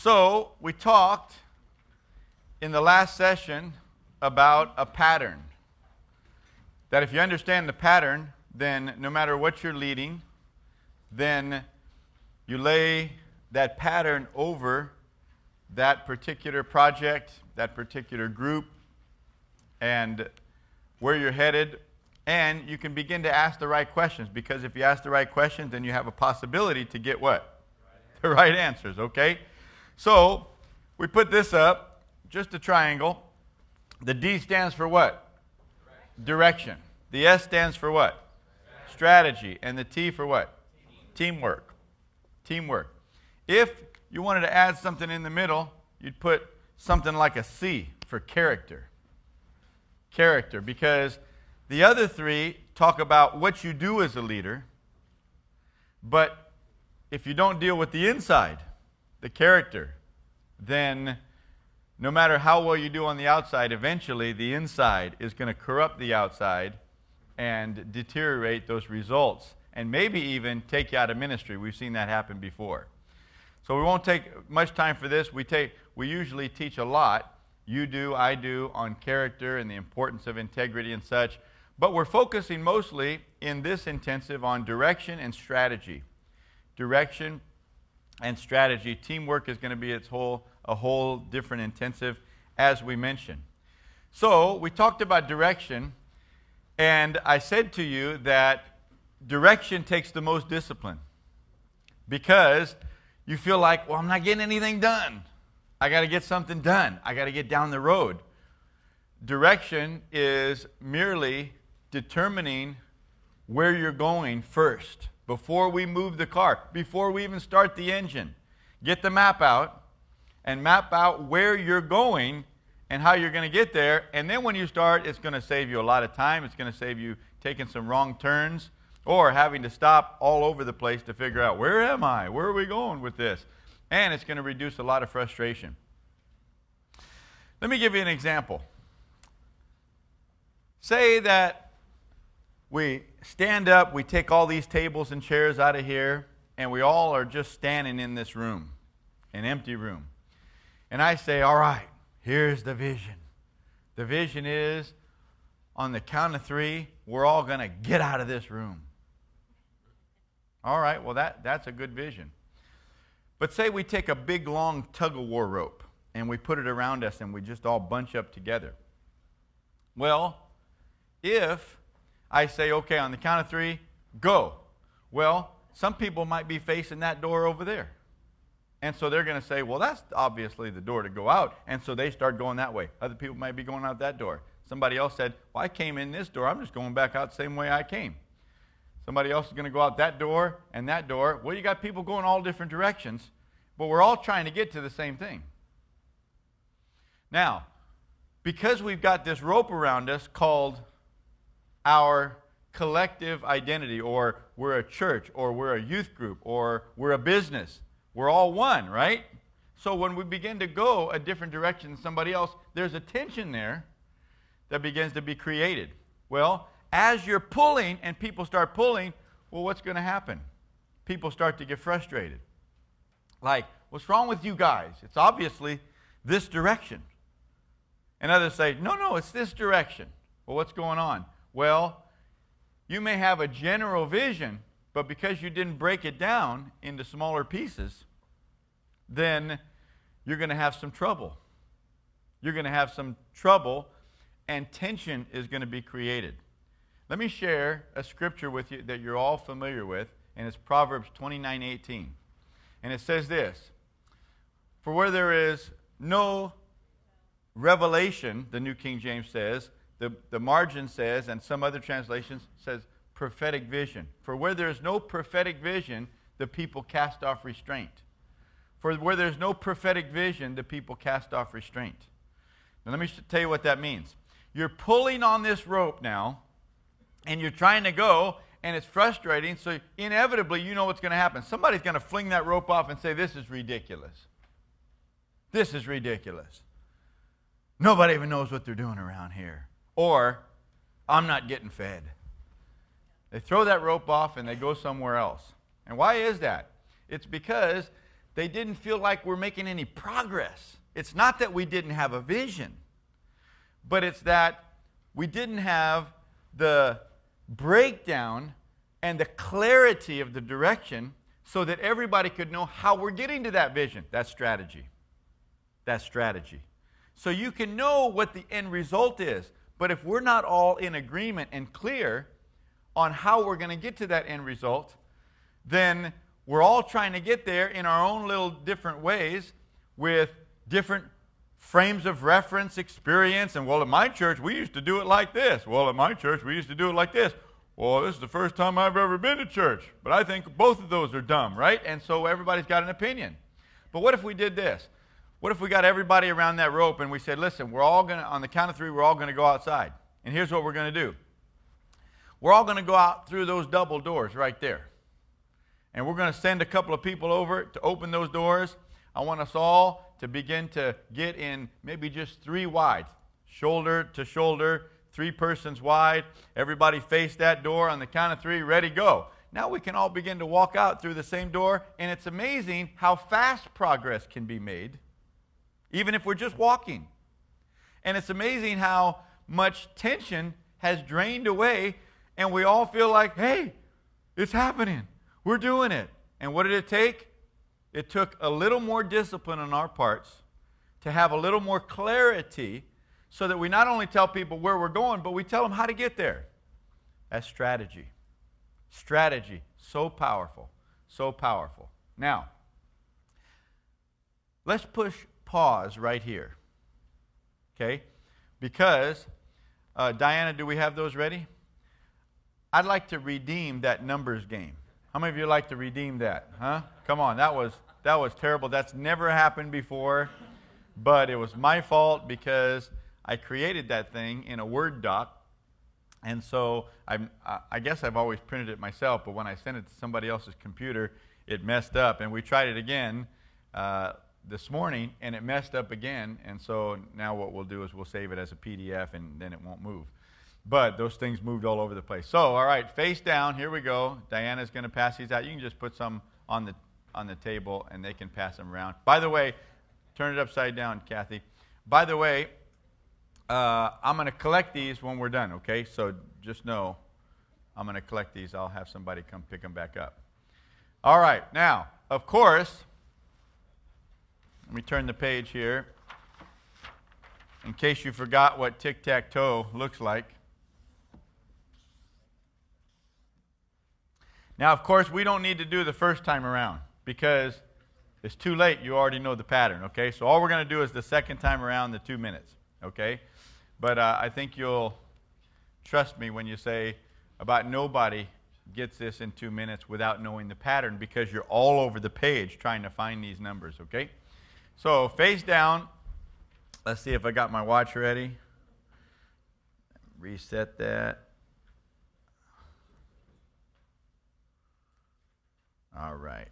So, we talked in the last session about a pattern. That if you understand the pattern, then no matter what you're leading, then you lay that pattern over that particular project, that particular group, and where you're headed, and you can begin to ask the right questions, because if you ask the right questions, then you have a possibility to get what? The right answers, okay? So, we put this up, just a triangle. The D stands for what? Direction. The S stands for what? Strategy. And the T for what? Teamwork. Teamwork. If you wanted to add something in the middle, you'd put something like a C for character. Character, because the other three talk about what you do as a leader, but if you don't deal with the inside, the character, then no matter how well you do on the outside, eventually the inside is going to corrupt the outside and deteriorate those results, and maybe even take you out of ministry. We've seen that happen before. So we won't take much time for this. We usually teach a lot. You do, I do, on character and the importance of integrity and such. But we're focusing mostly in this intensive on direction and strategy. Direction and strategy. Teamwork is going to be a whole different intensive, as we mentioned. So we talked about direction, and I said to you that direction takes the most discipline, because you feel like, well, I'm not getting anything done. I got to get something done. I got to get down the road. Direction is merely determining where you're going first, before we move the car, before we even start the engine. Get the map out and map out where you're going and how you're going to get there. And then when you start, it's going to save you a lot of time. It's going to save you taking some wrong turns or having to stop all over the place to figure out, where am I? Where are we going with this? And it's going to reduce a lot of frustration. Let me give you an example. Say that we stand up, we take all these tables and chairs out of here, and we all are just standing in this room, an empty room. And I say, all right, here's the vision. The vision is, on the count of 3, we're all going to get out of this room. All right, well, that's a good vision. But say we take a big, long tug-of-war rope, and we put it around us, and we just all bunch up together. Well, if I say, okay, on the count of 3, go. Well, some people might be facing that door over there. And so they're going to say, well, that's obviously the door to go out. And so they start going that way. Other people might be going out that door. Somebody else said, well, I came in this door. I'm just going back out the same way I came. Somebody else is going to go out that door and that door. Well, you got people going all different directions, but we're all trying to get to the same thing. Now, because we've got this rope around us called our collective identity, or we're a church, or we're a youth group, or we're a business. We're all one, right? So when we begin to go a different direction than somebody else, there's a tension there that begins to be created. Well, as you're pulling and people start pulling, well, what's going to happen? People start to get frustrated. Like, what's wrong with you guys? It's obviously this direction. And others say, no, it's this direction. Well, what's going on? Well, you may have a general vision, but because you didn't break it down into smaller pieces, then you're going to have some trouble. You're going to have some trouble, and tension is going to be created. Let me share a scripture with you that you're all familiar with, and it's Proverbs 29:18. And it says this, for where there is no revelation, the New King James says, the margin says, and some other translations says, prophetic vision. For where there is no prophetic vision, the people cast off restraint. For where there's no prophetic vision, the people cast off restraint. Now let me tell you what that means. You're pulling on this rope now, and you're trying to go, and it's frustrating, so inevitably you know what's going to happen. Somebody's going to fling that rope off and say, this is ridiculous. This is ridiculous. Nobody even knows what they're doing around here. Or, I'm not getting fed. They throw that rope off and they go somewhere else. And why is that? It's because they didn't feel like we're making any progress. It's not that we didn't have a vision, but it's that we didn't have the breakdown and the clarity of the direction so that everybody could know how we're getting to that vision. That's strategy. That's strategy. So you can know what the end result is, but if we're not all in agreement and clear on how we're going to get to that end result, then we're all trying to get there in our own little different ways with different frames of reference, experience, and well, at my church, we used to do it like this. Well, at my church, we used to do it like this. Well, this is the first time I've ever been to church, but I think both of those are dumb, right? And so everybody's got an opinion. But what if we did this? What if we got everybody around that rope and we said, listen, we're all going to, on the count of 3, we're all going to go outside. And here's what we're going to do. We're all going to go out through those double doors right there. And we're going to send a couple of people over to open those doors. I want us all to begin to get in maybe just 3 wide, shoulder to shoulder, 3 persons wide. Everybody face that door on the count of 3, ready, go. Now we can all begin to walk out through the same door, and it's amazing how fast progress can be made, even if we're just walking. And it's amazing how much tension has drained away, and we all feel like, hey, it's happening. We're doing it. And what did it take? It took a little more discipline on our parts to have a little more clarity so that we not only tell people where we're going, but we tell them how to get there. That's strategy. Strategy. So powerful. So powerful. Now, let's push pause right here. Okay? Because, Diana, do we have those ready? I'd like to redeem that numbers game. How many of you like to redeem that? Huh? Come on, that was terrible. That's never happened before, but it was my fault because I created that thing in a Word doc, and so I guess I've always printed it myself, but when I sent it to somebody else's computer, it messed up, and we tried it again this morning, and it messed up again, and so now what we'll do is we'll save it as a PDF, and then it won't move. But those things moved all over the place. So, all right, face down. Here we go. Diana's going to pass these out. You can just put some on the table, and they can pass them around. By the way, turn it upside down, Kathy. By the way, I'm going to collect these when we're done, okay? So just know I'm going to collect these. I'll have somebody come pick them back up. All right. Now, of course, let me turn the page here in case you forgot what tic-tac-toe looks like. Now, of course, we don't need to do the first time around because it's too late. You already know the pattern, okay? So all we're going to do is the second time around, the 2 minutes, okay? But I think you'll trust me when you say about nobody gets this in 2 minutes without knowing the pattern because you're all over the page trying to find these numbers, okay? So face down. Let's see if I got my watch ready. Reset that. All right.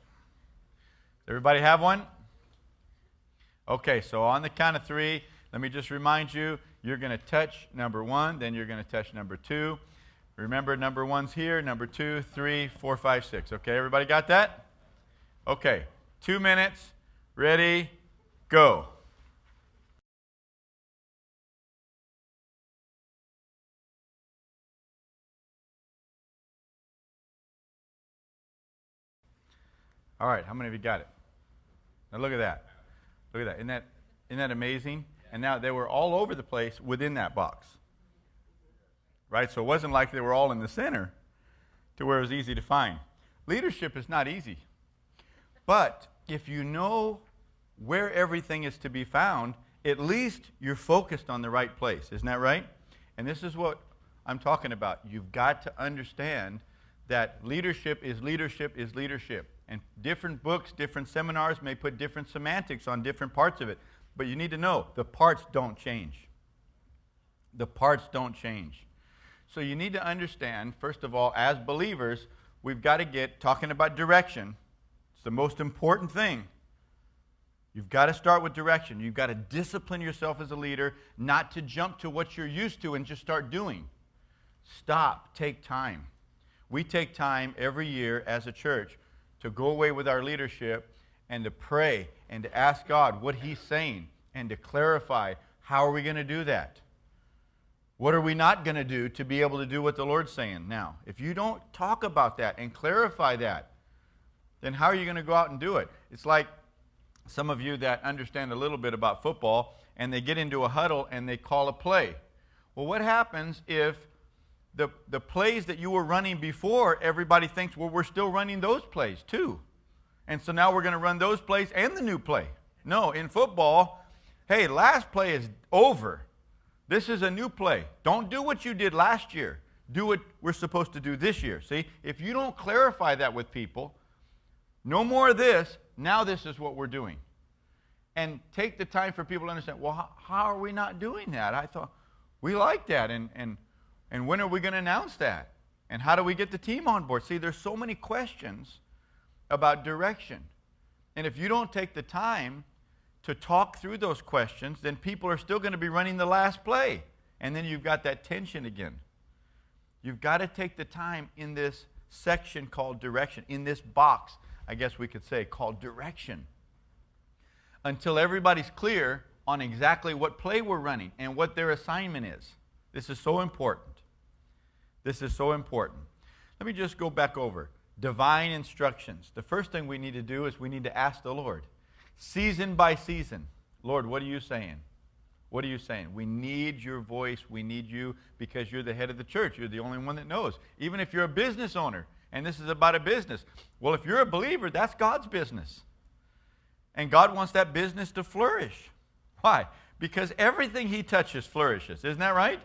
Does everybody have one? Okay, so on the count of 3, let me just remind you, you're going to touch number 1, then you're going to touch number 2. Remember, number 1's here, number 2, 3, 4, 5, 6. Okay, everybody got that? Okay, 2 minutes. Ready, go. All right, how many of you got it? Now look at that. Look at that. Isn't that amazing? And now they were all over the place within that box. Right? So it wasn't like they were all in the center to where it was easy to find. Leadership is not easy. But if you know where everything is to be found, at least you're focused on the right place. Isn't that right? And this is what I'm talking about. You've got to understand that leadership is leadership is leadership. And different books, different seminars may put different semantics on different parts of it. But you need to know the parts don't change. The parts don't change. So you need to understand, first of all, as believers, we've got to get talking about direction. It's the most important thing. You've got to start with direction. You've got to discipline yourself as a leader, not to jump to what you're used to and just start doing. Stop. Take time. We take time every year as a church to go away with our leadership and to pray and to ask God what He's saying and to clarify how are we going to do that. What are we not going to do to be able to do what the Lord's saying now? If you don't talk about that and clarify that, then how are you going to go out and do it? It's like some of you that understand a little bit about football, and they get into a huddle and they call a play. Well, what happens if the plays that you were running before, everybody thinks, well, we're still running those plays too. And so now we're going to run those plays and the new play. No, in football, hey, last play is over. This is a new play. Don't do what you did last year. Do what we're supposed to do this year. See, if you don't clarify that with people, no more of this, now this is what we're doing. And take the time for people to understand, well, how are we not doing that? I thought, we like that, and when are we going to announce that? And how do we get the team on board? See, there's so many questions about direction. And if you don't take the time to talk through those questions, then people are still going to be running the last play. And then you've got that tension again. You've got to take the time in this section called direction, in this box, I guess we could say, called direction, until everybody's clear on exactly what play we're running and what their assignment is. This is so important. This is so important. Let me just go back over. Divine instructions. The first thing we need to do is we need to ask the Lord, season by season, Lord, what are you saying? What are you saying? We need your voice. We need you because you're the head of the church. You're the only one that knows. Even if you're a business owner, and this is about a business. Well, if you're a believer, that's God's business. And God wants that business to flourish. Why? Because everything He touches flourishes. Isn't that right?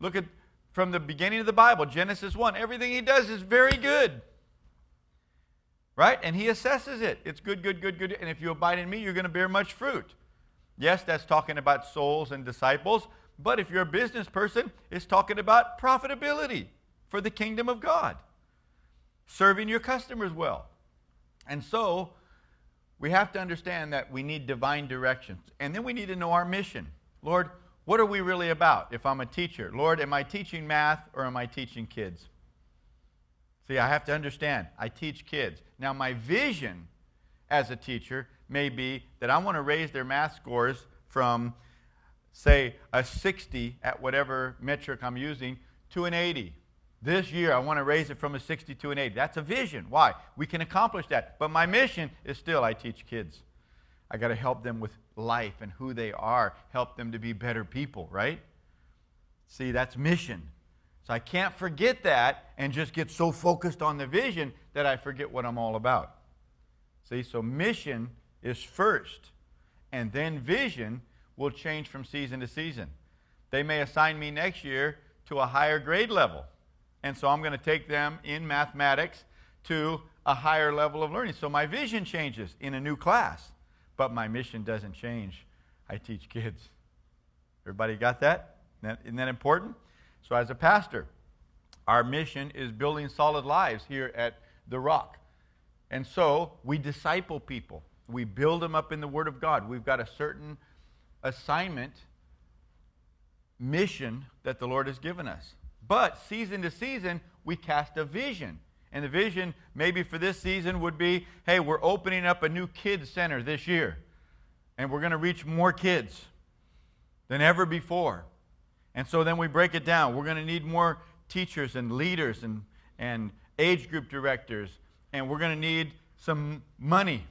Look at from the beginning of the Bible, Genesis 1. Everything He does is very good. Right? And He assesses it. It's good, good, good, good. And if you abide in me, you're going to bear much fruit. Yes, that's talking about souls and disciples. But if you're a business person, it's talking about profitability for the kingdom of God. Serving your customers well. And so, we have to understand that we need divine directions. And then we need to know our mission. Lord, what are we really about if I'm a teacher? Lord, am I teaching math or am I teaching kids? See, I have to understand. I teach kids. Now, my vision as a teacher may be that I want to raise their math scores from, say, a 60 at whatever metric I'm using to an 80. This year, I want to raise it from a 60 to an 80. That's a vision. Why? We can accomplish that. But my mission is still I teach kids. I got to help them with life and who they are, help them to be better people, right? See, that's mission. So I can't forget that and just get so focused on the vision that I forget what I'm all about. See, so mission is first, and then vision will change from season to season. They may assign me next year to a higher grade level, and so I'm going to take them in mathematics to a higher level of learning. So my vision changes in a new class, but my mission doesn't change. I teach kids. Everybody got that? Isn't that important? So as a pastor, our mission is building solid lives here at The Rock. And so we disciple people. We build them up in the Word of God. We've got a certain assignment, mission that the Lord has given us. But season to season, we cast a vision. And the vision maybe for this season would be, hey, we're opening up a new kids center this year. And we're going to reach more kids than ever before. And so then we break it down. We're going to need more teachers and leaders and age group directors. And we're going to need some money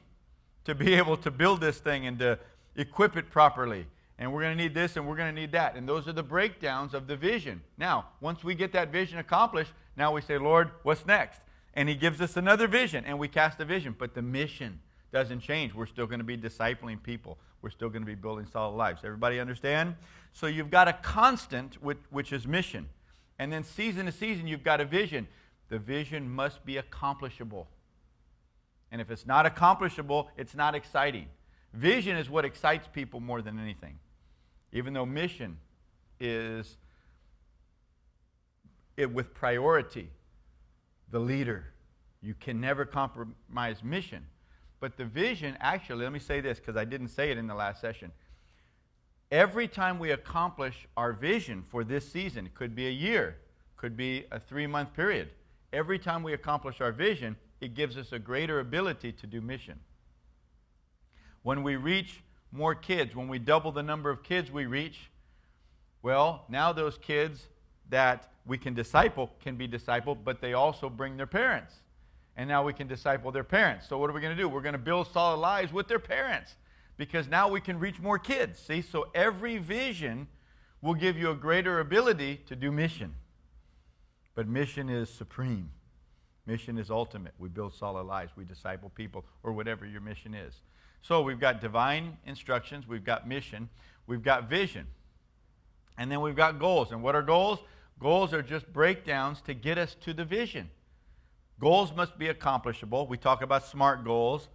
to be able to build this thing and to equip it properly. And we're going to need this and we're going to need that. And those are the breakdowns of the vision. Now, once we get that vision accomplished, now we say, Lord, what's next? And He gives us another vision and we cast a vision. But the mission doesn't change. We're still going to be discipling people. We're still going to be building solid lives. Everybody understand? So you've got a constant, which is mission. And then season to season, you've got a vision. The vision must be accomplishable. And if it's not accomplishable, it's not exciting. Vision is what excites people more than anything. Even though mission is with priority, the leader. You can never compromise mission. But the vision, actually, let me say this because I didn't say it in the last session. Every time we accomplish our vision for this season, it could be a year, could be a 3-month period. Every time we accomplish our vision, it gives us a greater ability to do mission. When we reach more kids, when we double the number of kids we reach, well, now those kids that we can disciple can be discipled, but they also bring their parents. And now we can disciple their parents. So what are we going to do? We're going to build solid lives with their parents because now we can reach more kids. See, so every vision will give you a greater ability to do mission. But mission is supreme. Mission is ultimate. We build solid lives. We disciple people, or whatever your mission is. So we've got divine instructions. We've got mission. We've got vision. And then we've got goals. And what are goals? Goals are just breakdowns to get us to the vision. Goals must be accomplishable. We talk about SMART goals,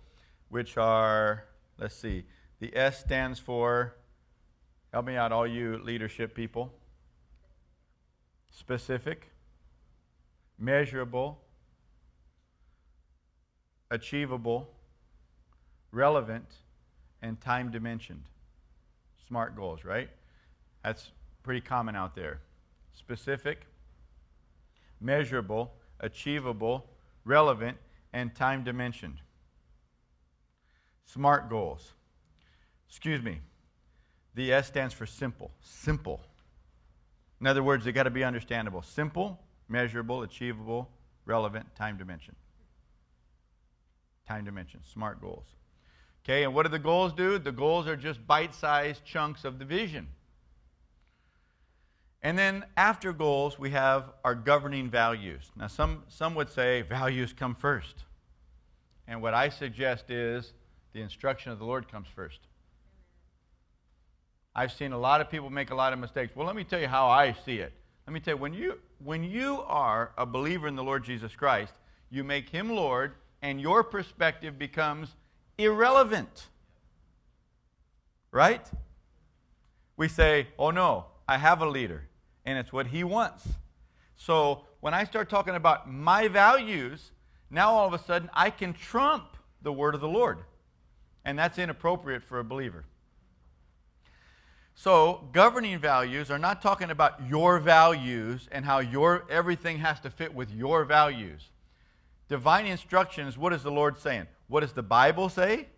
which are, let's see, the S stands for, help me out, all you leadership people. Specific, measurable, achievable, relevant, and time dimensioned. SMART goals, right? That's pretty common out there. Specific, measurable, achievable, relevant, and time dimensioned. SMART goals. Excuse me. The S stands for simple. Simple. In other words, they got to be understandable. Simple, measurable, achievable, relevant, time dimension. Time dimension. SMART goals. Okay, and what do the goals do? The goals are just bite-sized chunks of the vision. And then after goals, we have our governing values. Now, some would say values come first. And what I suggest is the instruction of the Lord comes first. I've seen a lot of people make a lot of mistakes. Well, let me tell you how I see it. Let me tell you, when you are a believer in the Lord Jesus Christ, you make Him Lord, and your perspective becomes irrelevant. Right? We say, oh no, I have a leader. And it's what he wants. So when I start talking about my values, now all of a sudden I can trump the word of the Lord. And that's inappropriate for a believer. So governing values are not talking about your values and how everything has to fit with your values. Divine instructions, what is the Lord saying? What does the Bible say?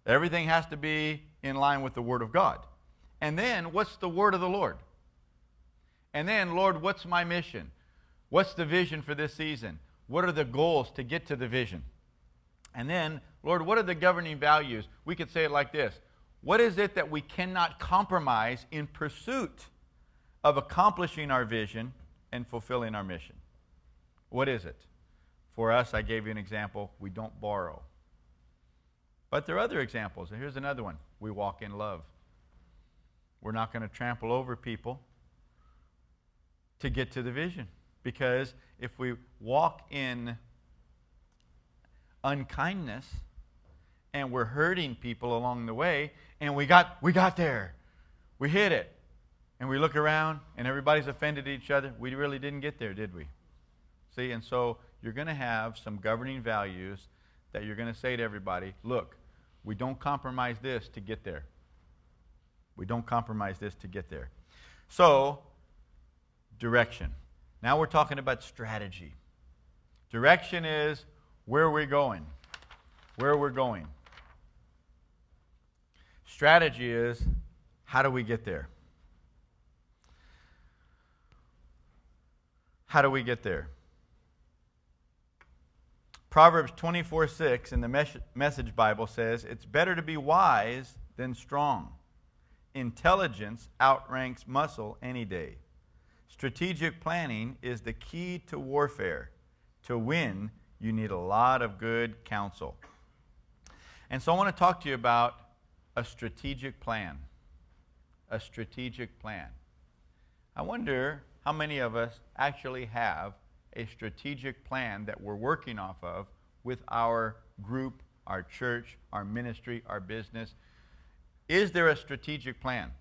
Everything has to be in line with the Word of God. And then, what's the word of the Lord? And then, Lord, what's my mission? What's the vision for this season? What are the goals to get to the vision? And then, Lord, what are the governing values? We could say it like this. What is it that we cannot compromise in pursuit of accomplishing our vision and fulfilling our mission? What is it? For us, I gave you an example. We don't borrow. But there are other examples. And here's another one. We walk in love. We're not going to trample over people to get to the vision. Because if we walk in unkindness and we're hurting people along the way, and we got there, we hit it, and we look around and everybody's offended each other, we really didn't get there, did we? See, and so you're going to have some governing values that you're going to say to everybody, look, we don't compromise this to get there. We don't compromise this to get there. So, direction. Now we're talking about strategy. Direction is where we're going. Where we're going. Strategy is how do we get there? How do we get there? Proverbs 24:6 in the Message Bible says, it's better to be wise than strong. Intelligence outranks muscle any day. Strategic planning is the key to warfare. To win, you need a lot of good counsel. And so I want to talk to you about a strategic plan. A strategic plan. I wonder how many of us actually have a strategic plan that we're working off of with our group, our church, our ministry, our business. Is there a strategic plan?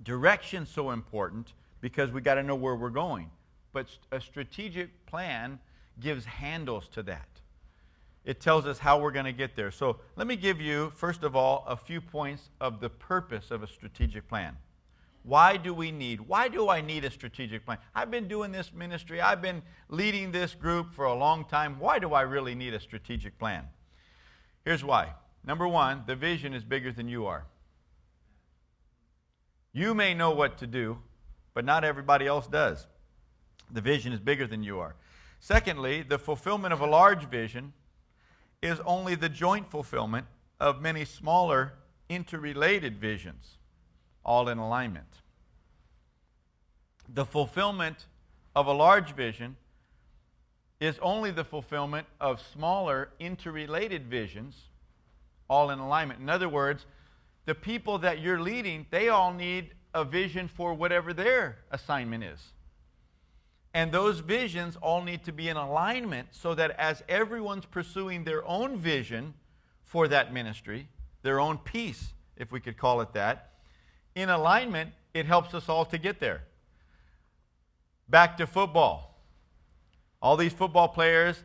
Direction's so important because we got to know where we're going. But a strategic plan gives handles to that. It tells us how we're going to get there. So let me give you, first of all, a few points of the purpose of a strategic plan. Why do I need a strategic plan? I've been doing this ministry. I've been leading this group for a long time. Why do I really need a strategic plan? Here's why. number one, the vision is bigger than you are. You may know what to do, but not everybody else does. The vision is bigger than you are. Secondly, the fulfillment of a large vision is only the joint fulfillment of many smaller, interrelated visions, all in alignment. The fulfillment of a large vision is only the fulfillment of smaller, interrelated visions, all in alignment. In other words, the people that you're leading, they all need a vision for whatever their assignment is. And those visions all need to be in alignment so that as everyone's pursuing their own vision for that ministry, their own piece, if we could call it that, in alignment, it helps us all to get there. Back to football. All these football players,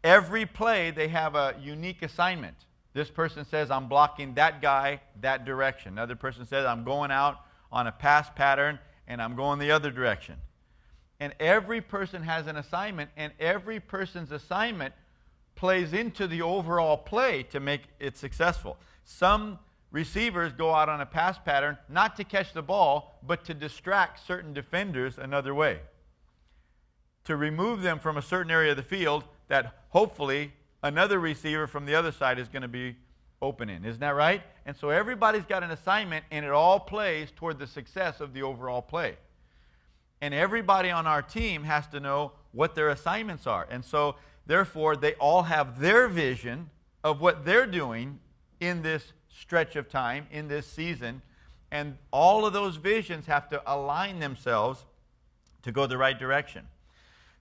every play, they have a unique assignment. This person says, I'm blocking that guy that direction. Another person says, I'm going out on a pass pattern, and I'm going the other direction. And every person has an assignment, and every person's assignment plays into the overall play to make it successful. Some receivers go out on a pass pattern not to catch the ball, but to distract certain defenders another way, to remove them from a certain area of the field that hopefully another receiver from the other side is going to be open in. Isn't that right? And so everybody's got an assignment, and it all plays toward the success of the overall play. And everybody on our team has to know what their assignments are. And so, therefore, they all have their vision of what they're doing in this stretch of time, in this season. And all of those visions have to align themselves to go the right direction.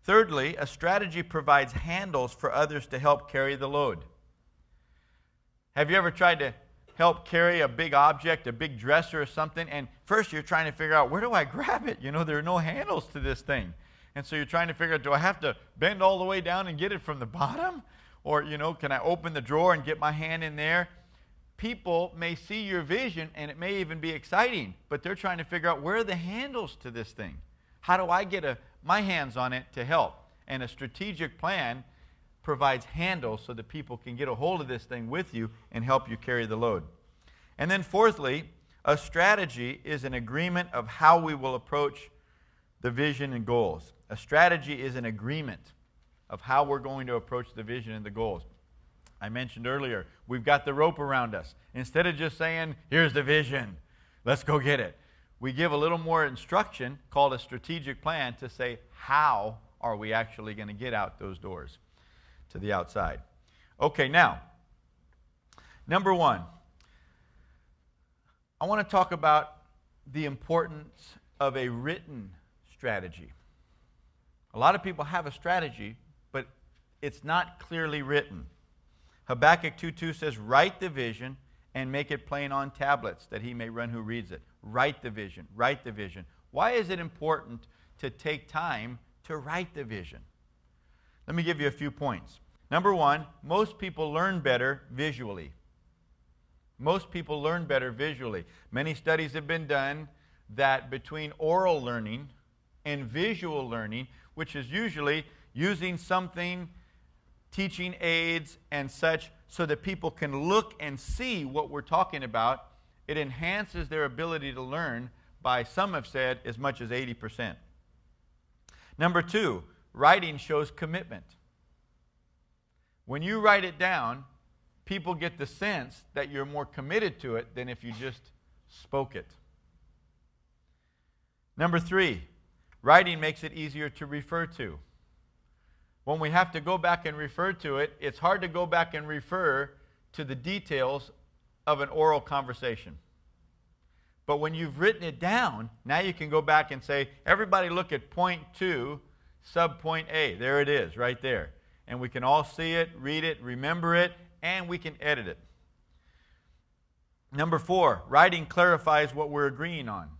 Thirdly, a strategy provides handles for others to help carry the load. Have you ever tried to help carry a big object, a big dresser or something, and first you're trying to figure out, where do I grab it? You know, there are no handles to this thing. And so you're trying to figure out, do I have to bend all the way down and get it from the bottom? Or, you know, can I open the drawer and get my hand in there? People may see your vision, and it may even be exciting, but they're trying to figure out, where are the handles to this thing? How do I get my hands on it to help? And a strategic plan provides handles so that people can get a hold of this thing with you and help you carry the load. And then fourthly, a strategy is an agreement of how we will approach the vision and goals. A strategy is an agreement of how we're going to approach the vision and the goals. I mentioned earlier, we've got the rope around us. Instead of just saying, here's the vision, let's go get it, we give a little more instruction called a strategic plan to say, how are we actually going to get out those doors to the outside? Okay, now, number one, I want to talk about the importance of a written strategy. A lot of people have a strategy, but it's not clearly written. Habakkuk 2:2 says, write the vision and make it plain on tablets, that he may run who reads it. Write the vision, write the vision. Why is it important to take time to write the vision? Let me give you a few points. Number one, most people learn better visually. Most people learn better visually. Many studies have been done that between oral learning and visual learning, which is usually using something, teaching aids and such, so that people can look and see what we're talking about, it enhances their ability to learn by, some have said, as much as 80%. Number two, writing shows commitment. When you write it down, people get the sense that you're more committed to it than if you just spoke it. Number three, writing makes it easier to refer to. When we have to go back and refer to it, it's hard to go back and refer to the details of an oral conversation. But when you've written it down, now you can go back and say, everybody look at point 2, subpoint A. There it is, right there. And we can all see it, read it, remember it, and we can edit it. Number 4, writing clarifies what we're agreeing on.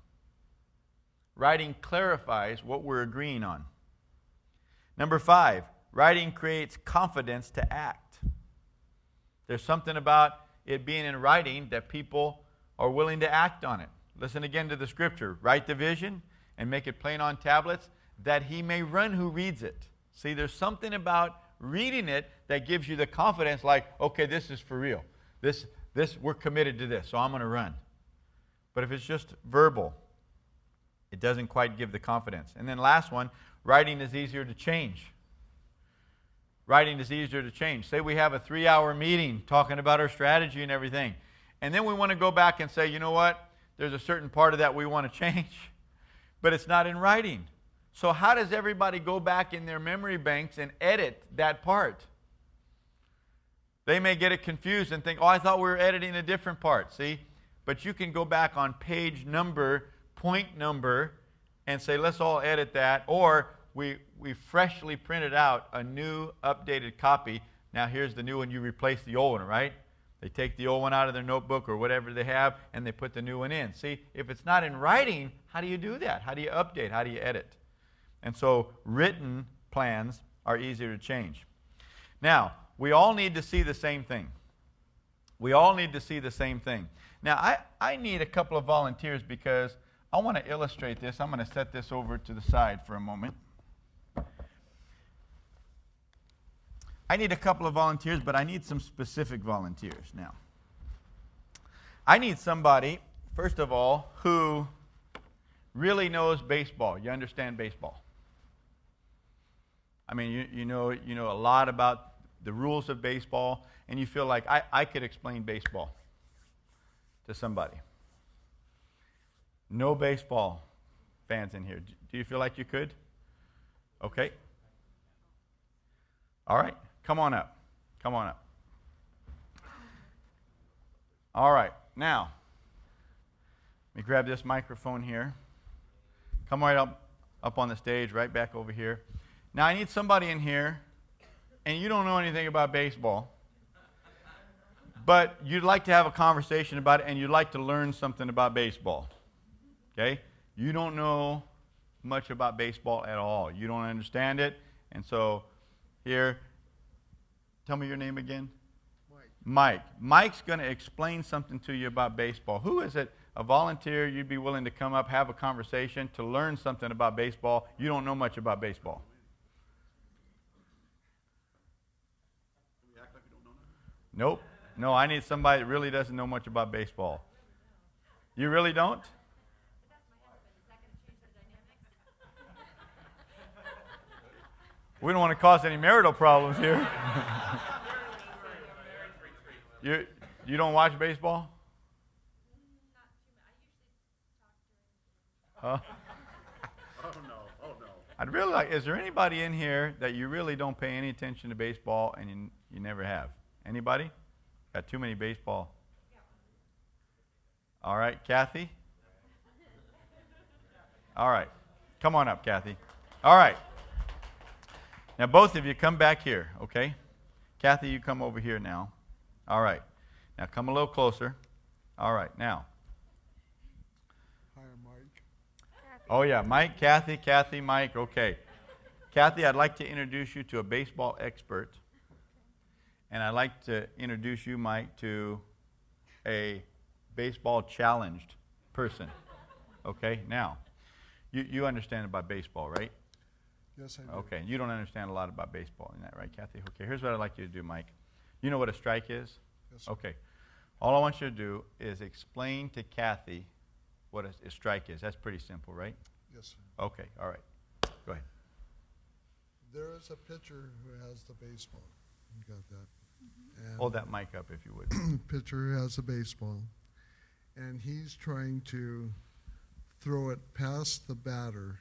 Writing clarifies what we're agreeing on. Number 5, writing creates confidence to act. There's something about it being in writing that people are willing to act on it. Listen again to the scripture. Write the vision and make it plain on tablets, that he may run who reads it. See, there's something about reading it that gives you the confidence, like, okay, this is for real. This we're committed to this, so I'm going to run. But if it's just verbal, it doesn't quite give the confidence. And then last one, writing is easier to change. Writing is easier to change. Say we have a 3-hour meeting talking about our strategy and everything. And then we want to go back and say, you know what? There's a certain part of that we want to change. But it's not in writing. So how does everybody go back in their memory banks and edit that part? They may get it confused and think, oh, I thought we were editing a different part. See? But you can go back on page number, point number, and say, let's all edit that. Or we freshly printed out a new updated copy. Now here's the new one. You replace the old one, right? They take the old one out of their notebook or whatever they have, and they put the new one in. See, if it's not in writing, how do you do that? How do you update? How do you edit? And so written plans are easier to change. Now, we all need to see the same thing. We all need to see the same thing. Now, I need a couple of volunteers because I want to illustrate this. I'm going to set this over to the side for a moment. I need a couple of volunteers, but I need some specific volunteers now. I need somebody, first of all, who really knows baseball. You understand baseball. I mean, you know a lot about the rules of baseball, and you feel like I could explain baseball to somebody. No baseball fans in here. Do you feel like you could? Okay. All right. Come on up. Come on up. All right. Now, let me grab this microphone here. Come right up on the stage, right back over here. Now, I need somebody in here, and you don't know anything about baseball, but you'd like to have a conversation about it, and you'd like to learn something about baseball. Okay? You don't know much about baseball at all. You don't understand it, and so here, tell me your name again. Mike. Mike's going to explain something to you about baseball. Who is it, a volunteer, you'd be willing to come up, have a conversation to learn something about baseball? You don't know much about baseball. Nope. No, I need somebody that really doesn't know much about baseball. You really don't? We don't want to cause any marital problems here. You don't watch baseball? Huh? Oh no. I'd really like, is there anybody in here that you really don't pay any attention to baseball and you never have? Anybody? Got too many baseball. All right, Kathy? All right. Come on up, Kathy. All right. Now, both of you come back here, okay? Kathy, you come over here now. All right. Now, come a little closer. All right. Now. Hi, I'm Mike. Oh, yeah. Mike, Kathy, Mike. Okay. Kathy, I'd like to introduce you to a baseball expert. And I'd like to introduce you, Mike, to a baseball challenged person. Okay? Now, you understand about baseball, right? Yes, I do. Okay. You don't understand a lot about baseball, isn't that right, Kathy? Okay. Here's what I'd like you to do, Mike. You know what a strike is? Yes, sir. Okay. All I want you to do is explain to Kathy what a strike is. That's pretty simple, right? Yes, sir. Okay. All right. Go ahead. There is a pitcher who has the baseball. You got that? And Hold that mic up if you would. pitcher who has the baseball, and he's trying to throw it past the batter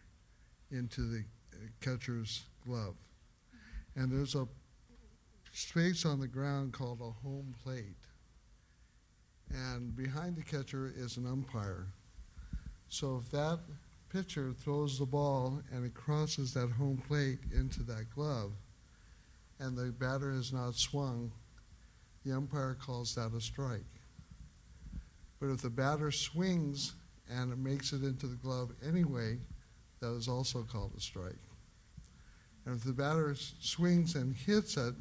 into the catcher's glove. And there's a space on the ground called a home plate. And behind the catcher is an umpire. So if that pitcher throws the ball and it crosses that home plate into that glove, and the batter is not swung, the umpire calls that a strike. But if the batter swings and it makes it into the glove anyway, that is also called a strike. And if the batter swings and hits it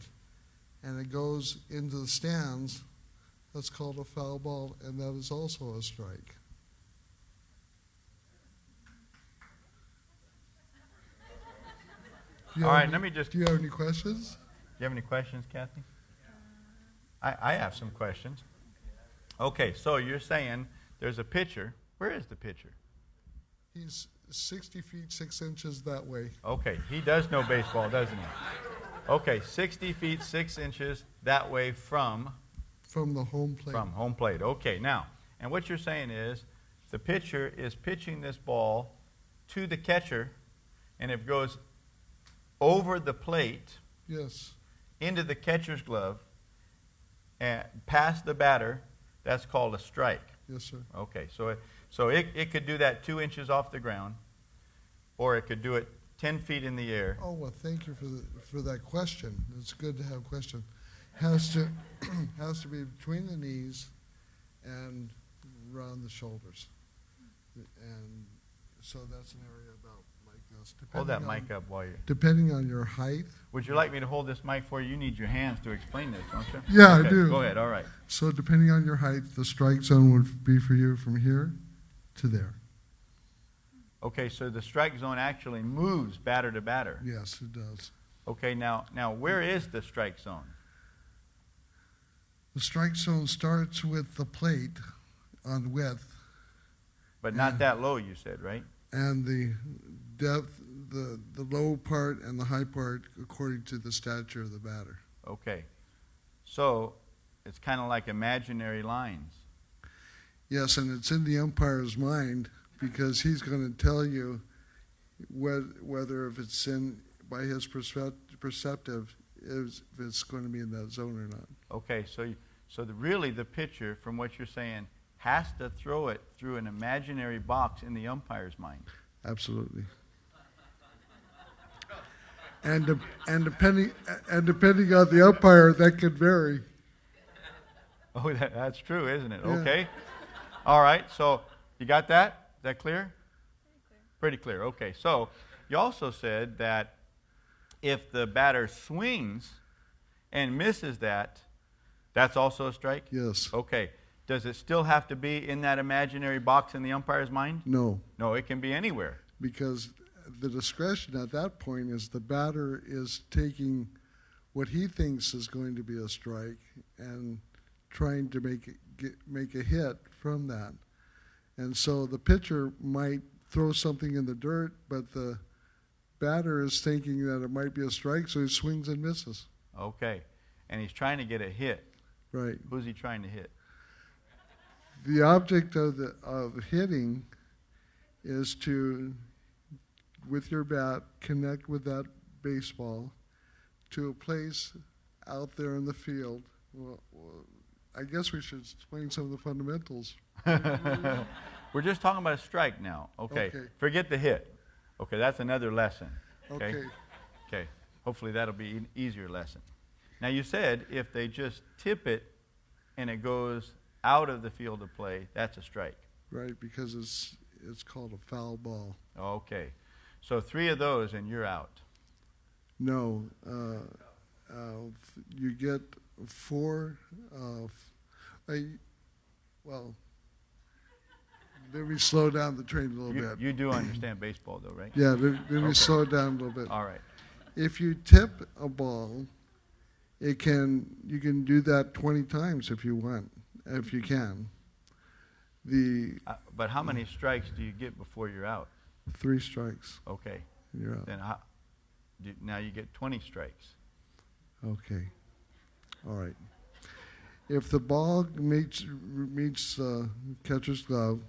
and it goes into the stands, that's called a foul ball, and that is also a strike. All right, let me just... Do you have any questions? Do you have any questions, Kathy? I have some questions. Okay, so you're saying there's a pitcher. Where is the pitcher? He's 60 feet 6 inches that way. Okay, he does know baseball, doesn't he? Okay, 60 feet 6 inches that way from From the home plate. home plate. Okay, now, and what you're saying is the pitcher is pitching this ball to the catcher, and if it goes over the plate Yes. into the catcher's glove and past the batter, that's called a strike. Yes, sir. Okay, so it could do that 2 inches off the ground, or it could do it 10 feet in the air. Oh, well, thank you for that question. It's good to have a question. Has to has to be between the knees and around the shoulders, and so that's an area about like this. Hold that mic up while you. Depending on your height. Would you like me to hold this mic for you? You need your hands to explain this, don't you? Yeah, Okay, I do. Go ahead. All right. So depending on your height, the strike zone would be for you from here to there. Okay, so the strike zone actually moves batter to batter. Yes, it does. Okay, now where is the strike zone? The strike zone starts with the plate on width But not that low, you said, right? and the depth, the low part and the high part according to the stature of the batter. Okay. So it's kind of like imaginary lines. Yes, and it's in the umpire's mind because he's going to tell you whether if it's in by his perceptive if it's going to be in that zone or not. Okay, so really the pitcher, from what you're saying, has to throw it through an imaginary box in the umpire's mind. Absolutely. And depending on the umpire, that could vary. Oh, that's true, isn't it? Yeah. Okay. All right, so you got that? Is that clear? Pretty clear. Okay, so you also said that if the batter swings and misses that, that's also a strike? Yes. Okay. Does it still have to be in that imaginary box in the umpire's mind? No, No, it can be anywhere. because the discretion at that point is the batter is taking what he thinks is going to be a strike and trying to make a hit from that. And so the pitcher might throw something in the dirt, but the batter is thinking that it might be a strike, so he swings and misses. Okay. And he's trying to get a hit. Right. Who's he trying to hit? The object of hitting is to, with your bat, connect with that baseball to a place out there in the field. Well, I guess we should explain some of the fundamentals. We're just talking about a strike now. Okay. Okay. Forget the hit. Okay, that's another lesson. Okay. Okay. Hopefully that'll be an easier lesson. Now you said if they just tip it and it goes out of the field of play, that's a strike. Right, because it's called a foul ball. Okay. So 3 of those and you're out. No, you get 4. Well, let me slow down the train a little bit. You do understand baseball though, right? Yeah, let me Okay. slow it down a little bit. All right. If you tip a ball, you can do that 20 times if you want, if you can. But how many strikes do you get before you're out? 3 strikes, Okay. and you're out. Then now you get 20 strikes. Okay. All right. If the ball meets the catcher's glove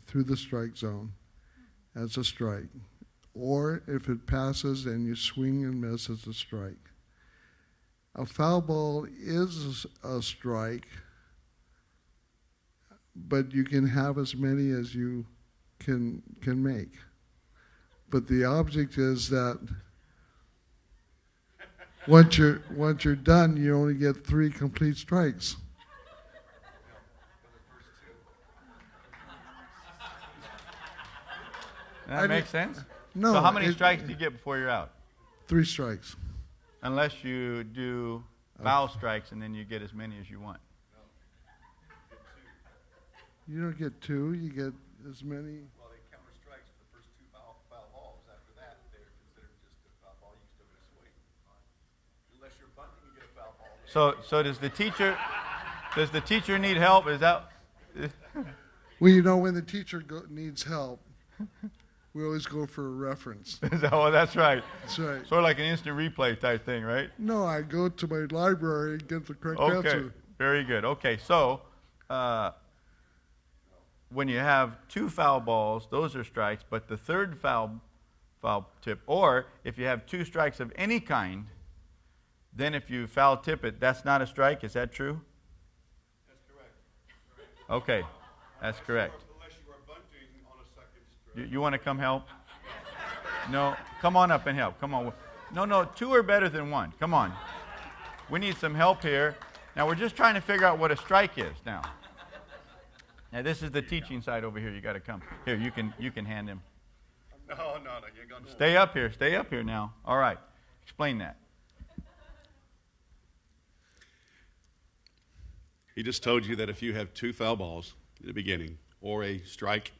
through the strike zone, that's a strike. Or if it passes and you swing and miss, it's a strike. A foul ball is a strike, but you can have as many as you can make. But the object is that once you're done, you only get 3 complete strikes. That makes sense? No. So how many strikes do you get before you're out? 3 strikes. Unless you do foul strikes and then you get as many as you want. You don't get 2. You get as many. Well, they counter strikes for the first 2 foul balls. After that, they're considered just a foul ball. You still get a swing. Unless you're bunting, you get a foul ball. So does the teacher Does the teacher need help? Is that? Well, you know, when the teacher needs help, we always go for a reference. Oh, that's right. That's right. Sort of like an instant replay type thing, right? No, I go to my library and get the correct Okay, answer. very good. Okay, so when you have 2 foul balls, those are strikes, but the third foul tip, or if you have 2 strikes of any kind, then if you foul tip it, that's not a strike. Is that true? That's correct. Okay, that's correct. Unless you are bunting on a second strike. You want to come help? No, come on up and help. Come on. No, 2 are better than 1. Come on. We need some help here. Now, we're just trying to figure out what a strike is now. Now, this is the teaching side over here. You got to come. Here, you can hand him. No, you're going to Stay up here. Stay up here now. All right. Explain that. He just told you that if you have 2 foul balls at the beginning, or a strike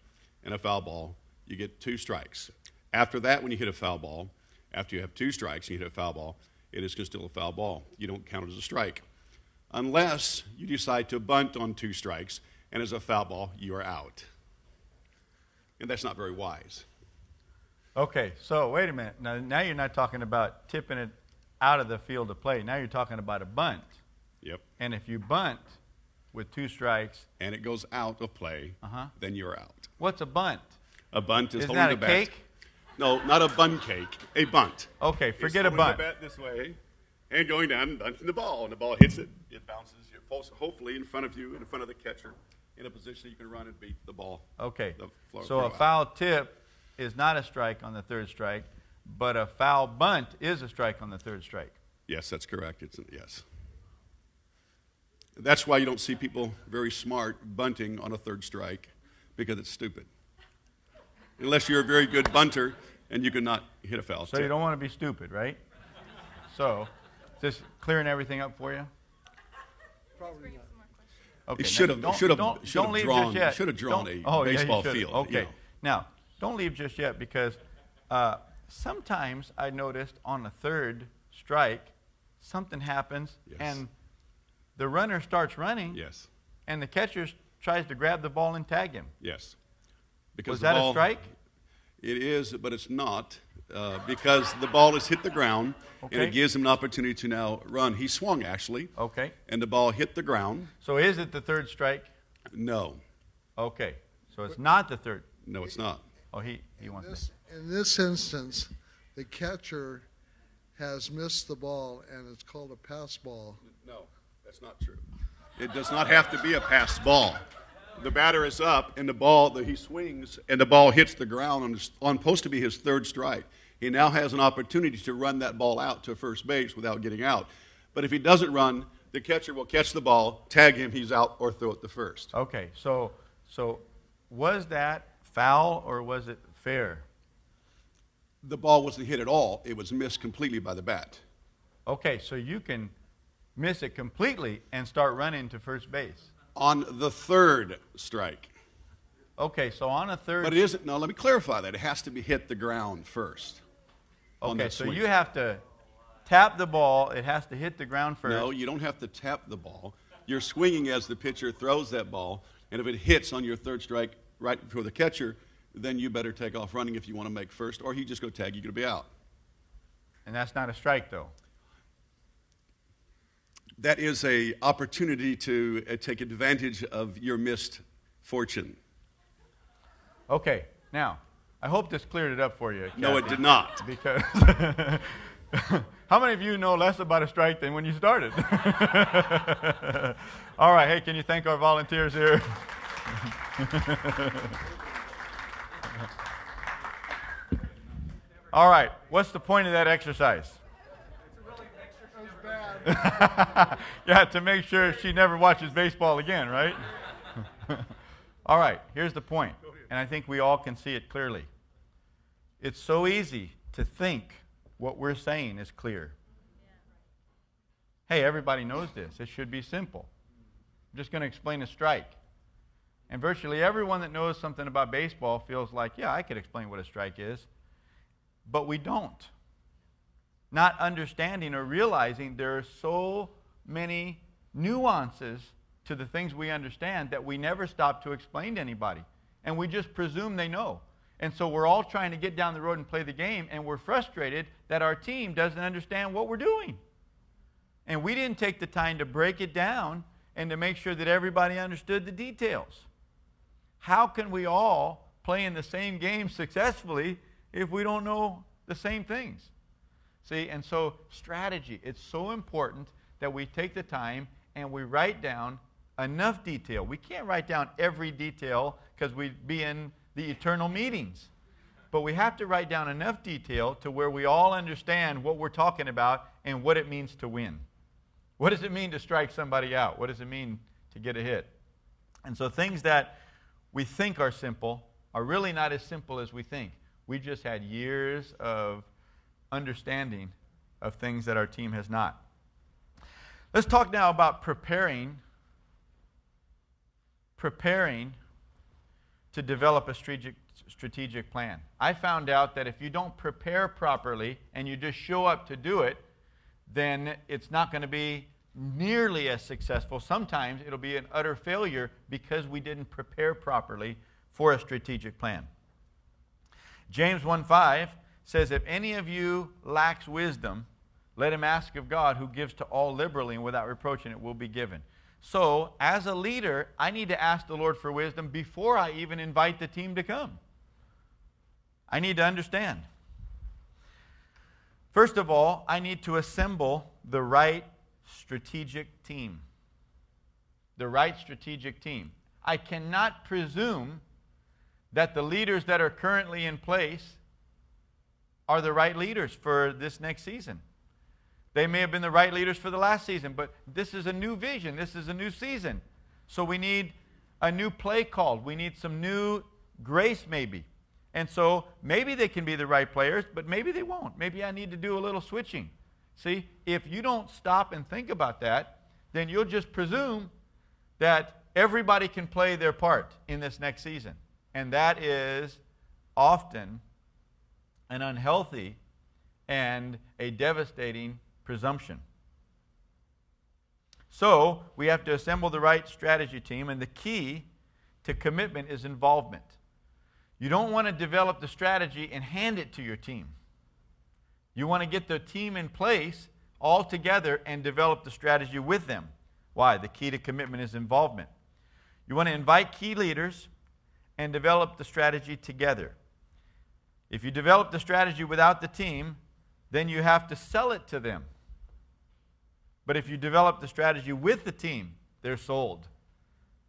and a foul ball, you get 2 strikes. After that, when you hit a foul ball, after you have 2 strikes and you hit a foul ball, it is still a foul ball. You don't count it as a strike. Unless you decide to bunt on 2 strikes, and as a foul ball, you are out. And that's not very wise. Okay, so wait a minute. Now you're not talking about tipping it out of the field of play. Now you're talking about a bunt. Yep. And if you bunt with 2 strikes, And it goes out of play, then you're out. what's a bunt? A bunt is Isn't holding that a the bat. cake? No, not a bun cake. A bunt. Okay, It's forget a holding bunt. the bat this way and going down and bunting the ball. And the ball hits it. It bounces hopefully in front of you, in front of the catcher, in a position you can run and beat the ball. Okay, The floor so a throw out. foul tip is not a strike on the 3rd strike, but a foul bunt is a strike on the 3rd strike. Yes, that's correct. Yes. That's why you don't see people very smart bunting on a 3rd strike, because it's stupid. Unless you're a very good bunter and you cannot hit a foul So tip. you don't want to be stupid, right? So, is this clearing everything up for you? Probably not. Okay. It should now, have- should have- don't should have leave drawn- just yet. should have drawn Don't- a yeah, you baseball should have. field, Okay. you know. Now, don't leave just yet, because sometimes I noticed on a 3rd strike, something happens Yes. and the runner starts running, Yes. and the catcher tries to grab the ball and tag him. Yes. Because Was the that ball- a strike? It is, but it's not, because the ball has hit the ground, and Okay. it gives him an opportunity to now run. He swung, actually, Okay. and the ball hit the ground. So is it the 3rd strike? No. Okay. So it's not the 3rd. No, it's not. Oh, he wants to. In this instance, the catcher has missed the ball, and it's called a pass ball. No, that's not true. It does not have to be a passed ball. The batter is up, and the ball that he swings, and the ball hits the ground on supposed to be his 3rd strike. He now has an opportunity to run that ball out to first base without getting out. But if he doesn't run, the catcher will catch the ball, tag him, he's out, or throw it to first. Okay. So was that foul or was it fair? The ball wasn't hit at all. It was missed completely by the bat. Okay. So you can miss it completely and start running to first base. On the 3rd strike. Okay. So on a 3rd. But it isn't. No, let me clarify that. It has to be hit the ground first. on Okay. that So swing. you have to tap the ball. It has to hit the ground first. No, you don't have to tap the ball. You're swinging as the pitcher throws that ball, and if it hits on your 3rd strike right before the catcher, then you better take off running if you want to make first, or he just go tag, you're going to be out. And that's not a strike, though. That is a opportunity to take advantage of your missed fortune. Okay. Now, I hope this cleared it up for you. No, it Kathy, did not. Because how many of you know less about a strike than when you started? All right. Hey, can you thank our volunteers here? All right. What's the point of that exercise? Yeah, to make sure she never watches baseball again, right? All right, here's the point, and I think we all can see it clearly. It's so easy to think what we're saying is clear. Hey, everybody knows this. It should be simple. I'm just going to explain a strike. And virtually everyone that knows something about baseball feels like, yeah, I could explain what a strike is. But we don't. Not understanding or realizing there are so many nuances to the things we understand that we never stop to explain to anybody. And we just presume they know. And so we're all trying to get down the road and play the game, and we're frustrated that our team doesn't understand what we're doing. And we didn't take the time to break it down and to make sure that everybody understood the details. How can we all play in the same game successfully if we don't know the same things? See, and so strategy, it's so important that we take the time and we write down enough detail. We can't write down every detail because we'd be in the eternal meetings. But we have to write down enough detail to where we all understand what we're talking about and what it means to win. What does it mean to strike somebody out? What does it mean to get a hit? And so things that we think are simple are really not as simple as we think. We just had years of understanding of things that our team has not. Let's talk now about preparing to develop a strategic plan. I found out that if you don't prepare properly and you just show up to do it, then it's not going to be nearly as successful. Sometimes it'll be an utter failure because we didn't prepare properly for a strategic plan. James 1:5 says, if any of you lacks wisdom, let him ask of God, who gives to all liberally and without reproach, and it will be given. So, as a leader, I need to ask the Lord for wisdom before I even invite the team to come. I need to understand. First of all, I need to assemble the right strategic team. The right strategic team. I cannot presume that the leaders that are currently in place are the right leaders for this next season. They may have been the right leaders for the last season, but this is a new vision. This is a new season. So we need a new play called. We need some new grace maybe. And so maybe they can be the right players, but maybe they won't. Maybe I need to do a little switching. See, if you don't stop and think about that, then you'll just presume that everybody can play their part in this next season. And that is often an unhealthy and a devastating presumption. So, we have to assemble the right strategy team, and the key to commitment is involvement. You don't want to develop the strategy and hand it to your team. You want to get the team in place all together and develop the strategy with them. Why? The key to commitment is involvement. You want to invite key leaders and develop the strategy together. If you develop the strategy without the team, then you have to sell it to them. But if you develop the strategy with the team, they're sold.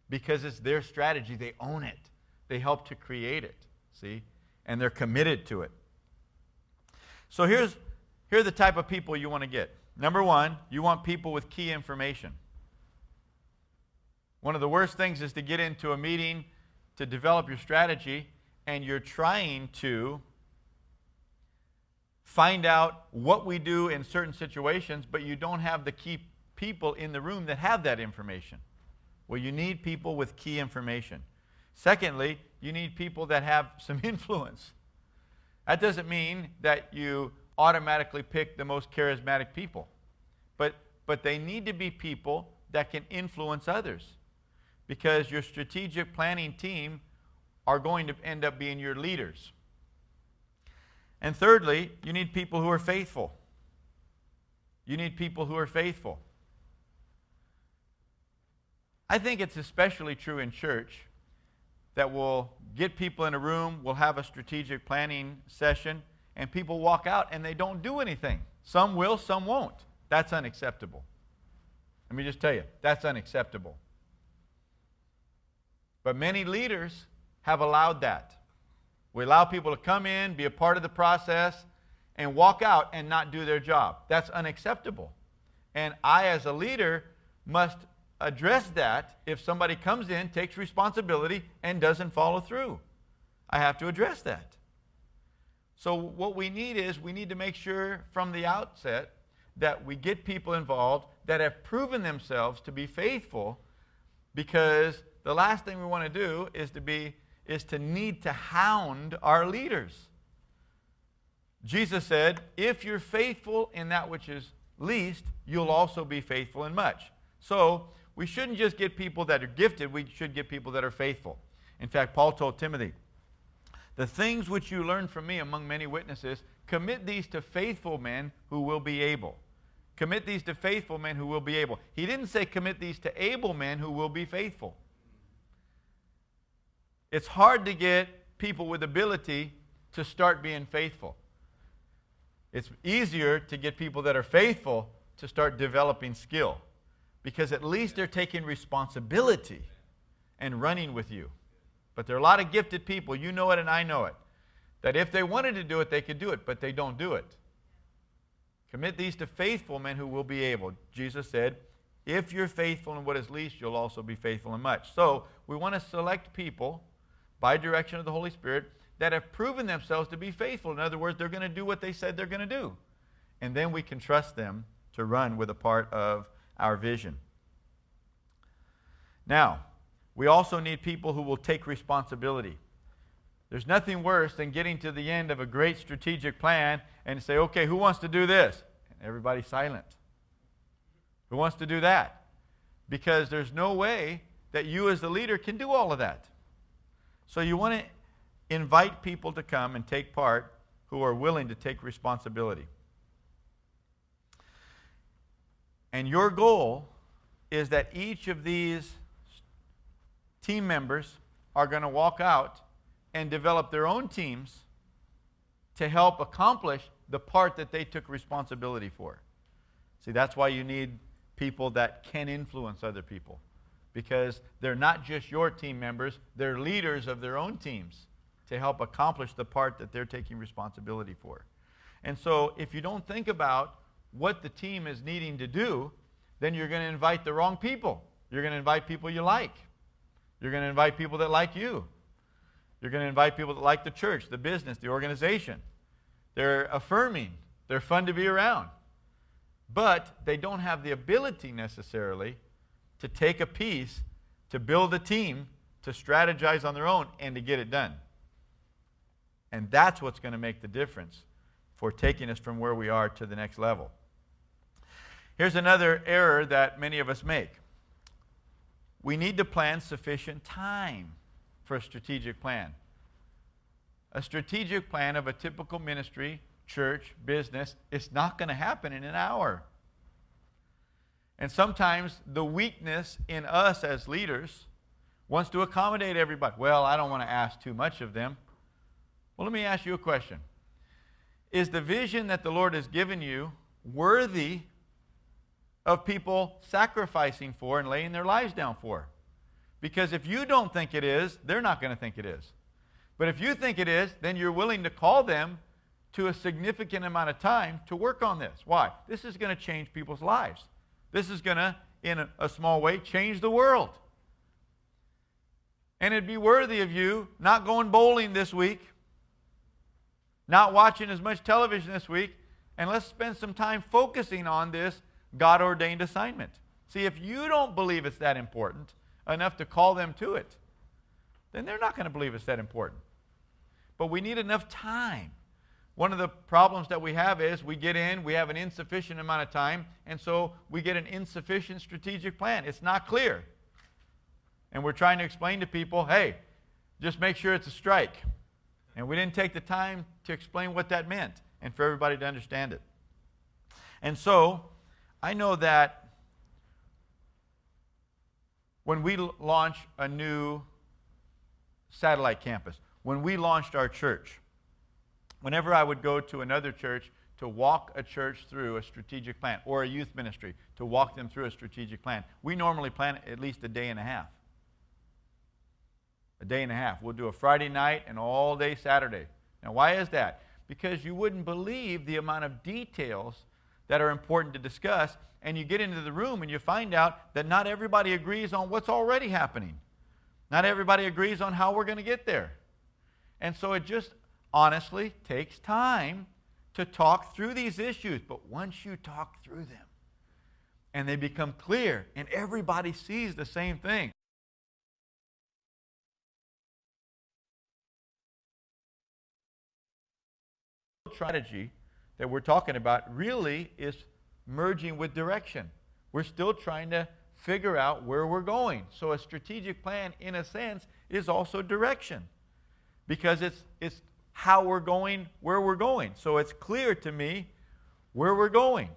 Because it's their strategy. They own it. They help to create it. See? And they're committed to it. So here are the type of people you want to get. Number one, you want people with key information. One of the worst things is to get into a meeting to develop your strategy, and you're trying to find out what we do in certain situations, but you don't have the key people in the room that have that information. Well, you need people with key information. Secondly, you need people that have some influence. That doesn't mean that you automatically pick the most charismatic people, but they need to be people that can influence others, because your strategic planning team are going to end up being your leaders. And thirdly, you need people who are faithful. You need people who are faithful. I think it's especially true in church that we'll get people in a room, we'll have a strategic planning session, and people walk out and they don't do anything. Some will, some won't. That's unacceptable. Let me just tell you, that's unacceptable. But many leaders have allowed that. We allow people to come in, be a part of the process, and walk out and not do their job. That's unacceptable. And I, as a leader, must address that if somebody comes in, takes responsibility, and doesn't follow through. I have to address that. So what we need is we need to make sure from the outset that we get people involved that have proven themselves to be faithful, because the last thing we want to do is to need to hound our leaders. Jesus said, if you're faithful in that which is least, you'll also be faithful in much. So we shouldn't just get people that are gifted, we should get people that are faithful. In fact, Paul told Timothy, the things which you learned from me among many witnesses, commit these to faithful men who will be able. Commit these to faithful men who will be able. He didn't say commit these to able men who will be faithful. It's hard to get people with ability to start being faithful. It's easier to get people that are faithful to start developing skill, because at least they're taking responsibility and running with you. But there are a lot of gifted people, you know it and I know it, that if they wanted to do it, they could do it, but they don't do it. Commit these to faithful men who will be able. Jesus said, if you're faithful in what is least, you'll also be faithful in much. So we want to select people by direction of the Holy Spirit that have proven themselves to be faithful. In other words, they're going to do what they said they're going to do. And then we can trust them to run with a part of our vision. Now, we also need people who will take responsibility. There's nothing worse than getting to the end of a great strategic plan and say, okay, who wants to do this? And everybody's silent. Who wants to do that? Because there's no way that you as the leader can do all of that. So you want to invite people to come and take part who are willing to take responsibility. And your goal is that each of these team members are going to walk out and develop their own teams to help accomplish the part that they took responsibility for. See, that's why you need people that can influence other people, because they're not just your team members, they're leaders of their own teams to help accomplish the part that they're taking responsibility for. And so if you don't think about what the team is needing to do, then you're going to invite the wrong people. You're going to invite people you like. You're going to invite people that like you. You're going to invite people that like the church, the business, the organization. They're affirming. They're fun to be around. But they don't have the ability necessarily to take a piece, to build a team, to strategize on their own, and to get it done. And that's what's going to make the difference for taking us from where we are to the next level. Here's another error that many of us make. We need to plan sufficient time for a strategic plan. A strategic plan of a typical ministry, church, business, it's not going to happen in an hour. And sometimes the weakness in us as leaders wants to accommodate everybody. Well, I don't want to ask too much of them. Well, let me ask you a question. Is the vision that the Lord has given you worthy of people sacrificing for and laying their lives down for? Because if you don't think it is, they're not going to think it is. But if you think it is, then you're willing to call them to a significant amount of time to work on this. Why? This is going to change people's lives. This is going to, in a small way, change the world. And it'd be worthy of you not going bowling this week, not watching as much television this week, and let's spend some time focusing on this God-ordained assignment. See, if you don't believe it's that important enough to call them to it, then they're not going to believe it's that important. But we need enough time. One of the problems that we have is we get in, we have an insufficient amount of time, and so we get an insufficient strategic plan. It's not clear. And we're trying to explain to people, hey, just make sure it's a strike. And we didn't take the time to explain what that meant and for everybody to understand it. And so I know that when we launch a new satellite campus, when we launched our church, whenever I would go to another church to walk a church through a strategic plan, or a youth ministry to walk them through a strategic plan, we normally plan at least a day and a half. A day and a half. We'll do a Friday night and all day Saturday. Now, why is that? Because you wouldn't believe the amount of details that are important to discuss, and you get into the room and you find out that not everybody agrees on what's already happening. Not everybody agrees on how we're going to get there. And so it just honestly takes time to talk through these issues. But once you talk through them and they become clear and everybody sees the same thing, strategy that we're talking about really is merging with direction. We're still trying to figure out where we're going. So a strategic plan, in a sense, is also direction, because it's how we're going, where we're going. So it's clear to me where we're going.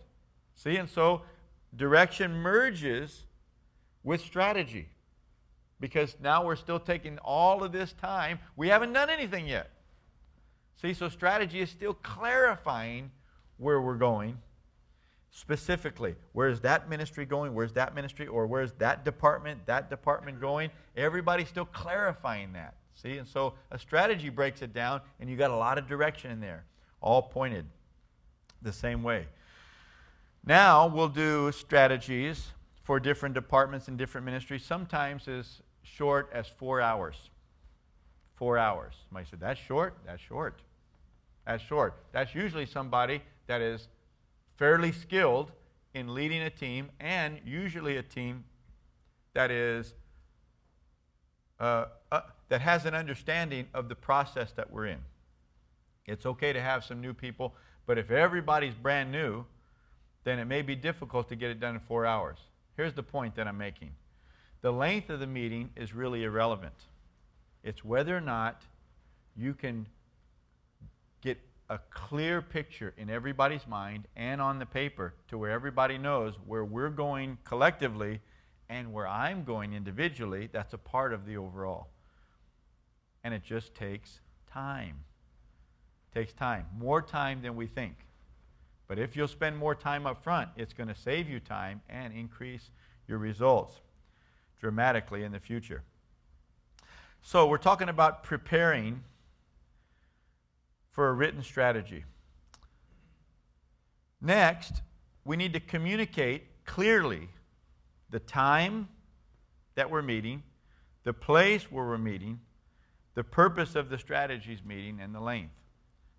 See, and so direction merges with strategy, because now we're still taking all of this time. We haven't done anything yet. See, so strategy is still clarifying where we're going specifically. Where's that ministry going? Where's that ministry? Or where's that department going? Everybody's still clarifying that. See, and so a strategy breaks it down, and you got a lot of direction in there, all pointed the same way. Now we'll do strategies for different departments and different ministries, sometimes as short as 4 hours. 4 hours. Somebody said, that's short? That's short. That's short. That's usually somebody that is fairly skilled in leading a team, and usually a team that is that has an understanding of the process that we're in. It's okay to have some new people, but if everybody's brand new, then it may be difficult to get it done in 4 hours. Here's the point that I'm making. The length of the meeting is really irrelevant. It's whether or not you can get a clear picture in everybody's mind and on the paper to where everybody knows where we're going collectively and where I'm going individually. That's a part of the overall. And it just takes time. It takes time. More time than we think. But if you'll spend more time up front, it's going to save you time and increase your results dramatically in the future. So we're talking about preparing for a written strategy. Next, we need to communicate clearly the time that we're meeting, the place where we're meeting, the purpose of the strategies meeting, and the length.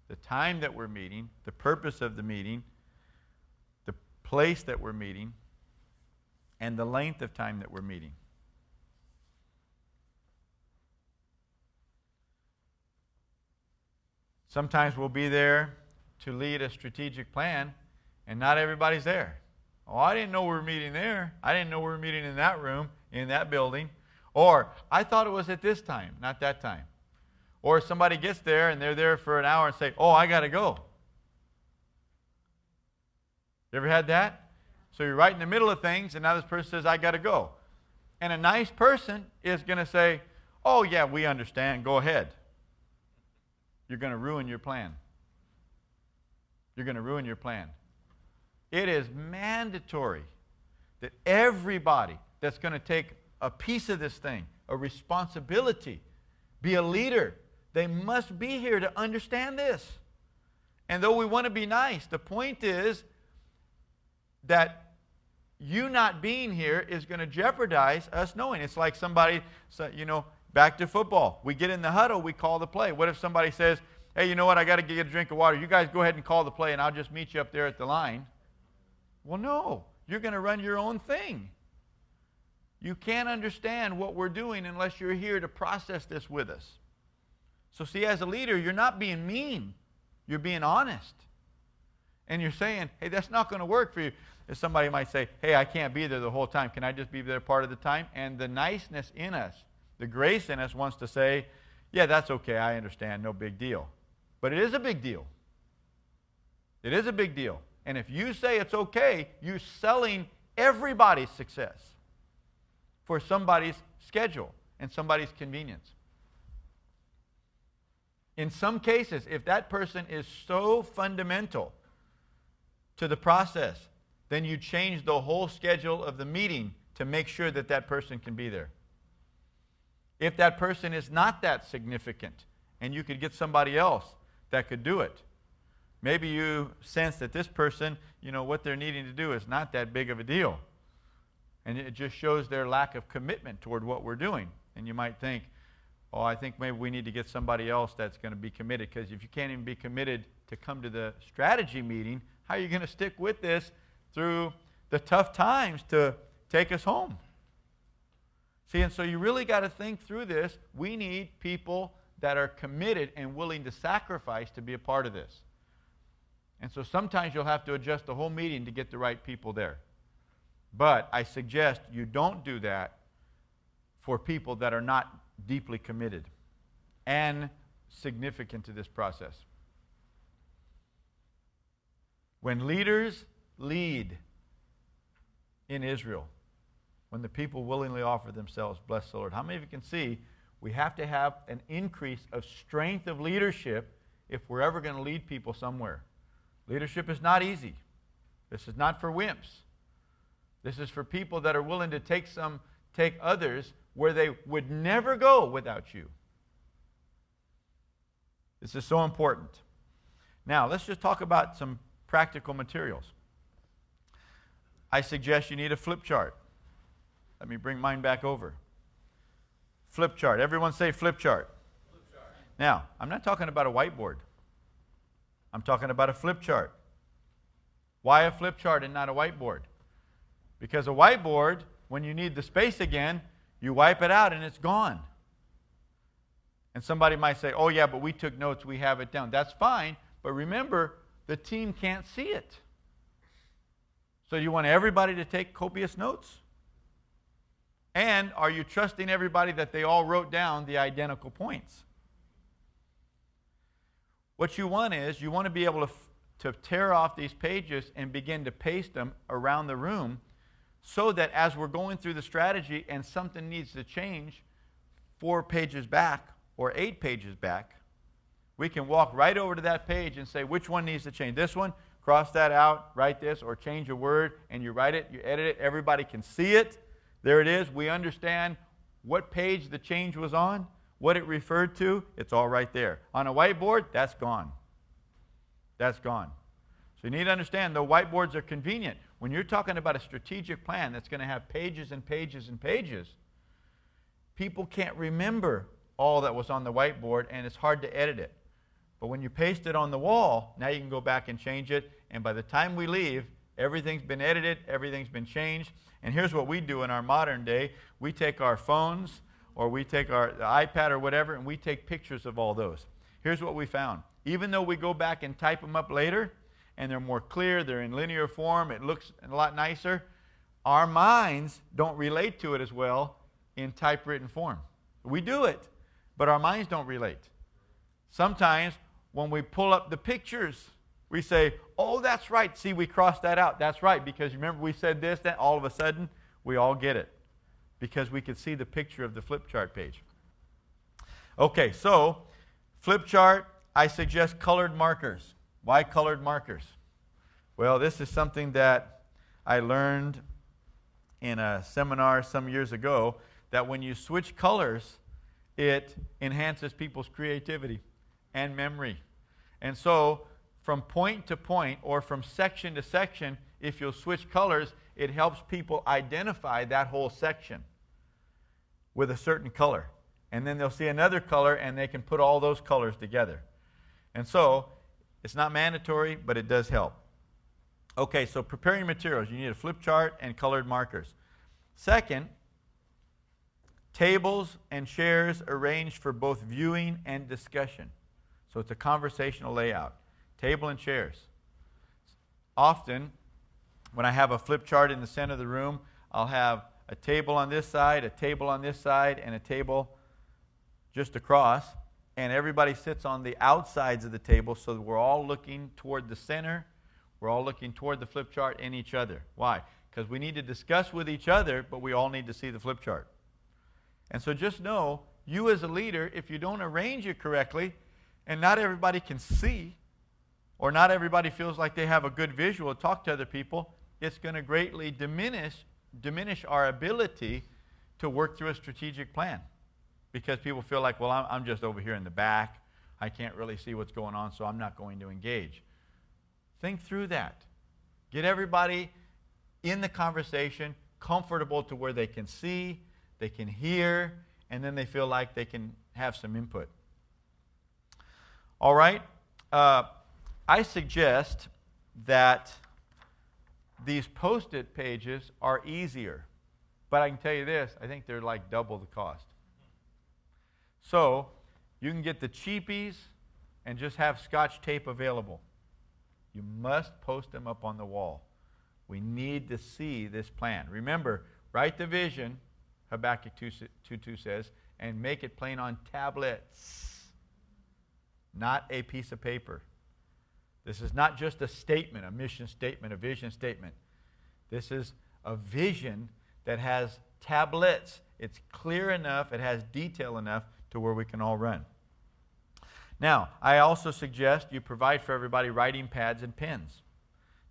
The time that we're meeting, the purpose of the meeting, the place that we're meeting, and the length of time that we're meeting. Sometimes we'll be there to lead a strategic plan, and not everybody's there. Oh, I didn't know we were meeting there. I didn't know we were meeting in that room, in that building. Or, I thought it was at this time, not that time. Or somebody gets there, and they're there for an hour and say, oh, I got to go. You ever had that? So you're right in the middle of things, and now this person says, I got to go. And a nice person is going to say, oh, yeah, we understand. Go ahead. You're going to ruin your plan. You're going to ruin your plan. It is mandatory that everybody that's going to take a piece of this thing, a responsibility, be a leader, they must be here to understand this. And though we want to be nice, the point is that you not being here is going to jeopardize us knowing. It's like somebody, back to football. We get in the huddle, we call the play. What if somebody says, hey, you know what, I got to get a drink of water. You guys go ahead and call the play, and I'll just meet you up there at the line. Well, no. You're going to run your own thing. You can't understand what we're doing unless you're here to process this with us. So see, as a leader, you're not being mean. You're being honest. And you're saying, hey, that's not going to work for you. If somebody might say, hey, I can't be there the whole time. Can I just be there part of the time? And the niceness in us, the grace in us wants to say, yeah, that's okay. I understand. No big deal. But it is a big deal. It is a big deal. And if you say it's okay, you're selling everybody's success for somebody's schedule and somebody's convenience. In some cases, if that person is so fundamental to the process, then you change the whole schedule of the meeting to make sure that that person can be there. If that person is not that significant and you could get somebody else that could do it, maybe you sense that this person, what they're needing to do is not that big of a deal. And it just shows their lack of commitment toward what we're doing. And you might think, oh, I think maybe we need to get somebody else that's going to be committed. Because if you can't even be committed to come to the strategy meeting, how are you going to stick with this through the tough times to take us home? See, and so you really got to think through this. We need people that are committed and willing to sacrifice to be a part of this. And so sometimes you'll have to adjust the whole meeting to get the right people there. But I suggest you don't do that for people that are not deeply committed and significant to this process. When leaders lead in Israel, when the people willingly offer themselves, bless the Lord. How many of you can see we have to have an increase of strength of leadership if we're ever going to lead people somewhere? Leadership is not easy. This is not for wimps. This is for people that are willing to take others where they would never go without you. This is so important. Now, let's just talk about some practical materials. I suggest you need a flip chart. Let me bring mine back over. Flip chart. Everyone say flip chart. Flip chart. Now, I'm not talking about a whiteboard. I'm talking about a flip chart. Why a flip chart and not a whiteboard? Because a whiteboard, when you need the space again, you wipe it out and it's gone. And somebody might say, oh yeah, but we took notes, we have it down. That's fine, but remember, the team can't see it. So you want everybody to take copious notes? And are you trusting everybody that they all wrote down the identical points? What you want is, you want to be able to tear off these pages and begin to paste them around the room so that as we're going through the strategy and something needs to change 4 pages back or 8 pages back, we can walk right over to that page and say, which one needs to change? This one, cross that out, write this, or change a word, and you write it, you edit it, everybody can see it. There it is. We understand what page the change was on, what it referred to. It's all right there. On a whiteboard, that's gone. That's gone. So you need to understand, though whiteboards are convenient, when you're talking about a strategic plan that's going to have pages and pages and pages, people can't remember all that was on the whiteboard, and it's hard to edit it. But when you paste it on the wall, now you can go back and change it, and by the time we leave, everything's been edited, everything's been changed. And here's what we do in our modern day. We take our phones, or we take our iPad or whatever, and we take pictures of all those. Here's what we found. Even though we go back and type them up later, and they're more clear, they're in linear form, it looks a lot nicer, our minds don't relate to it as well in typewritten form. We do it, but our minds don't relate. Sometimes when we pull up the pictures, we say, oh, that's right. See, we crossed that out. That's right, because remember we said this, then all of a sudden, we all get it because we could see the picture of the flip chart page. Okay, so flip chart, I suggest colored markers. Why colored markers? Well, this is something that I learned in a seminar some years ago, that when you switch colors, it enhances people's creativity and memory. And so, from point to point or from section to section, if you'll switch colors, it helps people identify that whole section with a certain color. And then they'll see another color and they can put all those colors together. And so, it's not mandatory, but it does help. Okay, so preparing materials. You need a flip chart and colored markers. Second, tables and chairs arranged for both viewing and discussion. So it's a conversational layout. Table and chairs. Often, when I have a flip chart in the center of the room, I'll have a table on this side, a table on this side, and a table just across. And everybody sits on the outsides of the table so that we're all looking toward the center. We're all looking toward the flip chart and each other. Why? Because we need to discuss with each other, but we all need to see the flip chart. And so just know, you as a leader, if you don't arrange it correctly, and not everybody can see, or not everybody feels like they have a good visual to talk to other people, it's going to greatly diminish our ability to work through a strategic plan. Because people feel like, well, I'm just over here in the back. I can't really see what's going on, so I'm not going to engage. Think through that. Get everybody in the conversation comfortable to where they can see, they can hear, and then they feel like they can have some input. All right? I suggest that these Post-it pages are easier. But I can tell you this, I think they're like double the cost. So, you can get the cheapies and just have Scotch tape available. You must post them up on the wall. We need to see this plan. Remember, write the vision, Habakkuk 2:2 says, and make it plain on tablets, not a piece of paper. This is not just a statement, a mission statement, a vision statement. This is a vision that has tablets. It's clear enough, it has detail enough to where we can all run. Now, I also suggest you provide for everybody writing pads and pens.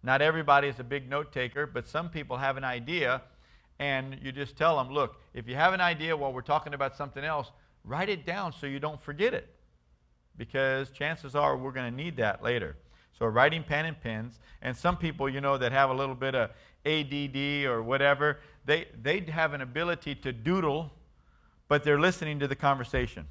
Not everybody is a big note taker, but some people have an idea, and you just tell them, look, if you have an idea while we're talking about something else, write it down so you don't forget it, because chances are we're going to need that later. So a writing pen and pens, and some people, that have a little bit of ADD or whatever, they have an ability to doodle, but they're listening to the conversation.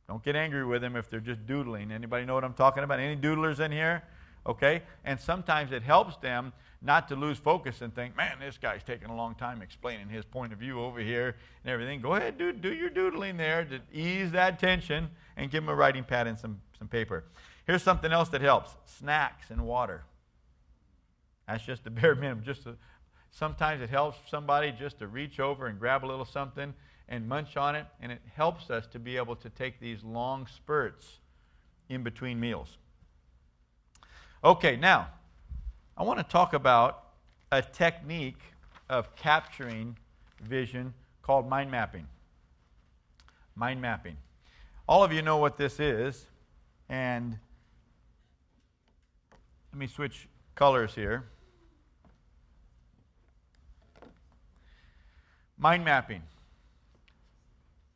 Don't get angry with them if they're just doodling. Anybody know what I'm talking about? Any doodlers in here? Okay? And sometimes it helps them not to lose focus and think, man, this guy's taking a long time explaining his point of view over here and everything. Go ahead, do your doodling there to ease that tension and give them a writing pad and some paper. Here's something else that helps. Snacks and water. That's just the bare minimum. Sometimes it helps somebody just to reach over and grab a little something and munch on it, and it helps us to be able to take these long spurts in between meals. Okay, now, I want to talk about a technique of capturing vision called mind mapping. Mind mapping. All of you know what this is, and let me switch colors here. Mind mapping.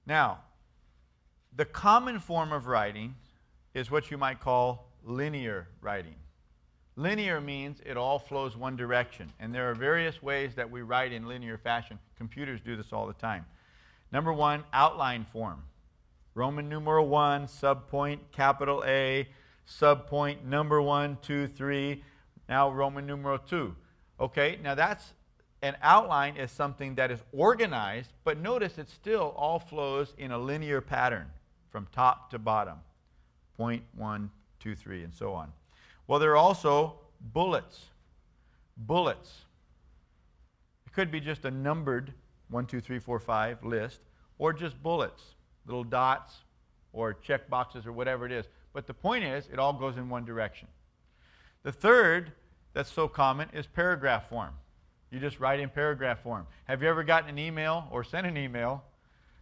Now, the common form of writing is what you might call linear writing. Linear means it all flows one direction, and there are various ways that we write in linear fashion. Computers do this all the time. Number one, outline form. Roman numeral 1, subpoint, capital A, subpoint, number 1, 2, 3, now Roman numeral 2. Okay, now that's an outline is something that is organized, but notice it still all flows in a linear pattern from top to bottom. Point 1, 2, 3, and so on. Well, there are also bullets. Bullets. It could be just a numbered 1, 2, 3, 4, 5 list, or just bullets, little dots or check boxes or whatever it is. But the point is, it all goes in one direction. The third that's so common is paragraph form. You just write in paragraph form. Have you ever gotten an email or sent an email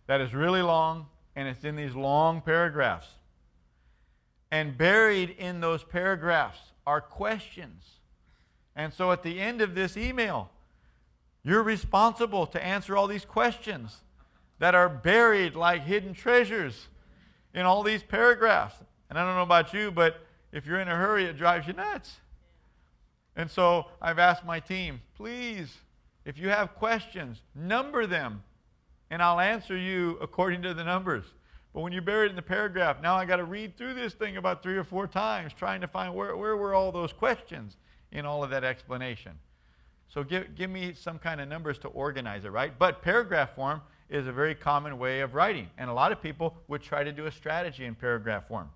that is really long and it's in these long paragraphs? And buried in those paragraphs are questions. And so at the end of this email, you're responsible to answer all these questions that are buried like hidden treasures in all these paragraphs. And I don't know about you, but if you're in a hurry, it drives you nuts. And so I've asked my team, please, if you have questions, number them, and I'll answer you according to the numbers. But when you bury it in the paragraph, now I got to read through this thing about 3 or 4 times, trying to find where were all those questions in all of that explanation. So give me some kind of numbers to organize it, right? But paragraph form is a very common way of writing, and a lot of people would try to do a strategy in paragraph form.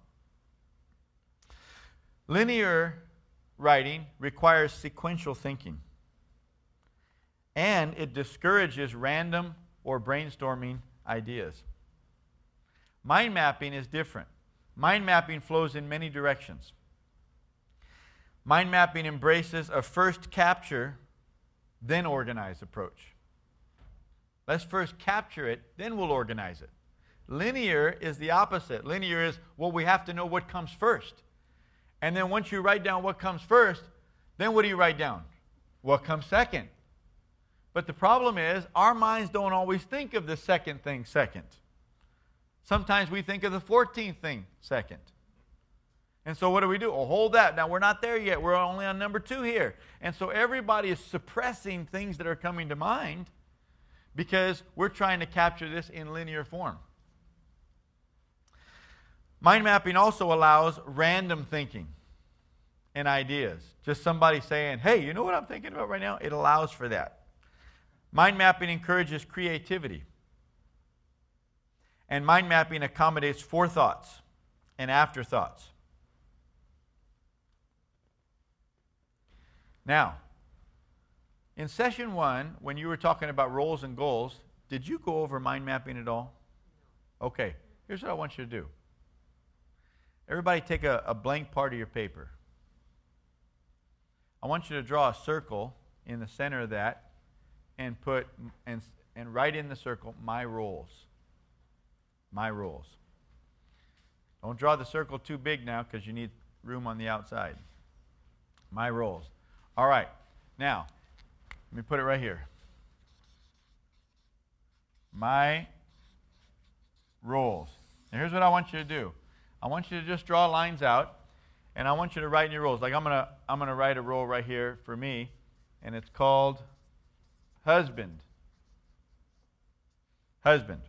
Linear writing requires sequential thinking, and it discourages random or brainstorming ideas. Mind mapping is different. Mind mapping flows in many directions. Mind mapping embraces a first capture, then organize approach. Let's first capture it, then we'll organize it. Linear is the opposite. Linear is, well, we have to know what comes first. And then once you write down what comes first, then what do you write down? What comes second? But the problem is, our minds don't always think of the second thing second. Sometimes we think of the 14th thing second. And so what do? Oh, hold that. Now, we're not there yet. We're only on number 2 here. And so everybody is suppressing things that are coming to mind because we're trying to capture this in linear form. Mind mapping also allows random thinking and ideas. Just somebody saying, hey, you know what I'm thinking about right now? It allows for that. Mind mapping encourages creativity. And mind mapping accommodates forethoughts and afterthoughts. Now, In session 1, when you were talking about roles and goals, did you go over mind mapping at all? Okay, here's what I want you to do. Everybody take a blank part of your paper. I want you to draw a circle in the center of that and put and write in the circle my roles. My roles. Don't draw the circle too big now because you need room on the outside. My roles. All right. Now, let me put it right here. My roles. Now here's what I want you to do. I want you to just draw lines out, and I want you to write in your roles. Like I'm gonna write a role right here for me, and it's called husband. Husband.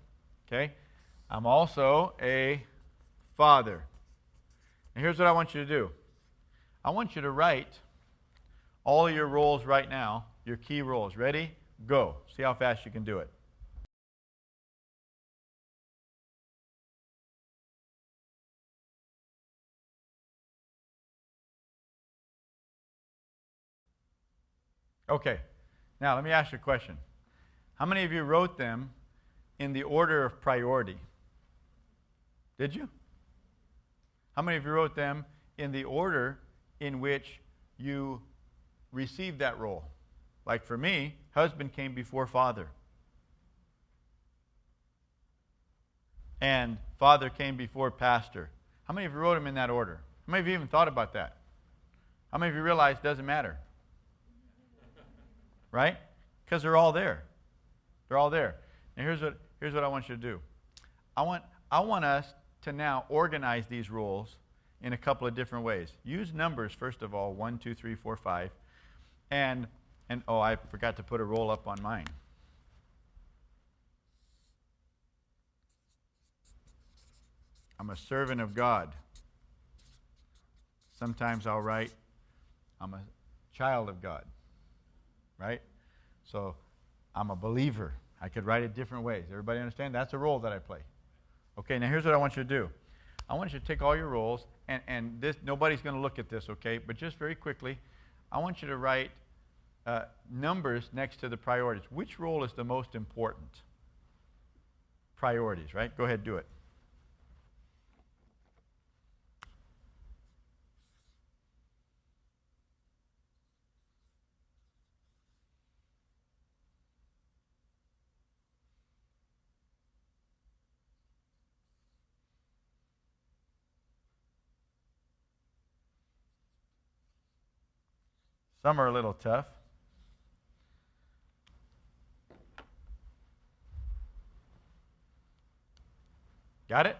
Okay? I'm also a father. And here's what I want you to do. I want you to write all of your roles right now, your key roles. Ready? Go. See how fast you can do it. Okay. Now, let me ask you a question. How many of you wrote them in the order of priority? Did you? How many of you wrote them in the order in which you received that role? Like for me, husband came before father. And father came before pastor. How many of you wrote them in that order? How many of you even thought about that? How many of you realize it doesn't matter? Right? Because they're all there. They're all there. And here's what I want you to do. I want us to now organize these roles in a couple of different ways. Use numbers, first of all, 1, 2, 3, 4, 5. And oh, I forgot to put a roll up on mine. I'm a servant of God. Sometimes I'll write, I'm a child of God. Right? So I'm a believer. I could write it different ways. Everybody understand? That's a role that I play. Okay, now here's what I want you to do. I want you to take all your roles, and this nobody's going to look at this, okay? But just very quickly, I want you to write numbers next to the priorities. Which role is the most important? Priorities, right? Go ahead, do it. Some are a little tough. Got it?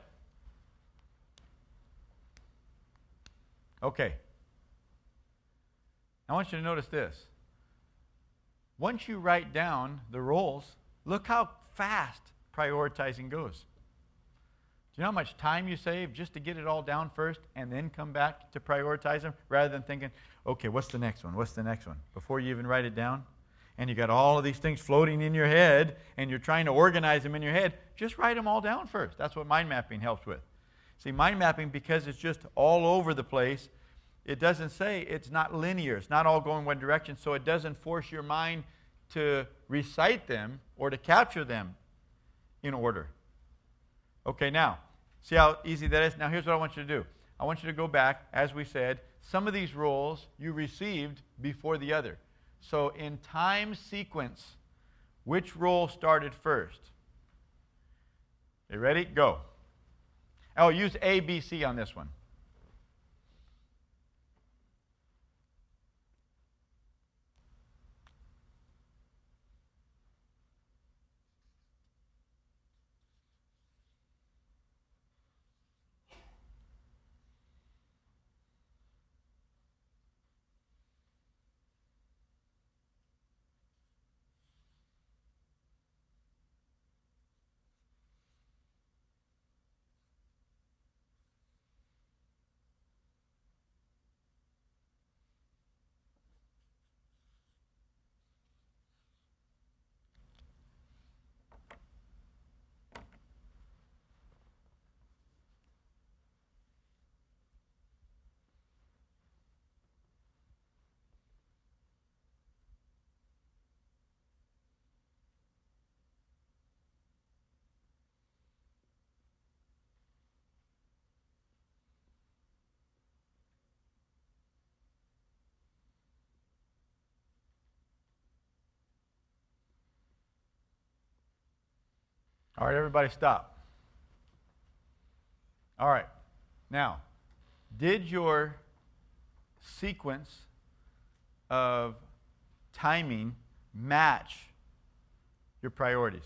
Okay. I want you to notice this. Once you write down the roles, look how fast prioritizing goes. Do you know how much time you save just to get it all down first and then come back to prioritize them rather than thinking, okay, what's the next one? What's the next one? Before you even write it down. And you got all of these things floating in your head and you're trying to organize them in your head. Just write them all down first. That's what mind mapping helps with. See, mind mapping, because it's just all over the place, it doesn't say, it's not linear. It's not all going one direction, so it doesn't force your mind to recite them or to capture them in order. Okay, now, see how easy that is? Now, here's what I want you to do. I want you to go back, as we said, some of these roles you received before the other. So in time sequence, which role started first? You ready? Go. Oh, use A, B, C on this one. All right, everybody stop. All right. Now, did your sequence of timing match your priorities?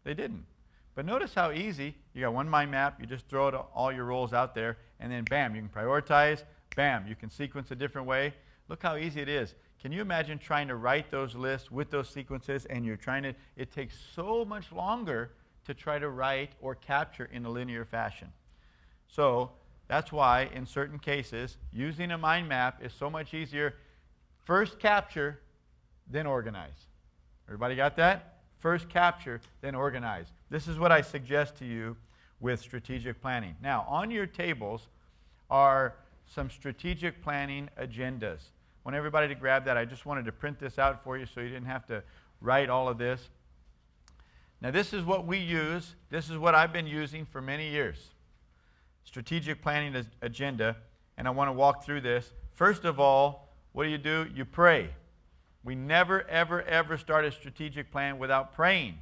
They didn't. But notice how easy, you got one mind map, you just throw all your roles out there, and then bam, you can prioritize, bam, you can sequence a different way. Look how easy it is. Can you imagine trying to write those lists with those sequences, and you're trying to, it takes so much longer to try to write or capture in a linear fashion. So that's why in certain cases, using a mind map is so much easier. First capture, then organize. Everybody got that? First capture, then organize. This is what I suggest to you with strategic planning. Now, on your tables are some strategic planning agendas. I want everybody to grab that. I just wanted to print this out for you so you didn't have to write all of this. Now, this is what we use. This is what I've been using for many years. Strategic planning agenda, and I want to walk through this. First of all, what do? You pray. We never, ever, ever start a strategic plan without praying.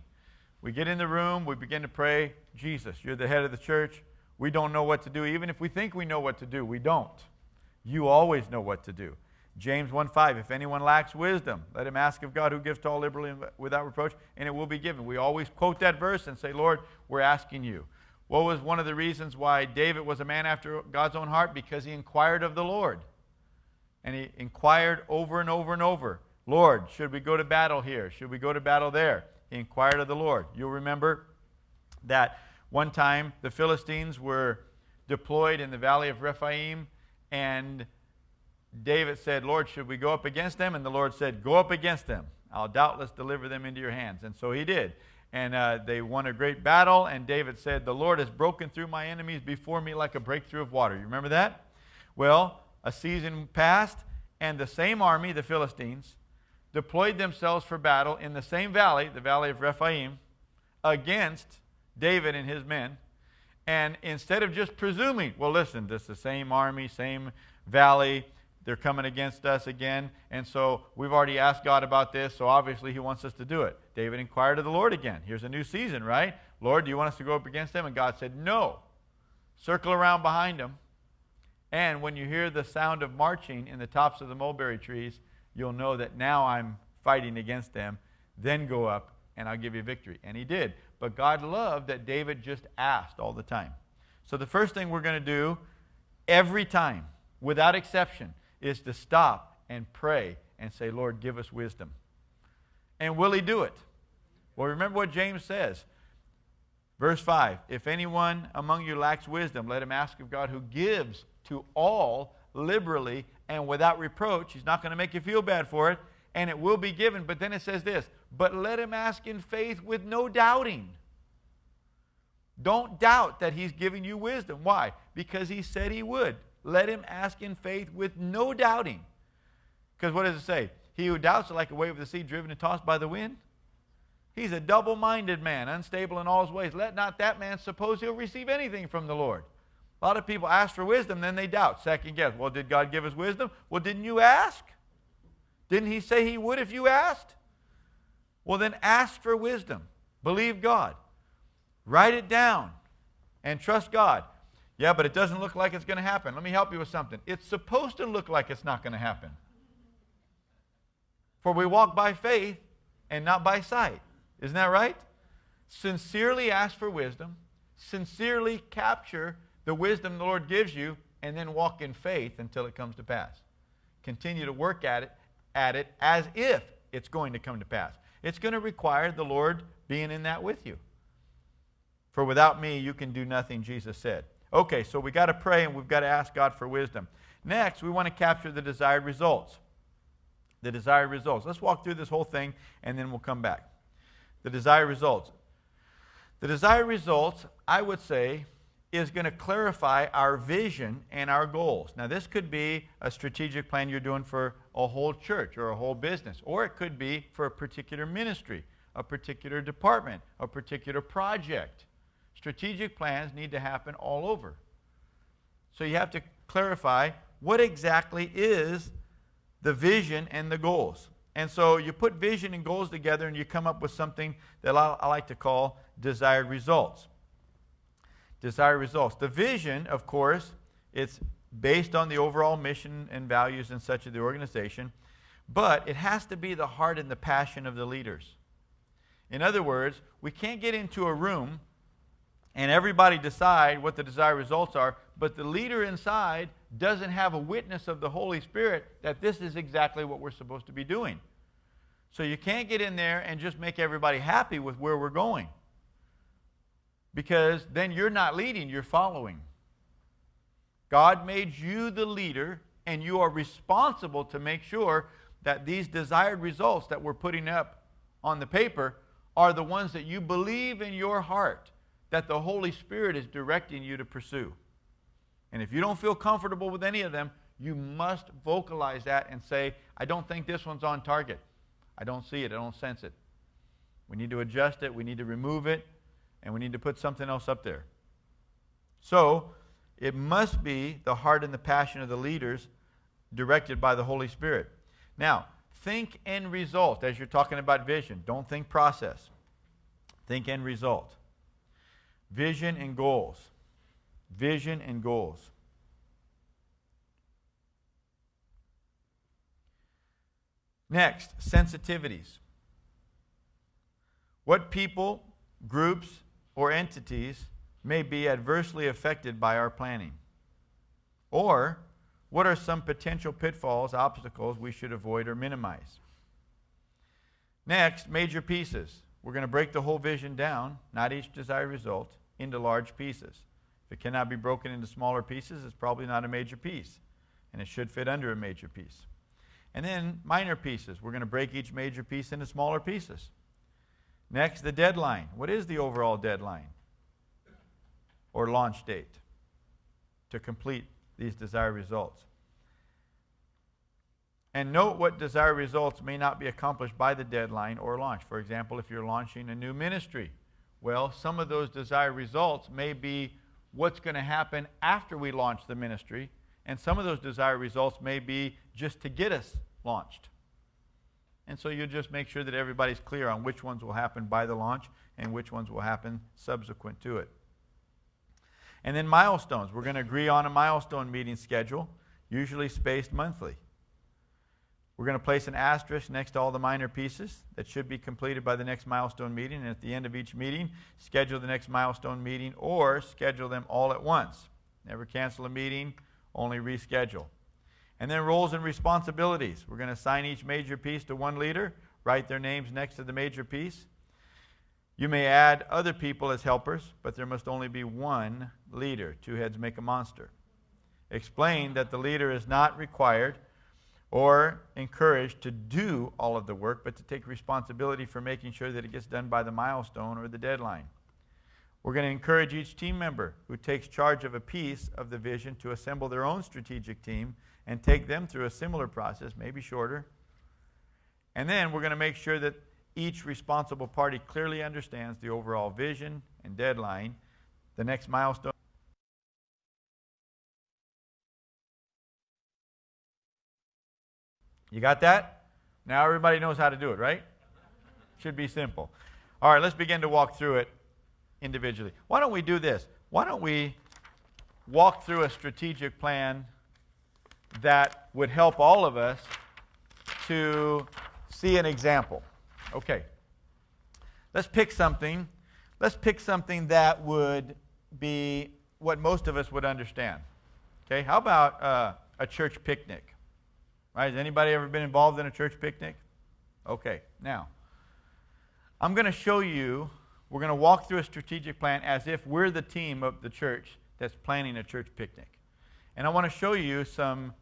We get in the room, we begin to pray, Jesus, you're the head of the church. We don't know what to do. Even if we think we know what to do, we don't. You always know what to do. James 1:5, if anyone lacks wisdom, let him ask of God who gives to all liberally and without reproach, and it will be given. We always quote that verse and say, Lord, we're asking you. What was one of the reasons why David was a man after God's own heart? Because he inquired of the Lord. And he inquired over and over and over. Lord, should we go to battle here? Should we go to battle there? He inquired of the Lord. You'll remember that one time the Philistines were deployed in the valley of Rephaim, and David said, Lord, should we go up against them? And the Lord said, go up against them. I'll doubtless deliver them into your hands. And so he did. And they won a great battle, and David said, the Lord has broken through my enemies before me like a breakthrough of water. You remember that? Well, a season passed, and the same army, the Philistines, deployed themselves for battle in the same valley, the valley of Rephaim, against David and his men. And instead of just presuming, well, listen, this is the same army, same valley, they're coming against us again, and so we've already asked God about this, so obviously he wants us to do it. David inquired of the Lord again. Here's a new season, right? Lord, do you want us to go up against them? And God said, no. Circle around behind them, and when you hear the sound of marching in the tops of the mulberry trees, you'll know that now I'm fighting against them. Then go up, and I'll give you victory. And he did. But God loved that David just asked all the time. So the first thing we're going to do every time, without exception, is to stop and pray and say, Lord, give us wisdom. And will he do it? Well, remember what James says. Verse 5, if anyone among you lacks wisdom, let him ask of God who gives to all liberally and without reproach. He's not going to make you feel bad for it, and it will be given. But then it says this, but let him ask in faith with no doubting. Don't doubt that he's giving you wisdom. Why? Because he said he would. Let him ask in faith with no doubting. Because what does it say? He who doubts is like a wave of the sea driven and tossed by the wind. He's a double-minded man, unstable in all his ways. Let not that man suppose he'll receive anything from the Lord. A lot of people ask for wisdom, then they doubt, second guess. Well, did God give us wisdom? Well, didn't you ask? Didn't he say he would if you asked? Well, then ask for wisdom. Believe God. Write it down and trust God. Yeah, but it doesn't look like it's going to happen. Let me help you with something. It's supposed to look like it's not going to happen. For we walk by faith and not by sight. Isn't that right? Sincerely ask for wisdom. Sincerely capture the wisdom the Lord gives you, and then walk in faith until it comes to pass. Continue to work at it as if it's going to come to pass. It's going to require the Lord being in that with you. For without me, you can do nothing, Jesus said. Okay, so we got to pray and we've got to ask God for wisdom. Next, we want to capture the desired results. The desired results. Let's walk through this whole thing and then we'll come back. The desired results. The desired results, I would say, is going to clarify our vision and our goals. Now, this could be a strategic plan you're doing for a whole church or a whole business, or it could be for a particular ministry, a particular department, a particular project. Strategic plans need to happen all over. So you have to clarify what exactly is the vision and the goals. And so you put vision and goals together and you come up with something that I like to call desired results. Desired results. The vision, of course, it's based on the overall mission and values and such of the organization, but it has to be the heart and the passion of the leaders. In other words, we can't get into a room and everybody decide what the desired results are, but the leader inside doesn't have a witness of the Holy Spirit that this is exactly what we're supposed to be doing. So you can't get in there and just make everybody happy with where we're going, because then you're not leading, you're following. God made you the leader, and you are responsible to make sure that these desired results that we're putting up on the paper are the ones that you believe in your heart that the Holy Spirit is directing you to pursue. And if you don't feel comfortable with any of them, you must vocalize that and say, I don't think this one's on target. I don't see it. I don't sense it. We need to adjust it. We need to remove it. And we need to put something else up there. So, it must be the heart and the passion of the leaders directed by the Holy Spirit. Now, think end result as you're talking about vision. Don't think process. Think end result. Vision and goals. Vision and goals. Next, sensitivities. What people, groups, or entities may be adversely affected by our planning? Or, what are some potential pitfalls, obstacles we should avoid or minimize? Next, major pieces. We're going to break the whole vision down, not each desired result, into large pieces. If it cannot be broken into smaller pieces, it's probably not a major piece, and it should fit under a major piece. And then minor pieces. We're going to break each major piece into smaller pieces. Next, the deadline. What is the overall deadline or launch date to complete these desired results? And note what desired results may not be accomplished by the deadline or launch. For example, if you're launching a new ministry, well, some of those desired results may be what's going to happen after we launch the ministry, and some of those desired results may be just to get us launched. And so you just make sure that everybody's clear on which ones will happen by the launch and which ones will happen subsequent to it. And then milestones. We're going to agree on a milestone meeting schedule, usually spaced monthly. We're going to place an asterisk next to all the minor pieces that should be completed by the next milestone meeting, and at the end of each meeting, schedule the next milestone meeting or schedule them all at once. Never cancel a meeting, only reschedule. And then roles and responsibilities. We're going to assign each major piece to one leader, write their names next to the major piece. You may add other people as helpers, but there must only be one leader. Two heads make a monster. Explain that the leader is not required or encouraged to do all of the work, but to take responsibility for making sure that it gets done by the milestone or the deadline. We're going to encourage each team member who takes charge of a piece of the vision to assemble their own strategic team and take them through a similar process, maybe shorter. And then we're going to make sure that each responsible party clearly understands the overall vision and deadline, the next milestone. You got that? Now everybody knows how to do it, right? Should be simple. All right, let's begin to walk through it individually. Why don't we do this? Why don't we walk through a strategic plan that would help all of us to see an example? Okay. Let's pick something. Let's pick something that would be what most of us would understand. Okay, how about a church picnic? Right? Has anybody ever been involved in a church picnic? Okay, now, I'm going to show you, we're going to walk through a strategic plan as if we're the team of the church that's planning a church picnic. And I want to show you some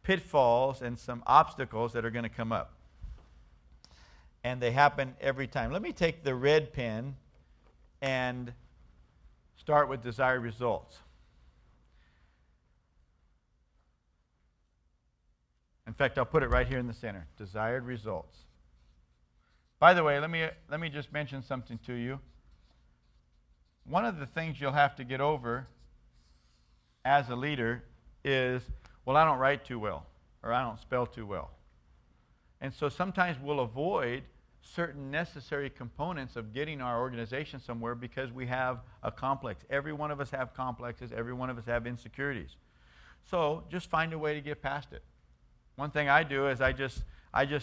pitfalls and some obstacles that are going to come up. And they happen every time. Let me take the red pen and start with desired results. In fact, I'll put it right here in the center. Desired results. By the way, let me just mention something to you. One of the things you'll have to get over as a leader is, well, I don't write too well, or I don't spell too well. And so sometimes we'll avoid certain necessary components of getting our organization somewhere because we have a complex. Every one of us have complexes. Every one of us have insecurities. So just find a way to get past it. One thing I do is I just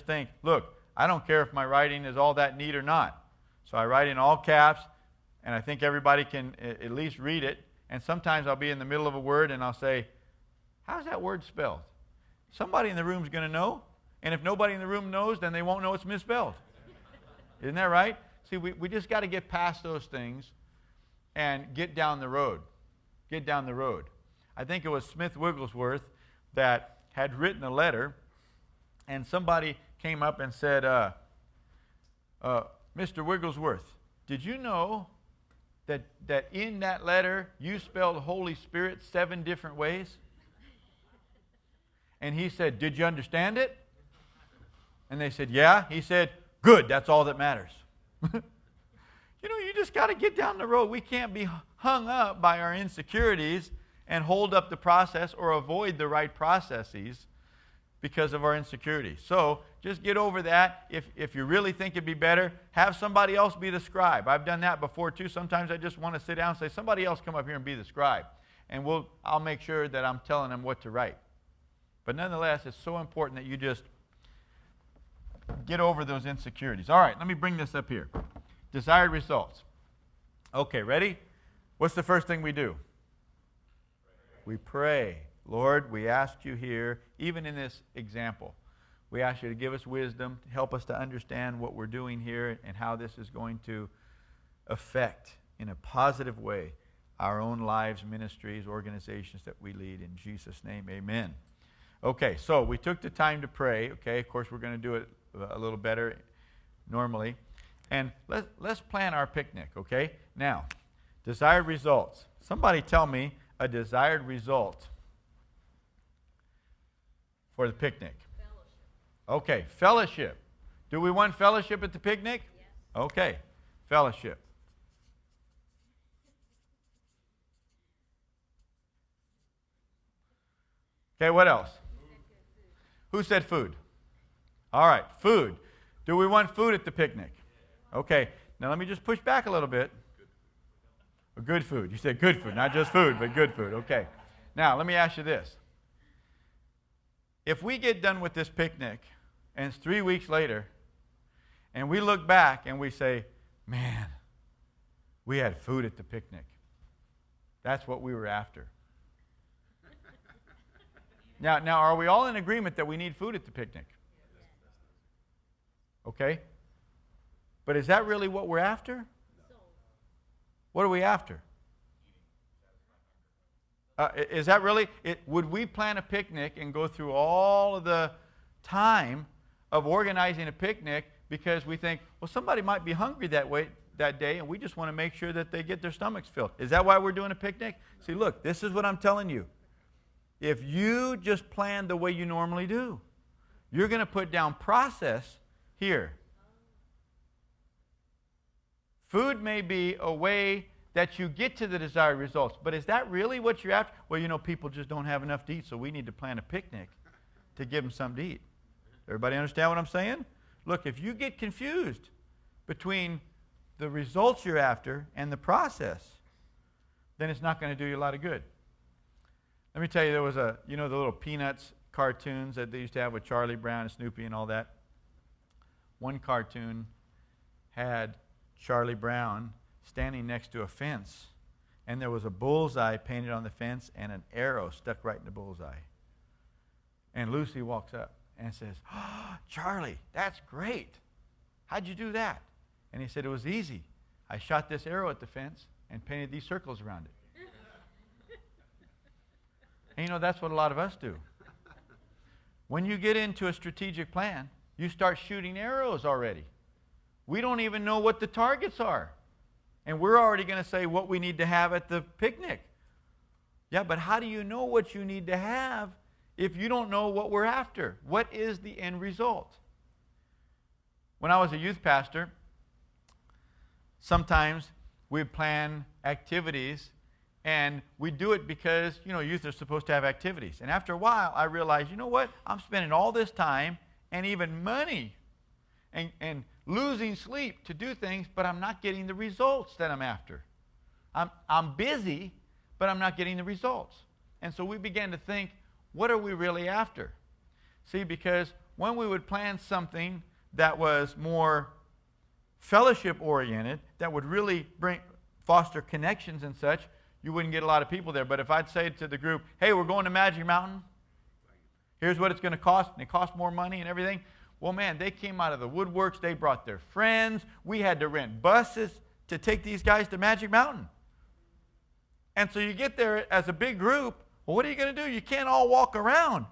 think, look, I don't care if my writing is all that neat or not. So I write in all caps, and I think everybody can at least read it. And sometimes I'll be in the middle of a word, and I'll say, how's that word spelled? Somebody in the room is going to know. And if nobody in the room knows, then they won't know it's misspelled. Isn't that right? See, we just got to get past those things and get down the road. Get down the road. I think it was Smith Wigglesworth that had written a letter, and somebody came up and said, Mr. Wigglesworth, did you know that in that letter you spelled Holy Spirit 7 different ways? And he said, did you understand it? And they said, yeah. He said, good, that's all that matters. You just got to get down the road. We can't be hung up by our insecurities and hold up the process or avoid the right processes because of our insecurities. So just get over that. If you really think it'd be better, have somebody else be the scribe. I've done that before too. Sometimes I just want to sit down and say, somebody else come up here and be the scribe. And I'll make sure that I'm telling them what to write. But nonetheless, it's so important that you just get over those insecurities. All right, let me bring this up here. Desired results. Okay, ready? What's the first thing we do? We pray. Lord, we ask you here, even in this example, we ask you to give us wisdom, to help us to understand what we're doing here and how this is going to affect, in a positive way, our own lives, ministries, organizations that we lead. In Jesus' name, amen. Okay, so we took the time to pray. Okay, of course, we're going to do it a little better normally. And let's plan our picnic, okay? Now, desired results. Somebody tell me a desired result for the picnic. Fellowship. Okay, fellowship. Do we want fellowship at the picnic? Yes. Okay, fellowship. Okay, what else? Who said food? All right, food. Do we want food at the picnic? Okay, now let me just push back a little bit. Good food. You said good food, not just food, but good food. Okay. Now, let me ask you this. If we get done with this picnic, and it's 3 weeks later, and we look back and we say, man, we had food at the picnic. That's what we were after. Now, are we all in agreement that we need food at the picnic? Okay? But is that really what we're after? What are we after? Is that really? Would we plan a picnic and go through all of the time of organizing a picnic because we think, well, somebody might be hungry that day, and we just want to make sure that they get their stomachs filled? Is that why we're doing a picnic? See, look, this is what I'm telling you. If you just plan the way you normally do, you're going to put down process here. Food may be a way that you get to the desired results, but is that really what you're after? Well, people just don't have enough to eat, so we need to plan a picnic to give them something to eat. Everybody understand what I'm saying? Look, if you get confused between the results you're after and the process, then it's not going to do you a lot of good. Let me tell you, there was the little Peanuts cartoons that they used to have with Charlie Brown and Snoopy and all that. One cartoon had Charlie Brown standing next to a fence, and there was a bullseye painted on the fence and an arrow stuck right in the bullseye. And Lucy walks up and says, "Oh, Charlie, that's great. How'd you do that?" And he said, "It was easy. I shot this arrow at the fence and painted these circles around it." And that's what a lot of us do. When you get into a strategic plan, you start shooting arrows already. We don't even know what the targets are. And we're already going to say what we need to have at the picnic. Yeah, but how do you know what you need to have if you don't know what we're after? What is the end result? When I was a youth pastor, sometimes we'd plan activities, and we do it because, youth are supposed to have activities. And after a while, I realized, I'm spending all this time and even money and losing sleep to do things, but I'm not getting the results that I'm after. I'm busy, but I'm not getting the results. And so we began to think, what are we really after? See, because when we would plan something that was more fellowship-oriented, that would really foster connections and such, you wouldn't get a lot of people there. But if I'd say to the group, hey, we're going to Magic Mountain, here's what it's going to cost, and it costs more money and everything, well, man, they came out of the woodworks. They brought their friends. We had to rent buses to take these guys to Magic Mountain. And so you get there as a big group. Well, what are you going to do? You can't all walk around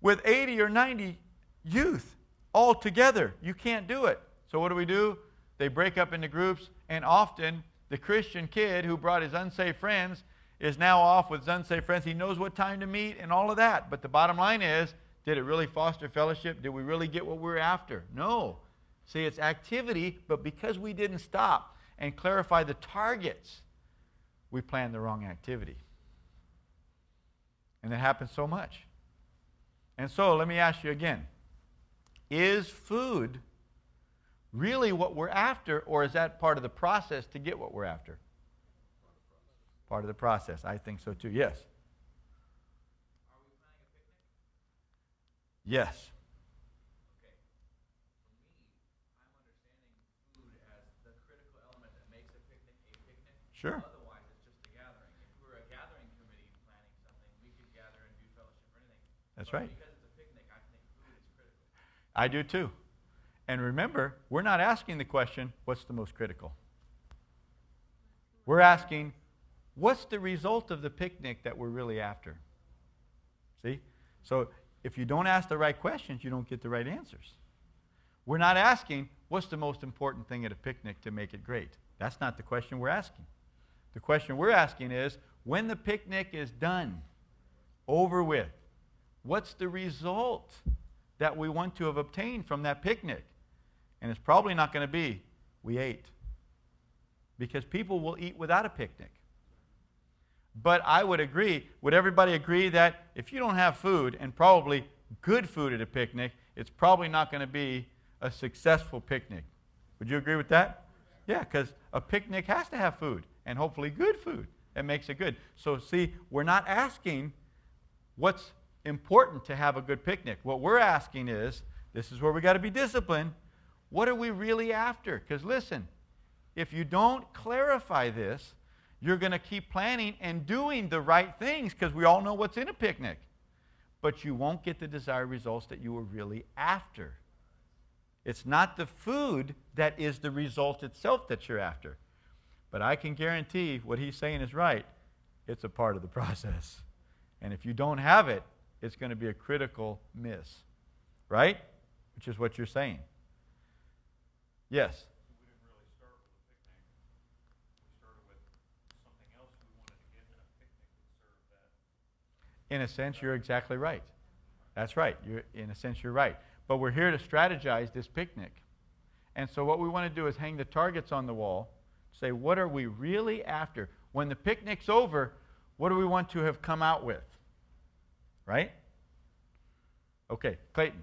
with 80 or 90 youth all together. You can't do it. So what do? They break up into groups, and often the Christian kid who brought his unsafe friends is now off with his unsafe friends. He knows what time to meet and all of that. But the bottom line is, did it really foster fellowship? Did we really get what we were after? No. See, it's activity, but because we didn't stop and clarify the targets, we planned the wrong activity. And it happens so much. And so let me ask you again, is food really what we're after, or is that part of the process to get what we're after? Part of the process. I think so too. Yes. Are we planning a picnic? Yes. Okay. For me, I'm understanding food as the critical element that makes a picnic a picnic. Sure. Otherwise, it's just a gathering. If we were a gathering committee planning something, we could gather and do fellowship or anything. That's But right. because it's a picnic, I think food is critical. I do too. And remember, we're not asking the question, what's the most critical? We're asking, what's the result of the picnic that we're really after? See? So if you don't ask the right questions, you don't get the right answers. We're not asking, what's the most important thing at a picnic to make it great? That's not the question we're asking. The question we're asking is, when the picnic is done, over with, what's the result that we want to have obtained from that picnic? And it's probably not going to be, we ate. Because people will eat without a picnic. But I would agree, would everybody agree that if you don't have food, and probably good food at a picnic, it's probably not going to be a successful picnic? Would you agree with that? Yeah, because a picnic has to have food, and hopefully good food. That makes it good. So see, we're not asking what's important to have a good picnic. What we're asking is, this is where we got to be disciplined, what are we really after? Because listen, if you don't clarify this, you're going to keep planning and doing the right things because we all know what's in a picnic. But you won't get the desired results that you were really after. It's not the food that is the result itself that you're after. But I can guarantee what he's saying is right. It's a part of the process. And if you don't have it, it's going to be a critical miss. Right? Which is what you're saying. Yes? We didn't really start with a picnic. We started with something else we wanted to get, and a picnic would serve that. In a sense, you're exactly right. That's right. In a sense, you're right. But we're here to strategize this picnic. And so what we want to do is hang the targets on the wall, say, what are we really after? When the picnic's over, what do we want to have come out with? Right? Okay, Clayton.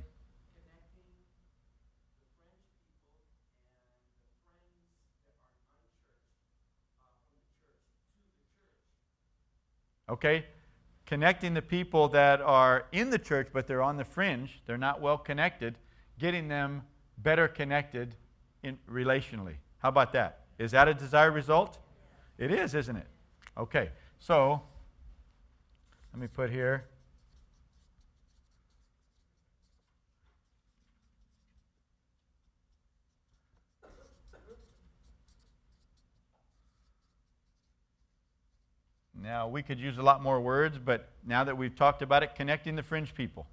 Okay, connecting the people that are in the church, but they're on the fringe, they're not well connected, getting them better connected relationally. How about that? Is that a desired result? It is, isn't it? Okay, so let me put here. Now, we could use a lot more words, but now that we've talked about it, connecting the fringe people.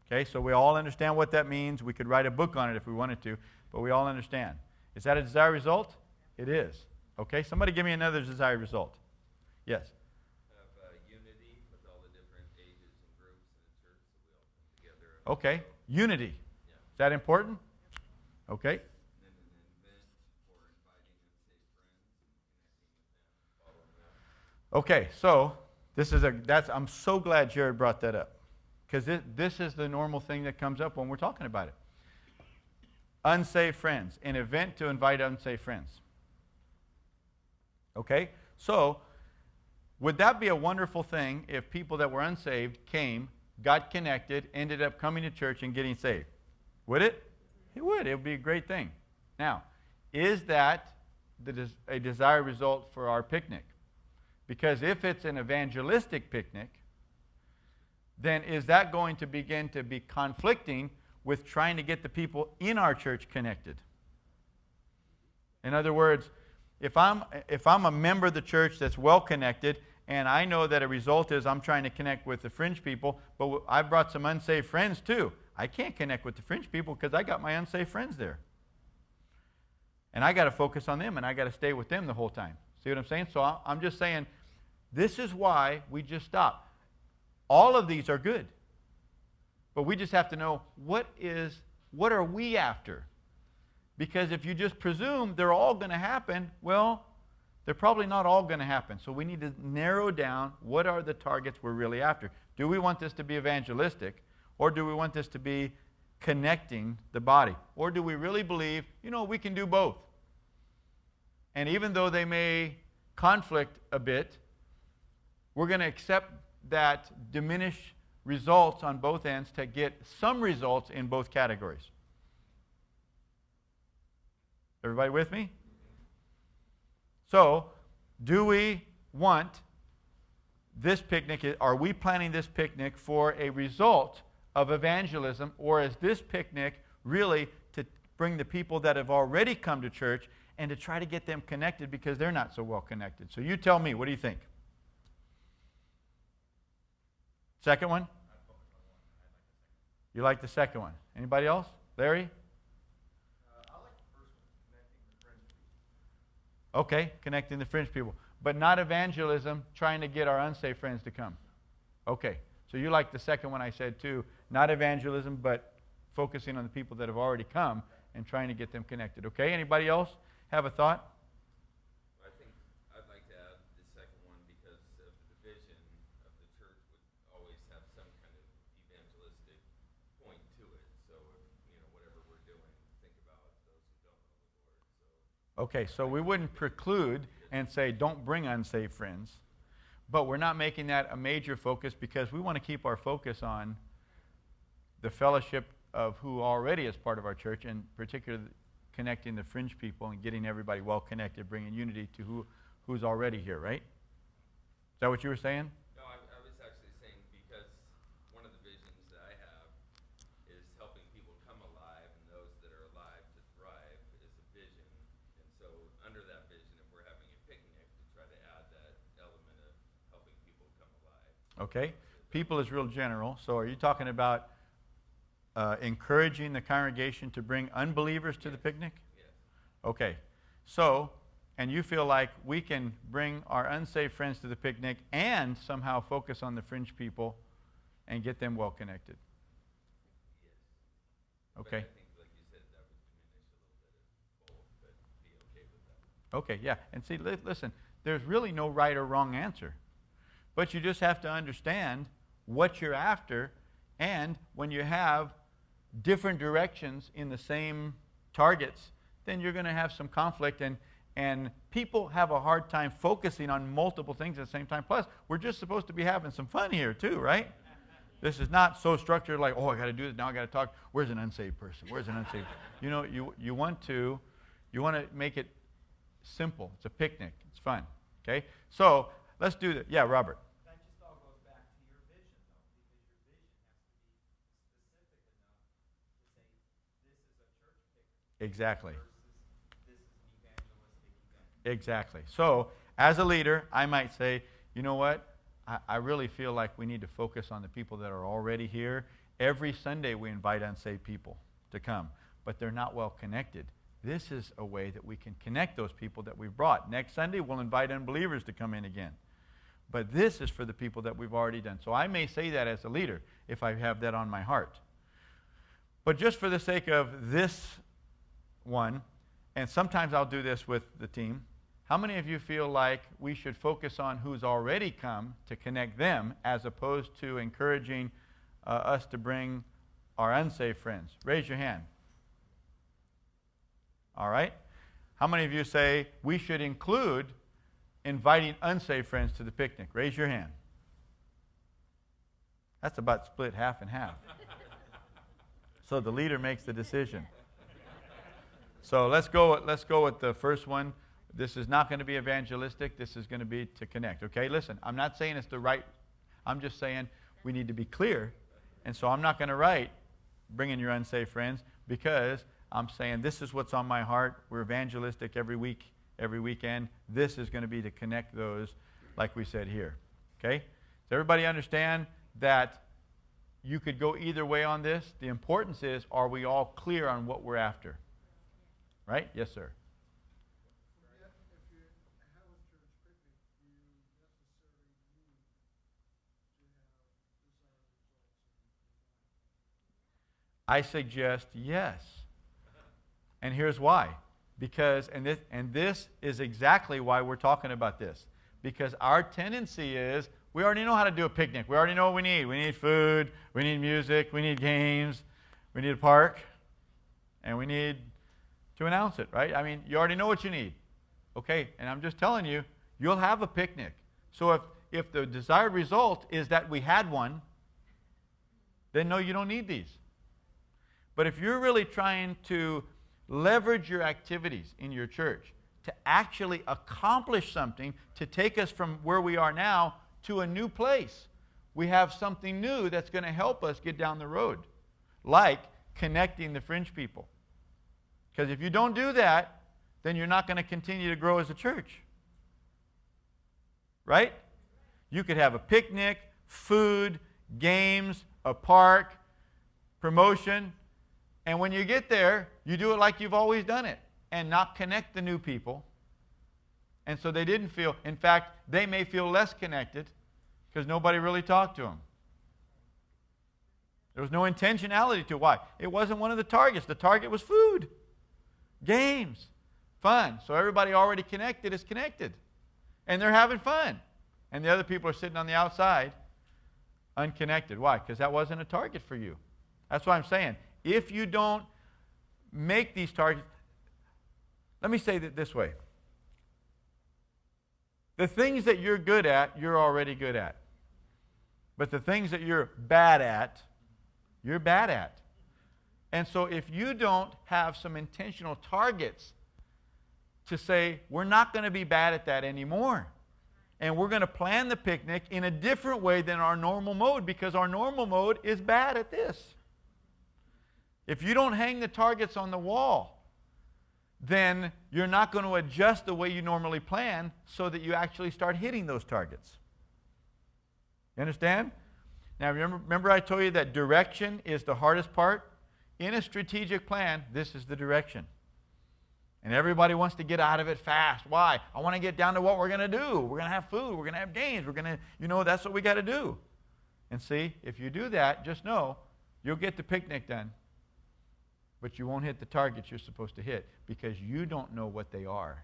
Okay, so we all understand what that means. We could write a book on it if we wanted to, but we all understand. Is that a desired result? It is. Okay, somebody give me another desired result. Yes? Have unity with all the different ages and groups in the church so we all come together. Okay, unity. Yeah. Is that important? Okay. And then an event for inviting unsafe friends and connecting with them, following them. Okay, so this is I'm so glad Jared brought that up. Because this is the normal thing that comes up when we're talking about it. Unsaved friends, an event to invite unsaved friends. Okay? So, would that be a wonderful thing if people that were unsaved came, got connected, ended up coming to church and getting saved? Would it? It would. It would be a great thing. Now, is that a desired result for our picnic? Because if it's an evangelistic picnic, then is that going to begin to be conflicting with trying to get the people in our church connected? In other words, if I'm a member of the church that's well connected, and I know that a result is I'm trying to connect with the fringe people, but I brought some unsaved friends too. I can't connect with the fringe people because I got my unsaved friends there. And I got to focus on them, and I got to stay with them the whole time. See what I'm saying? So I'm just saying, this is why we just stop. All of these are good. But we just have to know what are we after? Because if you just presume they're all going to happen, well, they're probably not all going to happen. So we need to narrow down what are the targets we're really after. Do we want this to be evangelistic, or do we want this to be connecting the body? Or do we really believe, we can do both? And even though they may conflict a bit, we're going to accept that diminish results on both ends to get some results in both categories. Everybody with me? So, do we want this picnic, are we planning this picnic for a result of evangelism, or is this picnic really to bring the people that have already come to church and to try to get them connected because they're not so well connected? So you tell me, what do you think? Second one? You like the second one. Anybody else? Larry? I like the first one, connecting the fringe people. Okay, connecting the fringe people. But not evangelism, trying to get our unsaved friends to come. Okay, so you like the second one I said too. Not evangelism, but focusing on the people that have already come and trying to get them connected. Okay, anybody else have a thought? I think I'd like to add the second one because of the vision of the church would always have some kind of evangelistic point to it. So, whatever we're doing, think about those who don't know the Lord. Okay, so we wouldn't preclude and say don't bring unsaved friends, but we're not making that a major focus because we want to keep our focus on the fellowship of who already is part of our church, and particularly connecting the fringe people and getting everybody well connected, bringing unity to who's already here, right? Is that what you were saying? No, I was actually saying because one of the visions that I have is helping people come alive, and those that are alive to thrive is a vision. And so under that vision, if we're having a picnic, to try to add that element of helping people come alive. Okay. People is real general. So are you talking about encouraging the congregation to bring unbelievers to the picnic? Yes. Okay. So, and you feel like we can bring our unsaved friends to the picnic and somehow focus on the fringe people and get them well connected? Yes. Okay. But I think, like you said, that would diminish a little bit of both, but be okay with that. Okay, yeah. And see, listen, there's really no right or wrong answer. But you just have to understand what you're after, and when you have different directions in the same targets, then you're going to have some conflict, and people have a hard time focusing on multiple things at the same time. Plus, we're just supposed to be having some fun here too, right? This is not so structured like, oh, I got to do this, now I got to talk. Where's an unsaved person? Where's an unsaved? You want to make it simple. It's a picnic. It's fun. Okay? So, let's do that. Yeah, Robert. That just all goes back to your vision, though, because your vision has to be specific enough to say this is a church picnic Exactly. versus this is an evangelistic event. Exactly. So, as a leader, I might say, you know what? I really feel like we need to focus on the people that are already here. Every Sunday we invite unsaved people to come, but they're not well connected. This is a way that we can connect those people that we've brought. Next Sunday, we'll invite unbelievers to come in again. But this is for the people that we've already done. So I may say that as a leader if I have that on my heart. But just for the sake of this one, and sometimes I'll do this with the team, how many of you feel like we should focus on who's already come to connect them as opposed to encouraging us to bring our unsaved friends? Raise your hand. All right. How many of you say we should include inviting unsaved friends to the picnic? Raise your hand. That's about split half and half. So the leader makes the decision. So let's go with the first one. This is not going to be evangelistic. This is going to be to connect. Okay, listen, I'm not saying it's the right. I'm just saying we need to be clear. And so I'm not going to write bringing your unsaved friends, because I'm saying this is what's on my heart. We're evangelistic every week, every weekend. This is going to be to connect those, like we said here. Okay? Does everybody understand that you could go either way on this? The importance is, are we all clear on what we're after? Right? Yes, sir. I suggest yes. And here's why. Because, and this is exactly why we're talking about this. Because our tendency is, we already know how to do a picnic. We already know what we need. We need food, we need music, we need games, we need a park, and we need to announce it, right? I mean, you already know what you need. Okay, and I'm just telling you, you'll have a picnic. So if the desired result is that we had one, then no, you don't need these. But if you're really trying to leverage your activities in your church to actually accomplish something to take us from where we are now to a new place, we have something new that's going to help us get down the road, like connecting the fringe people. Because if you don't do that, then you're not going to continue to grow as a church. Right? You could have a picnic, food, games, a park, promotion, and when you get there, you do it like you've always done it and not connect the new people. And so they didn't feel, in fact, they may feel less connected because nobody really talked to them. There was no intentionality to it. Why? It wasn't one of the targets. The target was food, games, fun. So everybody already connected is connected. And they're having fun. And the other people are sitting on the outside unconnected. Why? Because that wasn't a target for you. That's what I'm saying. If you don't make these targets, let me say it this way. The things that you're good at, you're already good at. But the things that you're bad at, you're bad at. And so if you don't have some intentional targets to say, we're not going to be bad at that anymore, and we're going to plan the picnic in a different way than our normal mode, because our normal mode is bad at this. If you don't hang the targets on the wall, then you're not going to adjust the way you normally plan so that you actually start hitting those targets. You understand? Now remember I told you that direction is the hardest part? In a strategic plan, this is the direction. And everybody wants to get out of it fast. Why? I want to get down to what we're going to do. We're going to have food. We're going to have games. We're going to, that's what we got to do. And see, if you do that, just know you'll get the picnic done. But you won't hit the targets you're supposed to hit because you don't know what they are.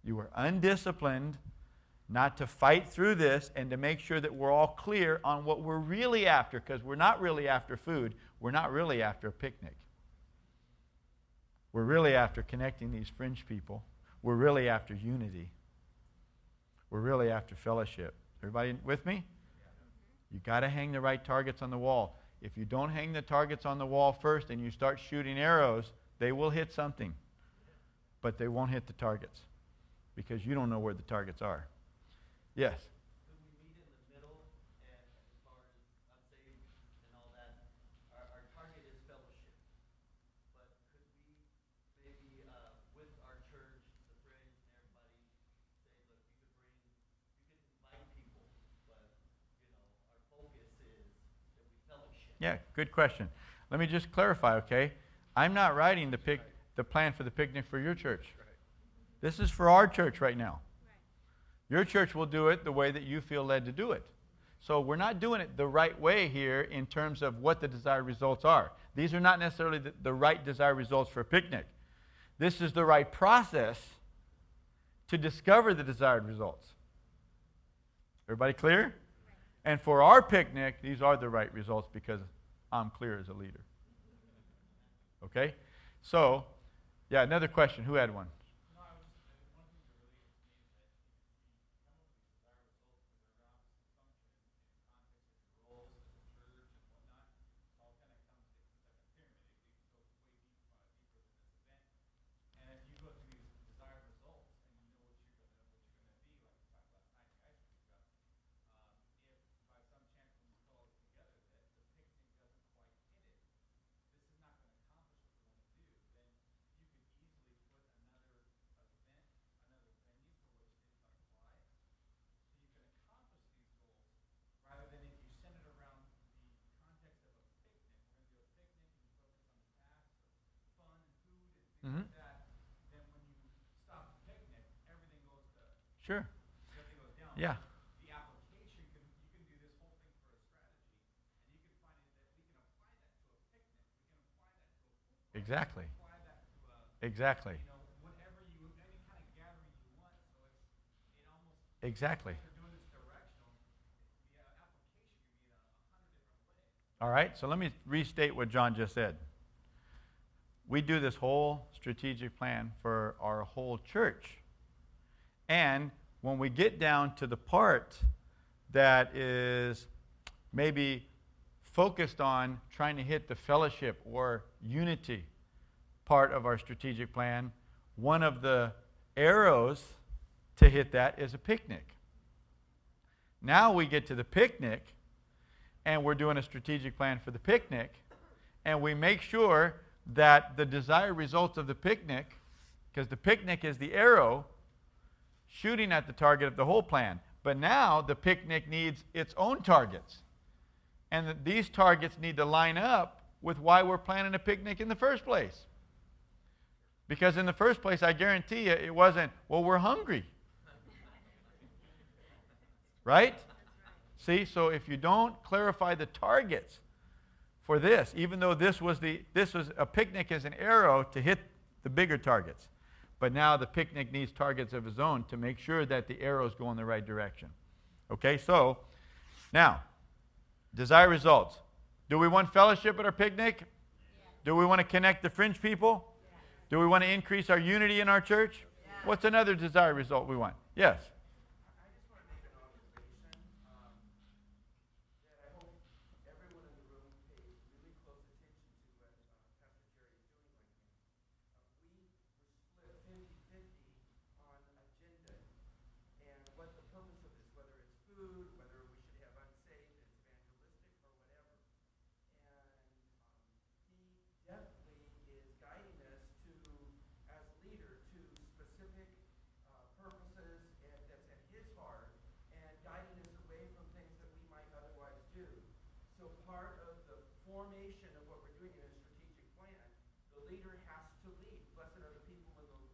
You were undisciplined not to fight through this and to make sure that we're all clear on what we're really after, because we're not really after food. We're not really after a picnic. We're really after connecting these fringe people. We're really after unity. We're really after fellowship. Everybody with me? You got to hang the right targets on the wall. If you don't hang the targets on the wall first and you start shooting arrows, they will hit something. But they won't hit the targets because you don't know where the targets are. Yes? Could we meet in the middle, and as far as unsaved and all that, our target is fellowship. But could we maybe, with our church, the friends and everybody, say, look, you could invite people, but, our focus is that we fellowship. Yeah, good question. Let me just clarify, okay? I'm not writing the plan for the picnic for your church. This is for our church right now. Your church will do it the way that you feel led to do it. So we're not doing it the right way here in terms of what the desired results are. These are not necessarily the right desired results for a picnic. This is the right process to discover the desired results. Everybody clear? And for our picnic, these are the right results because I'm clear as a leader. Okay? So, yeah, another question. Who had one? Mm-hmm. Sure. Yeah. Exactly. Exactly. Exactly. All right, so let me restate what John just said. We do this whole strategic plan for our whole church. And when we get down to the part that is maybe focused on trying to hit the fellowship or unity part of our strategic plan, one of the arrows to hit that is a picnic. Now we get to the picnic, and we're doing a strategic plan for the picnic, and we make sure that the desired results of the picnic, because the picnic is the arrow shooting at the target of the whole plan. But now the picnic needs its own targets. And these targets need to line up with why we're planning a picnic in the first place. Because in the first place, I guarantee you, it wasn't, well, we're hungry. Right? See, so if you don't clarify the targets for this, even though this was a picnic as an arrow to hit the bigger targets. But now the picnic needs targets of its own to make sure that the arrows go in the right direction. Okay, so now, desired results. Do we want fellowship at our picnic? Yeah. Do we want to connect the fringe people? Yeah. Do we want to increase our unity in our church? Yeah. What's another desired result we want? Yes. Formation of what we're doing in a strategic plan, the leader has to lead. Blessed are the people when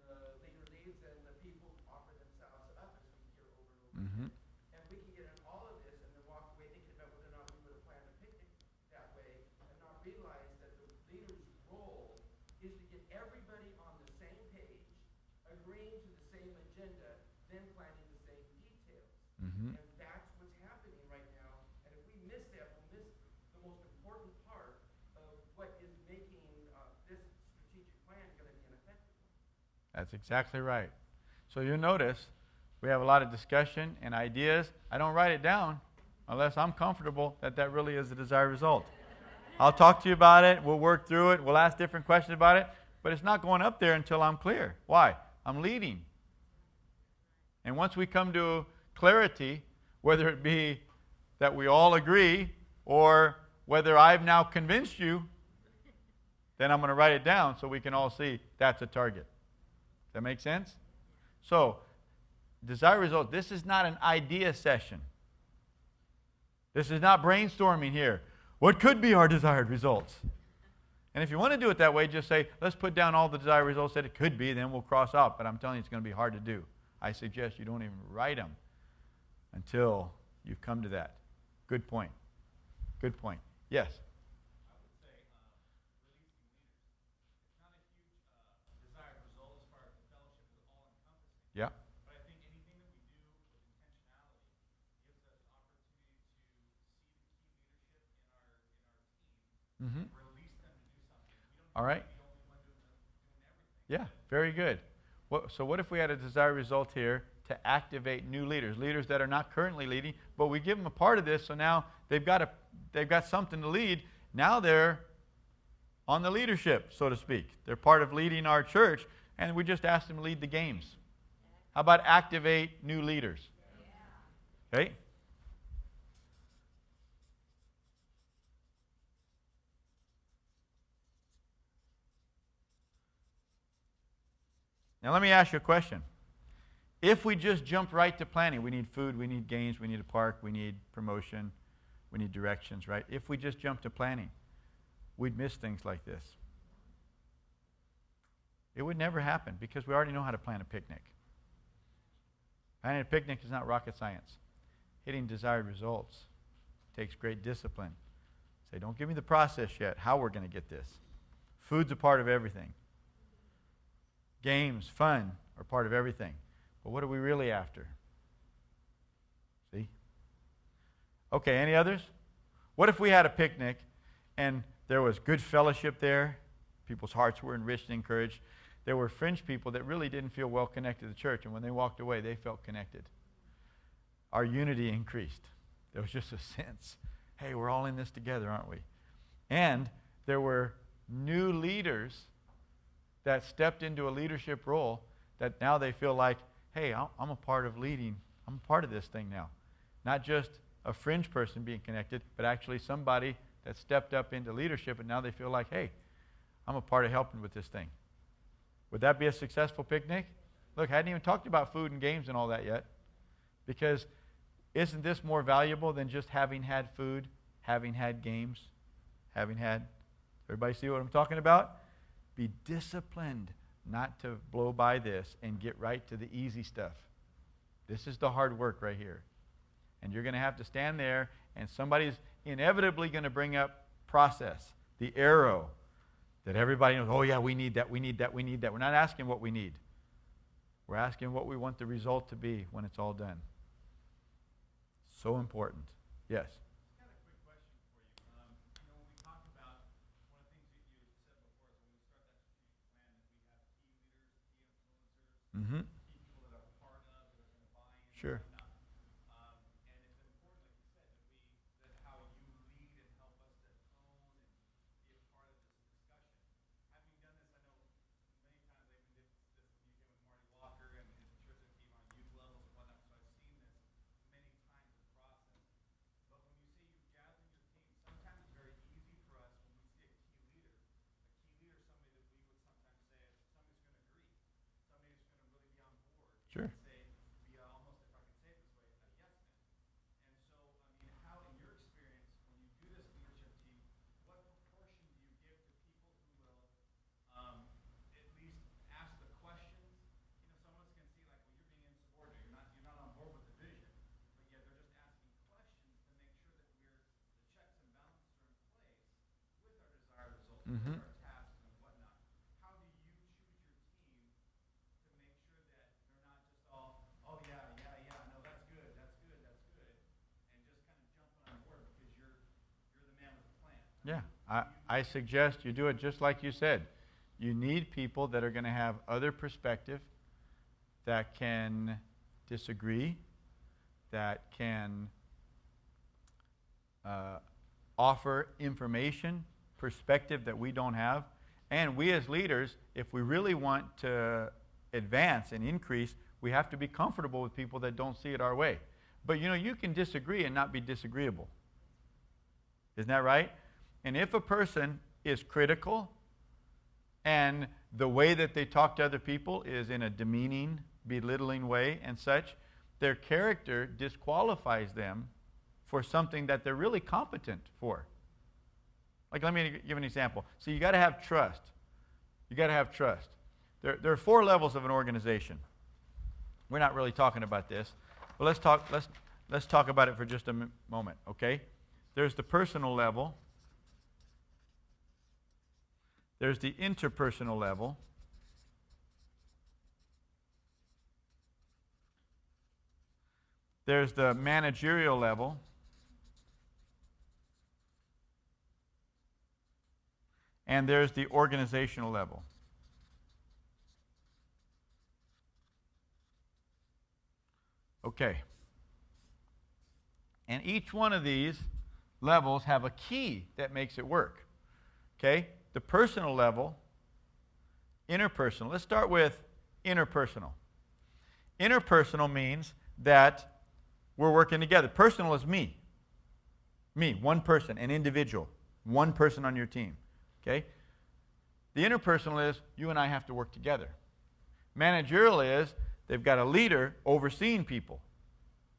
the leader leads and the people offer themselves up, as we hear over and over. Mm-hmm. And we can get in all of this and then walk away thinking about whether or not we would have planned a picnic that way and not realize that the leader's role is to get everybody on the same page, agreeing to the same agenda, then planning the same details. Mm-hmm. And that's what's happening right now. And if we miss that, we'll miss the most important part of what is making this strategic plan going to be an effective one. That's exactly right. So you'll notice we have a lot of discussion and ideas. I don't write it down unless I'm comfortable that that really is the desired result. I'll talk to you about it. We'll work through it. We'll ask different questions about it. But it's not going up there until I'm clear. Why? I'm leading. And once we come to clarity, whether it be that we all agree or whether I've now convinced you, then I'm going to write it down so we can all see that's a target. Does that make sense? So, desired result. This is not an idea session. This is not brainstorming here. What could be our desired results? And if you want to do it that way, just say, let's put down all the desired results that it could be, then we'll cross out. But I'm telling you, it's going to be hard to do. I suggest you don't even write them until you've come to that. Good point. Good point. Yes? I would say releasing leaders. It's not a huge desired result as far as the fellowship is all-encompassing. Yeah. But I think anything that we do with intentionality gives us opportunity Mhm. release them to do something. We don't All right. need to be the only one doing everything. Yeah, very good. So what if we had a desired result here to activate new leaders that are not currently leading, but we give them a part of this, so now they've got something to lead. Now they're on the leadership, so to speak. They're part of leading our church, and we just ask them to lead the games. How about activate new leaders? Okay? Now let me ask you a question. If we just jump right to planning, we need food, we need games, we need a park, we need promotion, we need directions, right? If we just jump to planning, we'd miss things like this. It would never happen because we already know how to plan a picnic. Planning a picnic is not rocket science. Hitting desired results takes great discipline. Say, don't give me the process yet, how we're going to get this. Food's a part of everything. Games, fun are part of everything. But what are we really after? See? Okay, any others? What if we had a picnic and there was good fellowship there? People's hearts were enriched and encouraged. There were fringe people that really didn't feel well connected to the church, and when they walked away, they felt connected. Our unity increased. There was just a sense, hey, we're all in this together, aren't we? And there were new leaders that stepped into a leadership role that now they feel like, hey, I'm a part of leading. I'm a part of this thing now. Not just a fringe person being connected, but actually somebody that stepped up into leadership, and now they feel like, hey, I'm a part of helping with this thing. Would that be a successful picnic? Look, I hadn't even talked about food and games and all that yet. Because isn't this more valuable than just having had food, having had games, everybody see what I'm talking about? Be disciplined not to blow by this and get right to the easy stuff. This is the hard work right here. And you're going to have to stand there, and somebody's inevitably going to bring up process, the arrow, that everybody knows, oh yeah, we need that, we need that, we need that. We're not asking what we need. We're asking what we want the result to be when it's all done. So important. Yes? I've got a quick question for you. When we talk about one of the things that you said before is when we start that strategic plan that we have key leaders, key influencers, Mm-hmm. key people that are part of, that are going to buy in. Sure. And whatnot. And it's important, like you said, that how you lead and help us set tone and be a part of this discussion. Having done this, I know many times I even did this you came with Marty Walker and his church team on youth levels and whatnot, so I've seen this many times in process. But when you say you gather your team, sometimes it's very easy for us when we see a key leader. A key leader is somebody that we would sometimes say is somebody's going to agree. Somebody that's going to really be on board. Sure. And say, be almost, if I can say it this way, a yes man. And so, I mean, how, in your experience, when you do this leadership team, what proportion do you give to people who will at least ask the questions? Some of us can see like, well, you're being insubordinate. You're not on board with the vision, but yet they're just asking questions to make sure that the checks and balances are in place with our desired results, Mm-hmm. with our tasks and whatnot. How do you choose your team to make sure that they're not just all, oh yeah, no, that's good, and just kind of jumping on board because you're the man with the plan? Yeah. I suggest you do it just like you said. You need people that are going to have other perspective, that can disagree, that can offer information, perspective that we don't have. And we as leaders, if we really want to advance and increase, we have to be comfortable with people that don't see it our way. But you can disagree and not be disagreeable. Isn't that right? And if a person is critical and the way that they talk to other people is in a demeaning, belittling way and such, their character disqualifies them for something that they're really competent for. Like, let me give an example. So you got to have trust. You got to have trust. There are 4 levels of an organization. We're not really talking about this, but let's talk about it for just a moment, okay? There's the personal level. There's the interpersonal level. There's the managerial level. and there's the organizational level. Okay. And each one of these levels have a key that makes it work. Okay? The personal level, interpersonal. Let's start with interpersonal. Interpersonal means that we're working together. Personal is me. Me, one person, an individual. One person on your team. Okay? The interpersonal is you and I have to work together. Managerial is they've got a leader overseeing people.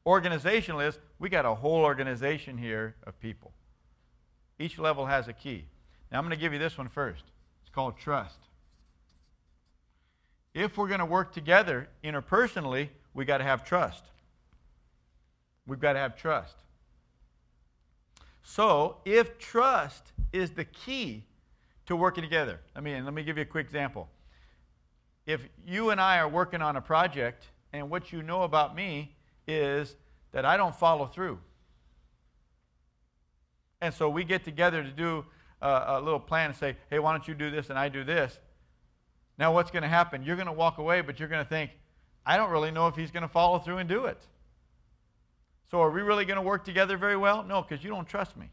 Organizational is we got a whole organization here of people. Each level has a key. Now I'm going to give you this one first. It's called trust. If we're going to work together interpersonally, we got to have trust. We've got to have trust. So, if trust is the key to working together, let me give you a quick example. If you and I are working on a project, and what you know about me is that I don't follow through. And so we get together to do a little plan and say, hey, why don't you do this and I do this? Now what's going to happen? You're going to walk away, but you're going to think, I don't really know if he's going to follow through and do it. So are we really going to work together very well? No, because you don't trust me.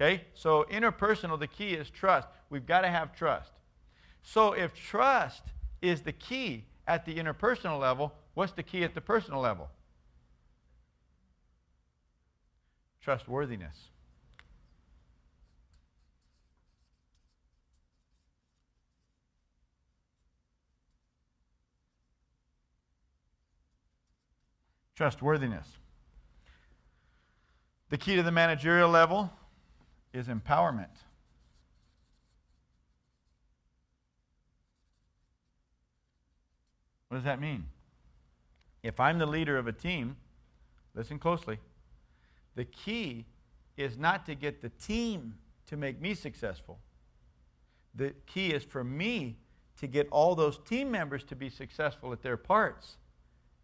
Okay? So interpersonal, the key is trust. We've got to have trust. So if trust is the key at the interpersonal level, what's the key at the personal level? Trustworthiness. Trustworthiness. The key to the managerial level is empowerment. What does that mean? If I'm the leader of a team, listen closely, the key is not to get the team to make me successful. The key is for me to get all those team members to be successful at their parts.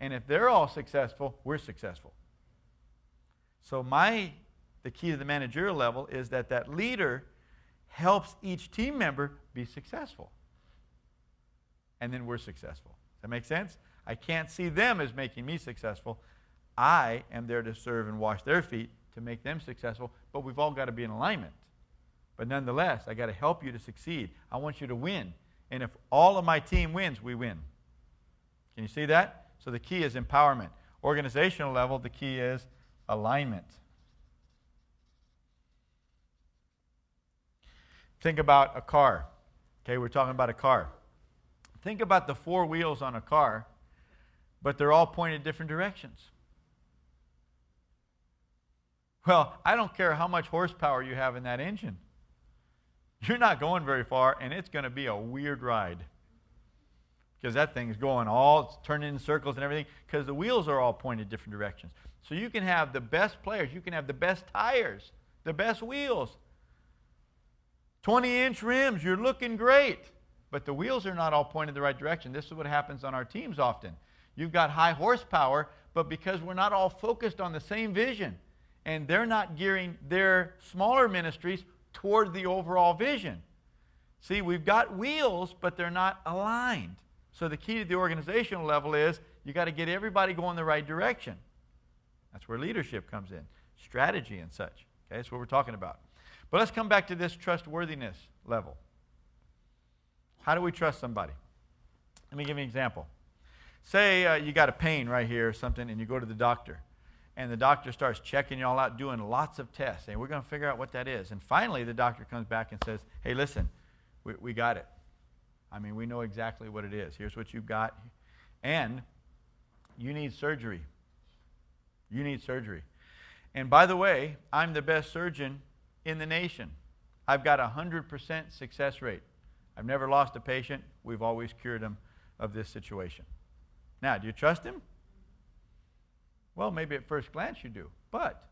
And if they're all successful, we're successful. So the key to the managerial level is that leader helps each team member be successful. And then we're successful. Does that make sense? I can't see them as making me successful. I am there to serve and wash their feet to make them successful, but we've all got to be in alignment. But nonetheless, I got to help you to succeed. I want you to win. And if all of my team wins, we win. Can you see that? So the key is empowerment. Organizational level, the key is alignment. Think about a car. Okay, we're talking about a car. Think about the four wheels on a car, but they're all pointed different directions. Well, I don't care how much horsepower you have in that engine. You're not going very far, and it's going to be a weird ride. Because that thing is going it's turning in circles and everything, because the wheels are all pointed different directions. So you can have the best players, you can have the best tires, the best wheels, 20-inch rims, you're looking great. But the wheels are not all pointed the right direction. This is what happens on our teams often. You've got high horsepower, but because we're not all focused on the same vision, and they're not gearing their smaller ministries toward the overall vision. See, we've got wheels, but they're not aligned. So the key to the organizational level is you got to get everybody going the right direction. That's where leadership comes in, strategy and such. Okay, that's what we're talking about. But let's come back to this trustworthiness level. How do we trust somebody? Let me give you an example. Say you got a pain right here or something, and you go to the doctor. And the doctor starts checking you all out, doing lots of tests. And we're going to figure out what that is. And finally, the doctor comes back and says, hey, listen, we got it. I mean, we know exactly what it is. Here's what you've got. And you need surgery. You need surgery. And by the way, I'm the best surgeon in the nation. I've got 100% success rate. I've never lost a patient. We've always cured them of this situation. Now, do you trust him? Well, maybe at first glance you do. But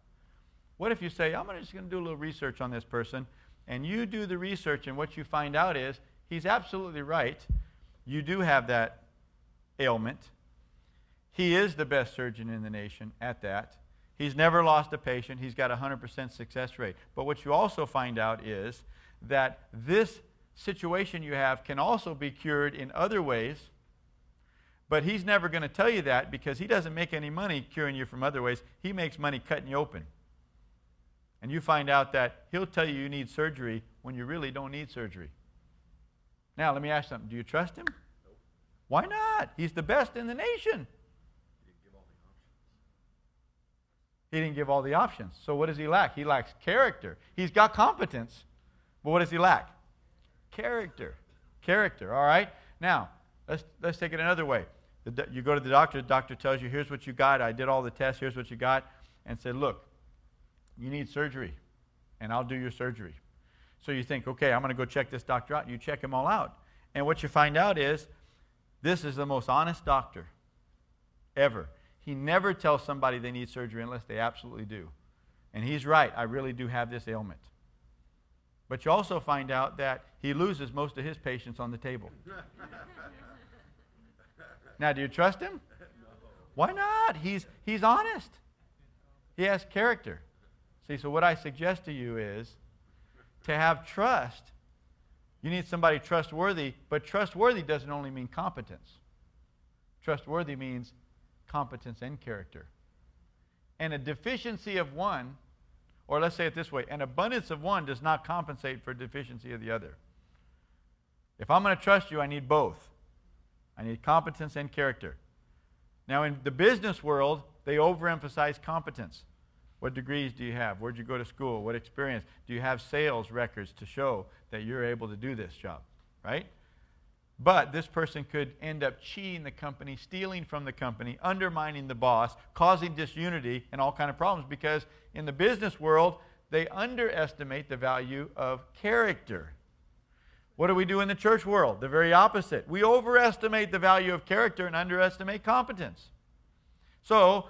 what if you say, I'm just going to do a little research on this person, and you do the research, and what you find out is he's absolutely right. You do have that ailment. He is the best surgeon in the nation at that. He's never lost a patient. He's got a 100% success rate. But what you also find out is that this situation you have can also be cured in other ways, but he's never going to tell you that because he doesn't make any money curing you from other ways. He makes money cutting you open. And you find out that he'll tell you you need surgery when you really don't need surgery. Now, let me ask you something. Do you trust him? Nope. Why not? He's the best in the nation. He didn't give all the options. He didn't give all the options. So what does he lack? He lacks character. He's got competence, but what does he lack? Character. Character, all right? Now, let's take it another way. You go to the doctor tells you, here's what you got. I did all the tests. Here's what you got. And said, look, you need surgery, and I'll do your surgery. So you think, okay, I'm going to go check this doctor out. You check him all out. And what you find out is this is the most honest doctor ever. He never tells somebody they need surgery unless they absolutely do. And he's right. I really do have this ailment. But you also find out that he loses most of his patients on the table. Now, do you trust him? No. Why not? He's honest. He has character. See, so what I suggest to you is to have trust. You need somebody trustworthy, but trustworthy doesn't only mean competence. Trustworthy means competence and character. And a deficiency of one, or let's say it this way, an abundance of one does not compensate for a deficiency of the other. If I'm going to trust you, I need both. I need competence and character. Now, in the business world, they overemphasize competence. What degrees do you have? Where'd you go to school? What experience? Do you have sales records to show that you're able to do this job? Right? But this person could end up cheating the company, stealing from the company, undermining the boss, causing disunity and all kind of problems because in the business world, they underestimate the value of character. What do we do in the church world? The very opposite. We overestimate the value of character and underestimate competence. So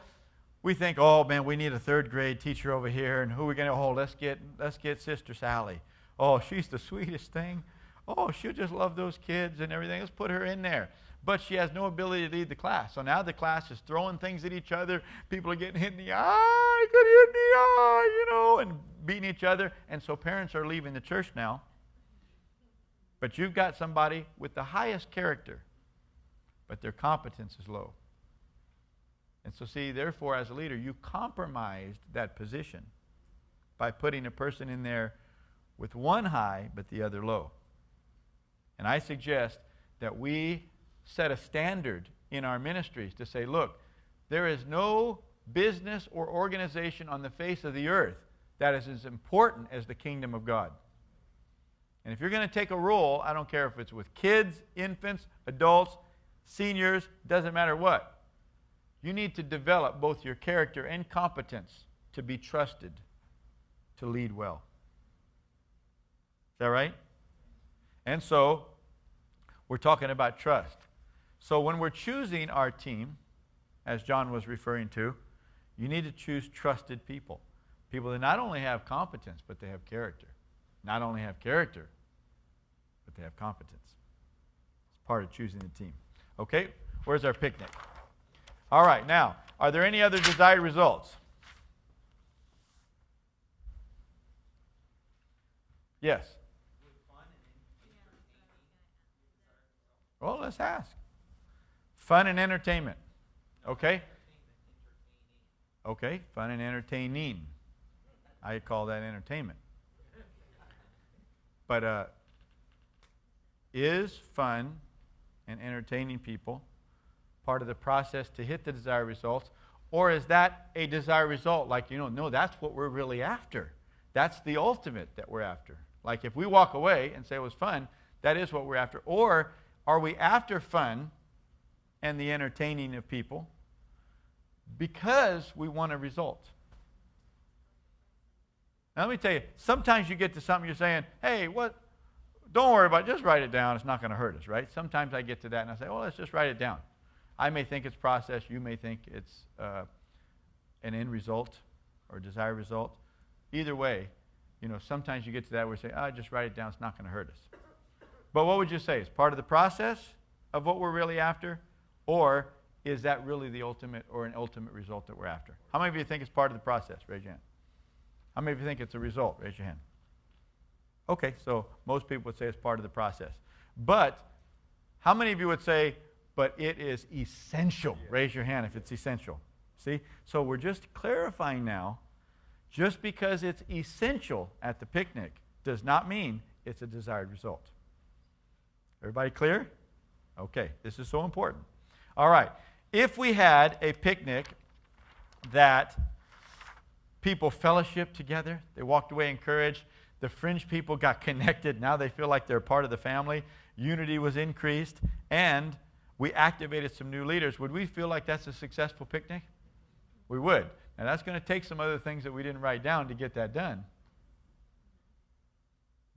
we think, oh man, we need a third grade teacher over here, and who are we going to hold? Let's get Sister Sally. Oh, she's the sweetest thing. Oh, she'll just love those kids and everything. Let's put her in there. But she has no ability to lead the class. So now the class is throwing things at each other. People are getting hit in the eye, get hit in the eye, and beating each other. And so parents are leaving the church now. But you've got somebody with the highest character, but their competence is low. And so see, therefore, as a leader, you compromised that position by putting a person in there with one high, but the other low. And I suggest that we set a standard in our ministries to say, look, there is no business or organization on the face of the earth that is as important as the kingdom of God. And if you're going to take a role, I don't care if it's with kids, infants, adults, seniors, doesn't matter what. You need to develop both your character and competence to be trusted to lead well. Is that right? And so, we're talking about trust. So when we're choosing our team, as John was referring to, you need to choose trusted people. People that not only have competence, but they have character. Not only have character, but they have competence. It's part of choosing the team. Okay, where's our picnic? All right, now, are there any other desired results? Yes. Well, let's ask. Fun and entertainment. Okay? Okay, fun and entertaining. I call that entertainment. But is fun and entertaining people part of the process to hit the desired results? Or is that a desired result? Like, no, that's what we're really after. That's the ultimate that we're after. Like if we walk away and say it was fun, that is what we're after. Or are we after fun and the entertaining of people because we want a result? Now let me tell you, sometimes you get to something you're saying, hey, don't worry about it, just write it down, it's not going to hurt us, right? Sometimes I get to that and I say, well, let's just write it down. I may think it's process, you may think it's an end result or desired result. Either way, sometimes you get to that where you say, just write it down, it's not going to hurt us. But what would you say? Is part of the process of what we're really after? Or is that really the ultimate or an ultimate result that we're after? How many of you think it's part of the process? Raise your hand. How many of you think it's a result? Raise your hand. Okay, so most people would say it's part of the process. But how many of you would say, but it is essential? Raise your hand if it's essential. See? So we're just clarifying now, just because it's essential at the picnic does not mean it's a desired result. Everybody clear? Okay, this is so important. All right, if we had a picnic that people fellowshiped together, they walked away encouraged, the fringe people got connected, now they feel like they're part of the family, unity was increased, and we activated some new leaders, would we feel like that's a successful picnic? We would. Now that's going to take some other things that we didn't write down to get that done.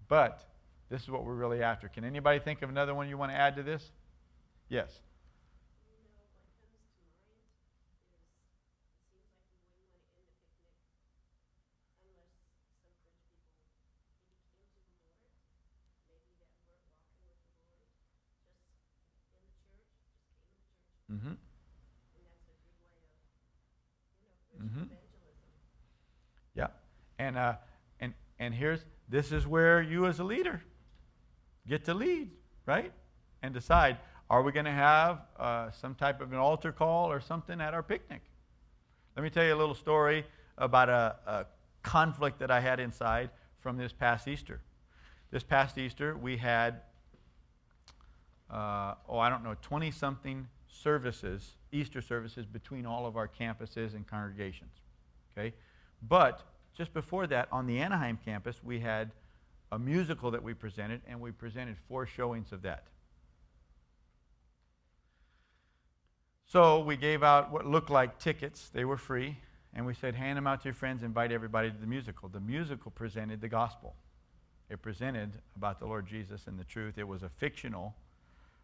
But this is what we're really after. Can anybody think of another one you want to add to this? Yes. Mm-hmm. Mm-hmm. Yeah. And this is where you as a leader get to lead, right? And decide, are we going to have some type of an altar call or something at our picnic? Let me tell you a little story about a conflict that I had inside from this past Easter. This past Easter, we had, 20-something services, Easter services, between all of our campuses and congregations. Okay? But just before that, on the Anaheim campus, we had a musical that we presented, and we presented 4 showings of that. So we gave out what looked like tickets. They were free. And we said, hand them out to your friends, invite everybody to the musical. The musical presented the gospel. It presented about the Lord Jesus and the truth. It was a fictional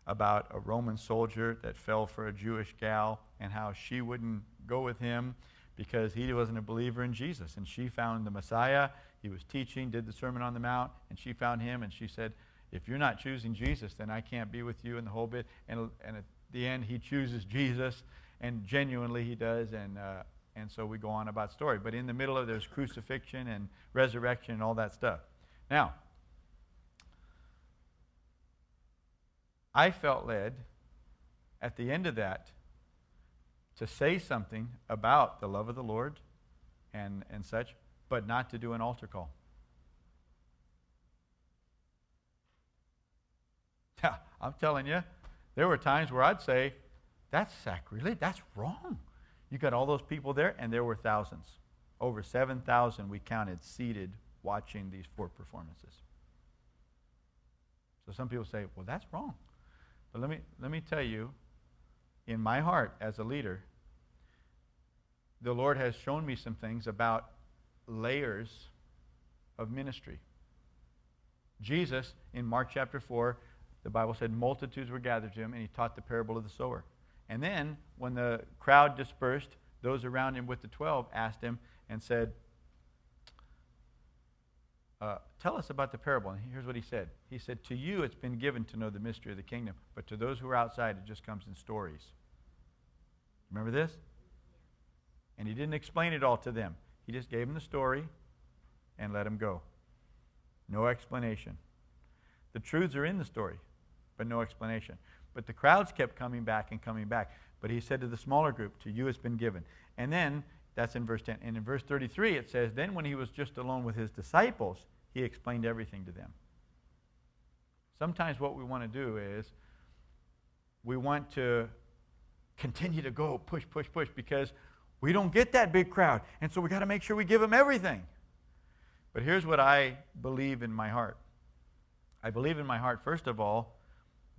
about a Roman soldier that fell for a Jewish gal and how she wouldn't go with him because he wasn't a believer in Jesus. And she found the Messiah. He was teaching, did the Sermon on the Mount, and she found him, and she said, if you're not choosing Jesus, then I can't be with you, and the whole bit. And at the end, he chooses Jesus, and genuinely he does, and so we go on about story. But in the middle of there's crucifixion and resurrection and all that stuff. Now, I felt led at the end of that to say something about the love of the Lord and such, but not to do an altar call. Yeah, I'm telling you, there were times where I'd say, that's sacrilege, that's wrong. You got all those people there, and there were thousands. Over 7,000 we counted seated watching these 4 performances. So some people say, well, that's wrong. But let me tell you, in my heart as a leader, the Lord has shown me some things about layers of ministry. Jesus, in Mark chapter 4, the Bible said multitudes were gathered to him, and he taught the parable of the sower. And then, when the crowd dispersed, those around him with the 12 asked him and said, tell us about the parable. And here's what he said. He said, to you it's been given to know the mystery of the kingdom, but to those who are outside, it just comes in stories. Remember this? And he didn't explain it all to them. He just gave them the story and let them go. No explanation. The truths are in the story, but no explanation. But the crowds kept coming back and coming back. But he said to the smaller group, to you it's been given. And then, that's in verse 10. And in verse 33 it says, then when he was just alone with his disciples, he explained everything to them. Sometimes what we want to do is, we want to continue to go, push, because we don't get that big crowd. And so we got to make sure we give them everything. But here's what I believe in my heart. I believe in my heart, first of all,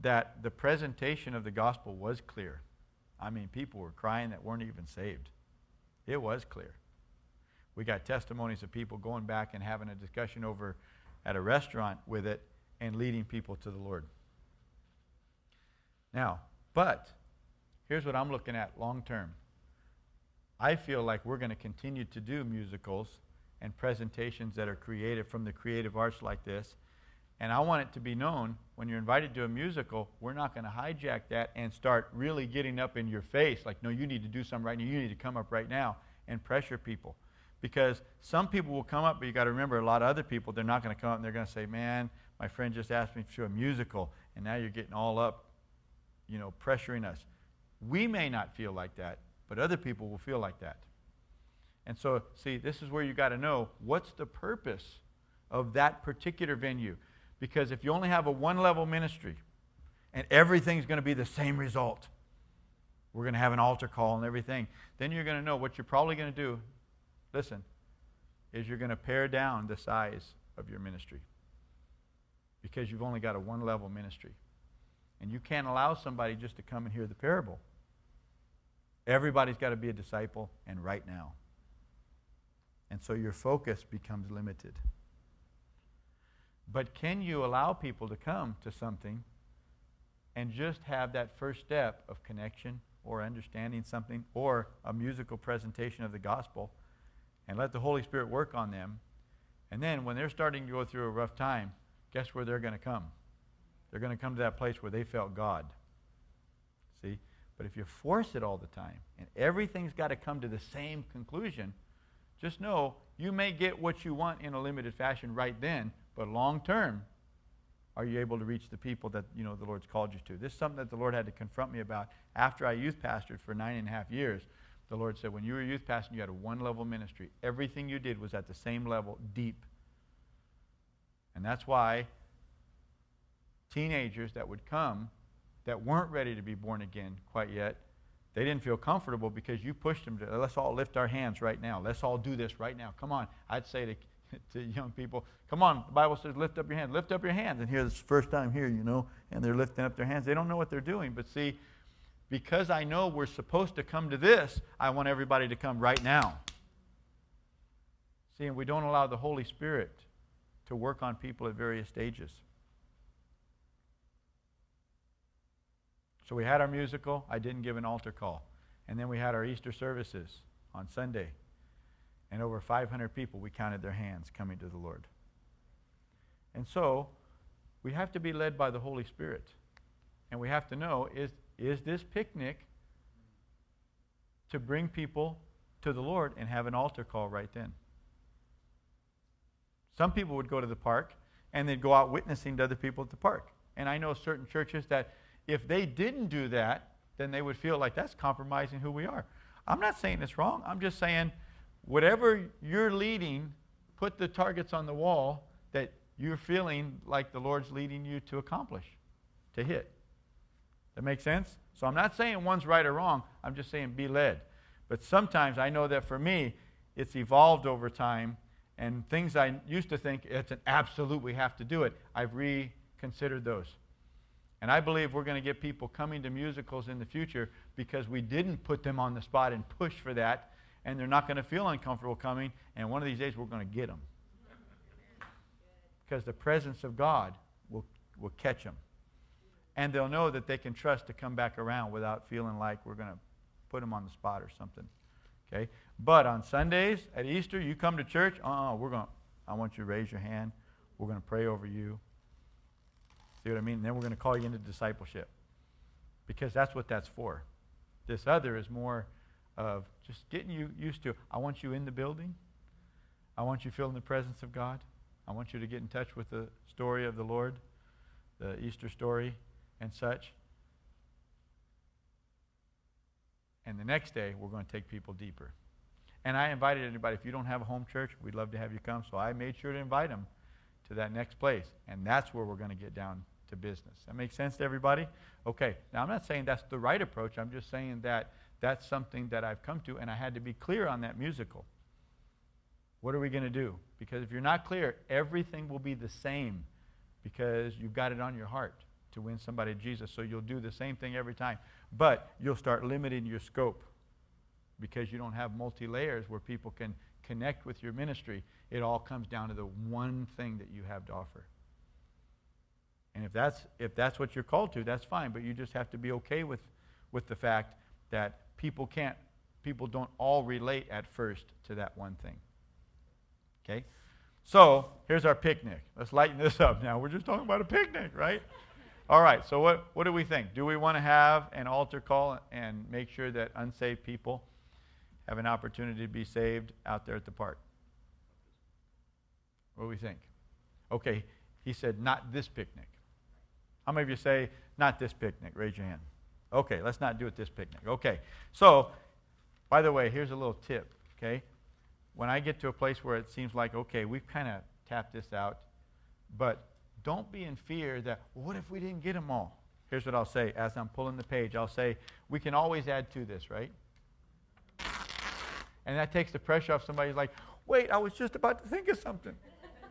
that the presentation of the gospel was clear. I mean, people were crying that weren't even saved. It was clear. We got testimonies of people going back and having a discussion over at a restaurant with it and leading people to the Lord. Now, but here's what I'm looking at long term. I feel like we're going to continue to do musicals and presentations that are creative from the creative arts like this. And I want it to be known, when you're invited to a musical, we're not going to hijack that and start really getting up in your face, like, no, you need to do something right now, you need to come up right now, and pressure people. Because some people will come up, but you got to remember, a lot of other people, they're not going to come up and they're going to say, man, my friend just asked me to do a musical, and now you're getting all up, pressuring us. We may not feel like that, but other people will feel like that. And so, see, this is where you got to know what's the purpose of that particular venue. Because if you only have a one-level ministry and everything's going to be the same result, we're going to have an altar call and everything, then you're going to know what you're probably going to do, listen, is you're going to pare down the size of your ministry. Because you've only got a one-level ministry. And you can't allow somebody just to come and hear the parable. Everybody's got to be a disciple, and right now. And so your focus becomes limited. But can you allow people to come to something and just have that first step of connection or understanding something or a musical presentation of the gospel and let the Holy Spirit work on them? And then when they're starting to go through a rough time, guess where they're going to come? They're going to come to that place where they felt God. See? But if you force it all the time and everything's got to come to the same conclusion, just know you may get what you want in a limited fashion right then, but long term, are you able to reach the people that the Lord's called you to? This is something that the Lord had to confront me about after I youth pastored for 9.5 years. The Lord said, when you were a youth pastor, you had a one-level ministry. Everything you did was at the same level, deep. And that's why teenagers that would come that weren't ready to be born again quite yet, they didn't feel comfortable because you pushed them to, let's all lift our hands right now. Let's all do this right now. Come on. I'd say to young people, come on, the Bible says lift up your hands. Lift up your hands. And here, this is the first time here, and they're lifting up their hands. They don't know what they're doing. But see, because I know we're supposed to come to this, I want everybody to come right now. See, and we don't allow the Holy Spirit to work on people at various stages. So we had our musical. I didn't give an altar call. And then we had our Easter services on Sunday. And over 500 people, we counted their hands coming to the Lord. And so we have to be led by the Holy Spirit. And we have to know, is this picnic to bring people to the Lord and have an altar call right then? Some people would go to the park and they'd go out witnessing to other people at the park. And I know certain churches that if they didn't do that, then they would feel like that's compromising who we are. I'm not saying it's wrong. I'm just saying whatever you're leading, put the targets on the wall that you're feeling like the Lord's leading you to accomplish, to hit. That makes sense? So I'm not saying one's right or wrong. I'm just saying be led. But sometimes I know that for me, it's evolved over time, and things I used to think it's an absolute, we have to do it, I've reconsidered those. And I believe we're going to get people coming to musicals in the future because we didn't put them on the spot and push for that, and they're not going to feel uncomfortable coming, and one of these days we're going to get them. Because the presence of God will catch them. And they'll know that they can trust to come back around without feeling like we're going to put them on the spot or something. Okay? But on Sundays, at Easter, you come to church, I want you to raise your hand. We're going to pray over you. See what I mean? And then we're going to call you into discipleship. Because that's what that's for. This other is more of just getting you used to, I want you in the building. I want you feeling the presence of God. I want you to get in touch with the story of the Lord, the Easter story and such. And the next day, we're going to take people deeper. And I invited anybody, if you don't have a home church, we'd love to have you come. So I made sure to invite them to that next place. And that's where we're going to get down to business. That makes sense to everybody? Okay. Now, I'm not saying that's the right approach. I'm just saying that that's something that I've come to, and I had to be clear on that musical. What are we going to do? Because if you're not clear, everything will be the same because you've got it on your heart to win somebody to Jesus. So you'll do the same thing every time. But you'll start limiting your scope because you don't have multi-layers where people can connect with your ministry. It all comes down to the one thing that you have to offer. And if that's what you're called to, that's fine. But you just have to be okay with the fact that people don't all relate at first to that one thing. Okay? So, here's our picnic. Let's lighten this up now. We're just talking about a picnic, right? All right, so what do we think? Do we want to have an altar call and make sure that unsaved people have an opportunity to be saved out there at the park? What do we think? Okay, he said, not this picnic. How many of you say, not this picnic? Raise your hand. Okay, let's not do it this picnic. Okay, so, by the way, here's a little tip, okay? When I get to a place where it seems like, okay, we've kind of tapped this out, but don't be in fear that, well, what if we didn't get them all? Here's what I'll say as I'm pulling the page. I'll say, we can always add to this, right? And that takes the pressure off somebody's like, wait, I was just about to think of something.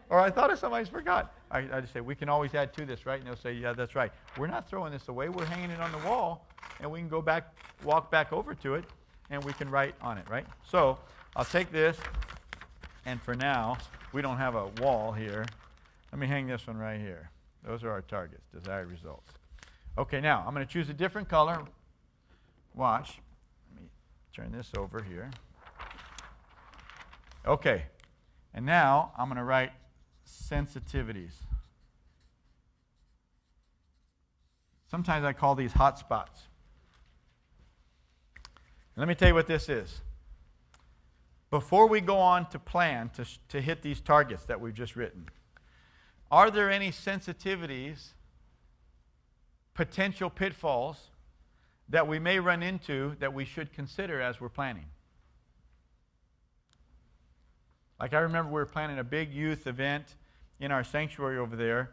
Or I thought of something, I just forgot. I just say, we can always add to this, right? And they'll say, yeah, that's right. We're not throwing this away. We're hanging it on the wall, and we can go back, walk back over to it, and we can write on it, right? So I'll take this, and for now, we don't have a wall here. Let me hang this one right here. Those are our targets, desired results. Okay, now, I'm going to choose a different color. Watch. Let me turn this over here. Okay, and now I'm going to write sensitivities. Sometimes I call these hot spots. And let me tell you what this is. Before we go on to plan to hit these targets that we've just written, are there any sensitivities, potential pitfalls that we may run into that we should consider as we're planning? Like I remember we were planning a big youth event in our sanctuary over there,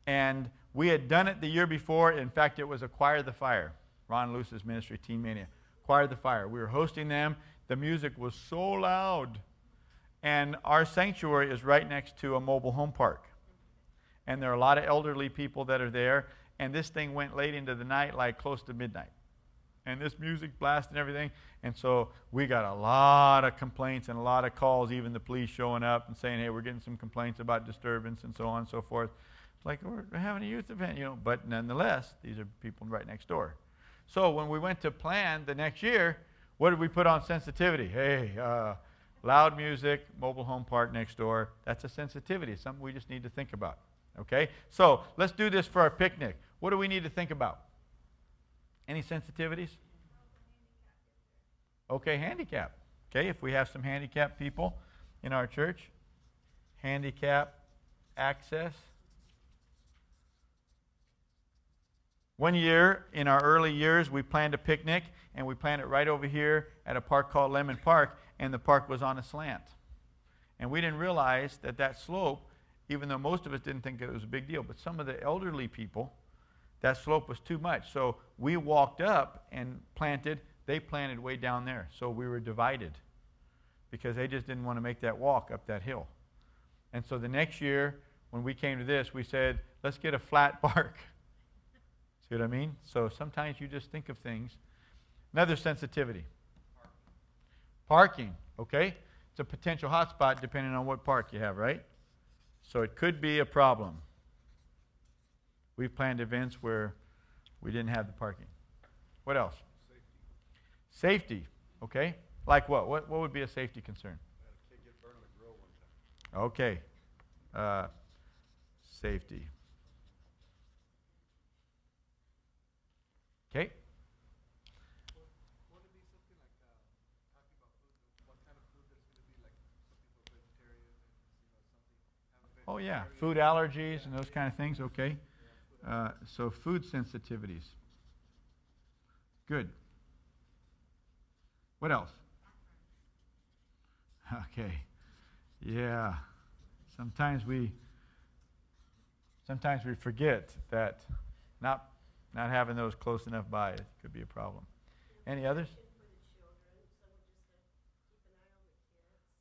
and we had done it the year before. In fact, it was Acquire the Fire, Ron Luce's ministry, Teen Mania. Acquire the Fire. We were hosting them. The music was so loud. And our sanctuary is right next to a mobile home park. And there are a lot of elderly people that are there, and this thing went late into the night, like close to midnight. And this music blast and everything. And so we got a lot of complaints and a lot of calls, even the police showing up and saying, hey, we're getting some complaints about disturbance and so on and so forth. It's like, we're having a youth event, you know. But nonetheless, these are people right next door. So when we went to plan the next year, what did we put on sensitivity? Hey, loud music, mobile home park next door. That's a sensitivity, something we just need to think about. Okay? So let's do this for our picnic. What do we need to think about? Any sensitivities? Okay, handicap. Okay, if we have some handicapped people in our church, handicap access. One year, in our early years, we planned a picnic, and we planned it right over here at a park called Lemon Park, and the park was on a slant. And we didn't realize that that slope, even though most of us didn't think it was a big deal, but some of the elderly people, that slope was too much. So we walked up and planted. They planted way down there. So we were divided because they just didn't want to make that walk up that hill. And so the next year, when we came to this, we said, let's get a flat park. See what I mean? So sometimes you just think of things. Another sensitivity. Parking, okay? It's a potential hotspot depending on what park you have, right? So it could be a problem. We've planned events where we didn't have the parking. What else? Safety, okay? Like what? What would be a safety concern? Kid get burned on the grill one time. Okay. Safety. Okay? Would it be something like talking about food, what kind of food there's going to be, like some people are vegetarian and something. Oh yeah, food allergies and those kind of things, okay? So food sensitivities. Good. What else? Okay. Yeah. Sometimes we forget that not having those close enough by could be a problem. Any others?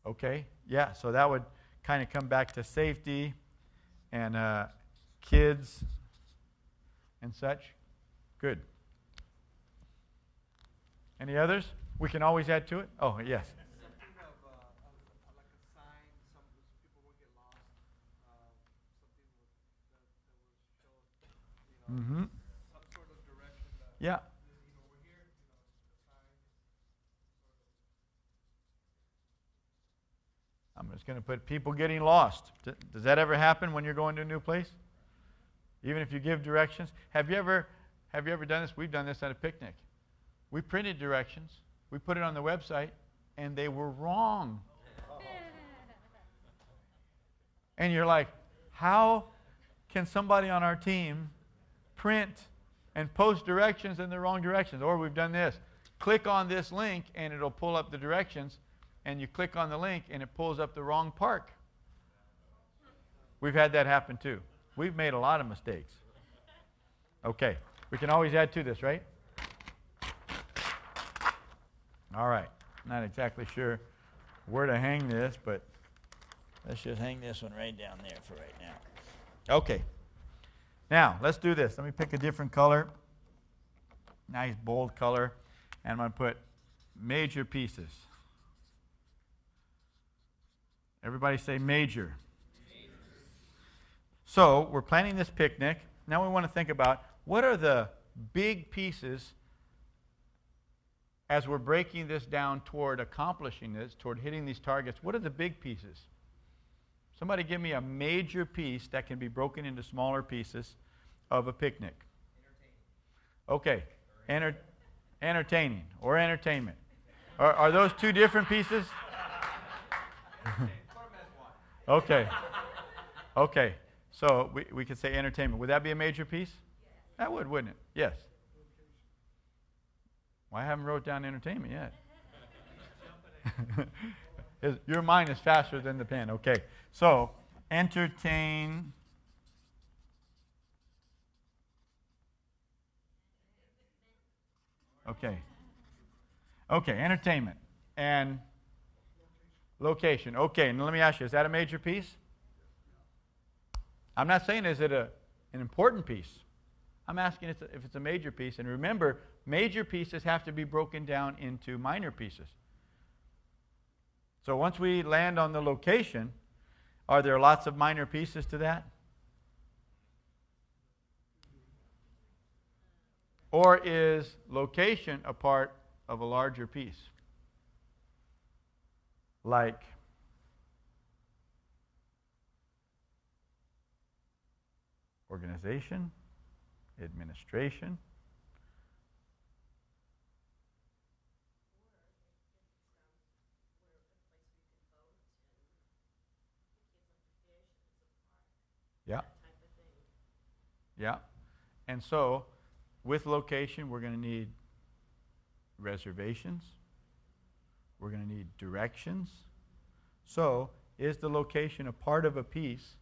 Okay. Yeah, so that would kind of come back to safety and kids and such. Good. Any others? We can always add to it? Oh, yes. Something of like a sign, some people will get lost, something that will show, Mm-hmm. some sort of direction that, Yeah. we're here, the sign. I'm just going to put people getting lost. Does that ever happen when you're going to a new place? Even if you give directions? Have you ever done this? We've done this at a picnic. We printed directions. We put it on the website, and they were wrong. And you're like, how can somebody on our team print and post directions in the wrong directions? Or we've done this. Click on this link and it'll pull up the directions, and you click on the link and it pulls up the wrong park. We've had that happen too. We've made a lot of mistakes. Okay, we can always add to this, right? All right, not exactly sure where to hang this, but let's just hang this one right down there for right now. Okay, now let's do this. Let me pick a different color, nice bold color, and I'm going to put major pieces. Everybody say major. So we're planning this picnic. Now we want to think about what are the big pieces as we're breaking this down toward accomplishing this, toward hitting these targets. What are the big pieces? Somebody give me a major piece that can be broken into smaller pieces of a picnic. Okay, entertaining or entertainment. Are those two different pieces? Okay. Okay. So we could say entertainment. Would that be a major piece? That would, wouldn't it? Yes. Well, I haven't wrote down entertainment yet. Your mind is faster than the pen. Okay. So, entertain. Okay. Okay, entertainment. And location. Okay, now let me ask you, is that a major piece? I'm not saying is it an important piece. I'm asking if it's a major piece. And remember, major pieces have to be broken down into minor pieces. So once we land on the location, are there lots of minor pieces to that? Or is location a part of a larger piece? Like organization, administration. Yeah. Yeah. And so, with location, we're going to need reservations. We're going to need directions. So, is the location a part of a piece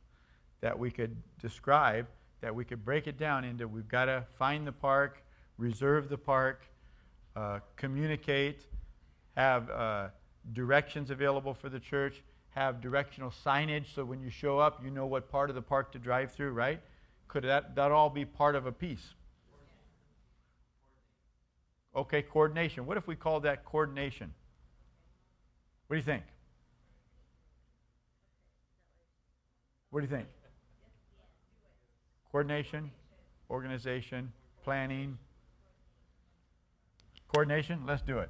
that we could describe, that we could break it down into, we've got to find the park, reserve the park, communicate, have directions available for the church, have directional signage so when you show up, you know what part of the park to drive through, right? Could that all be part of a piece? Okay, coordination. What if we call that coordination? What do you think? What do you think? Coordination, organization, planning. Coordination, let's do it.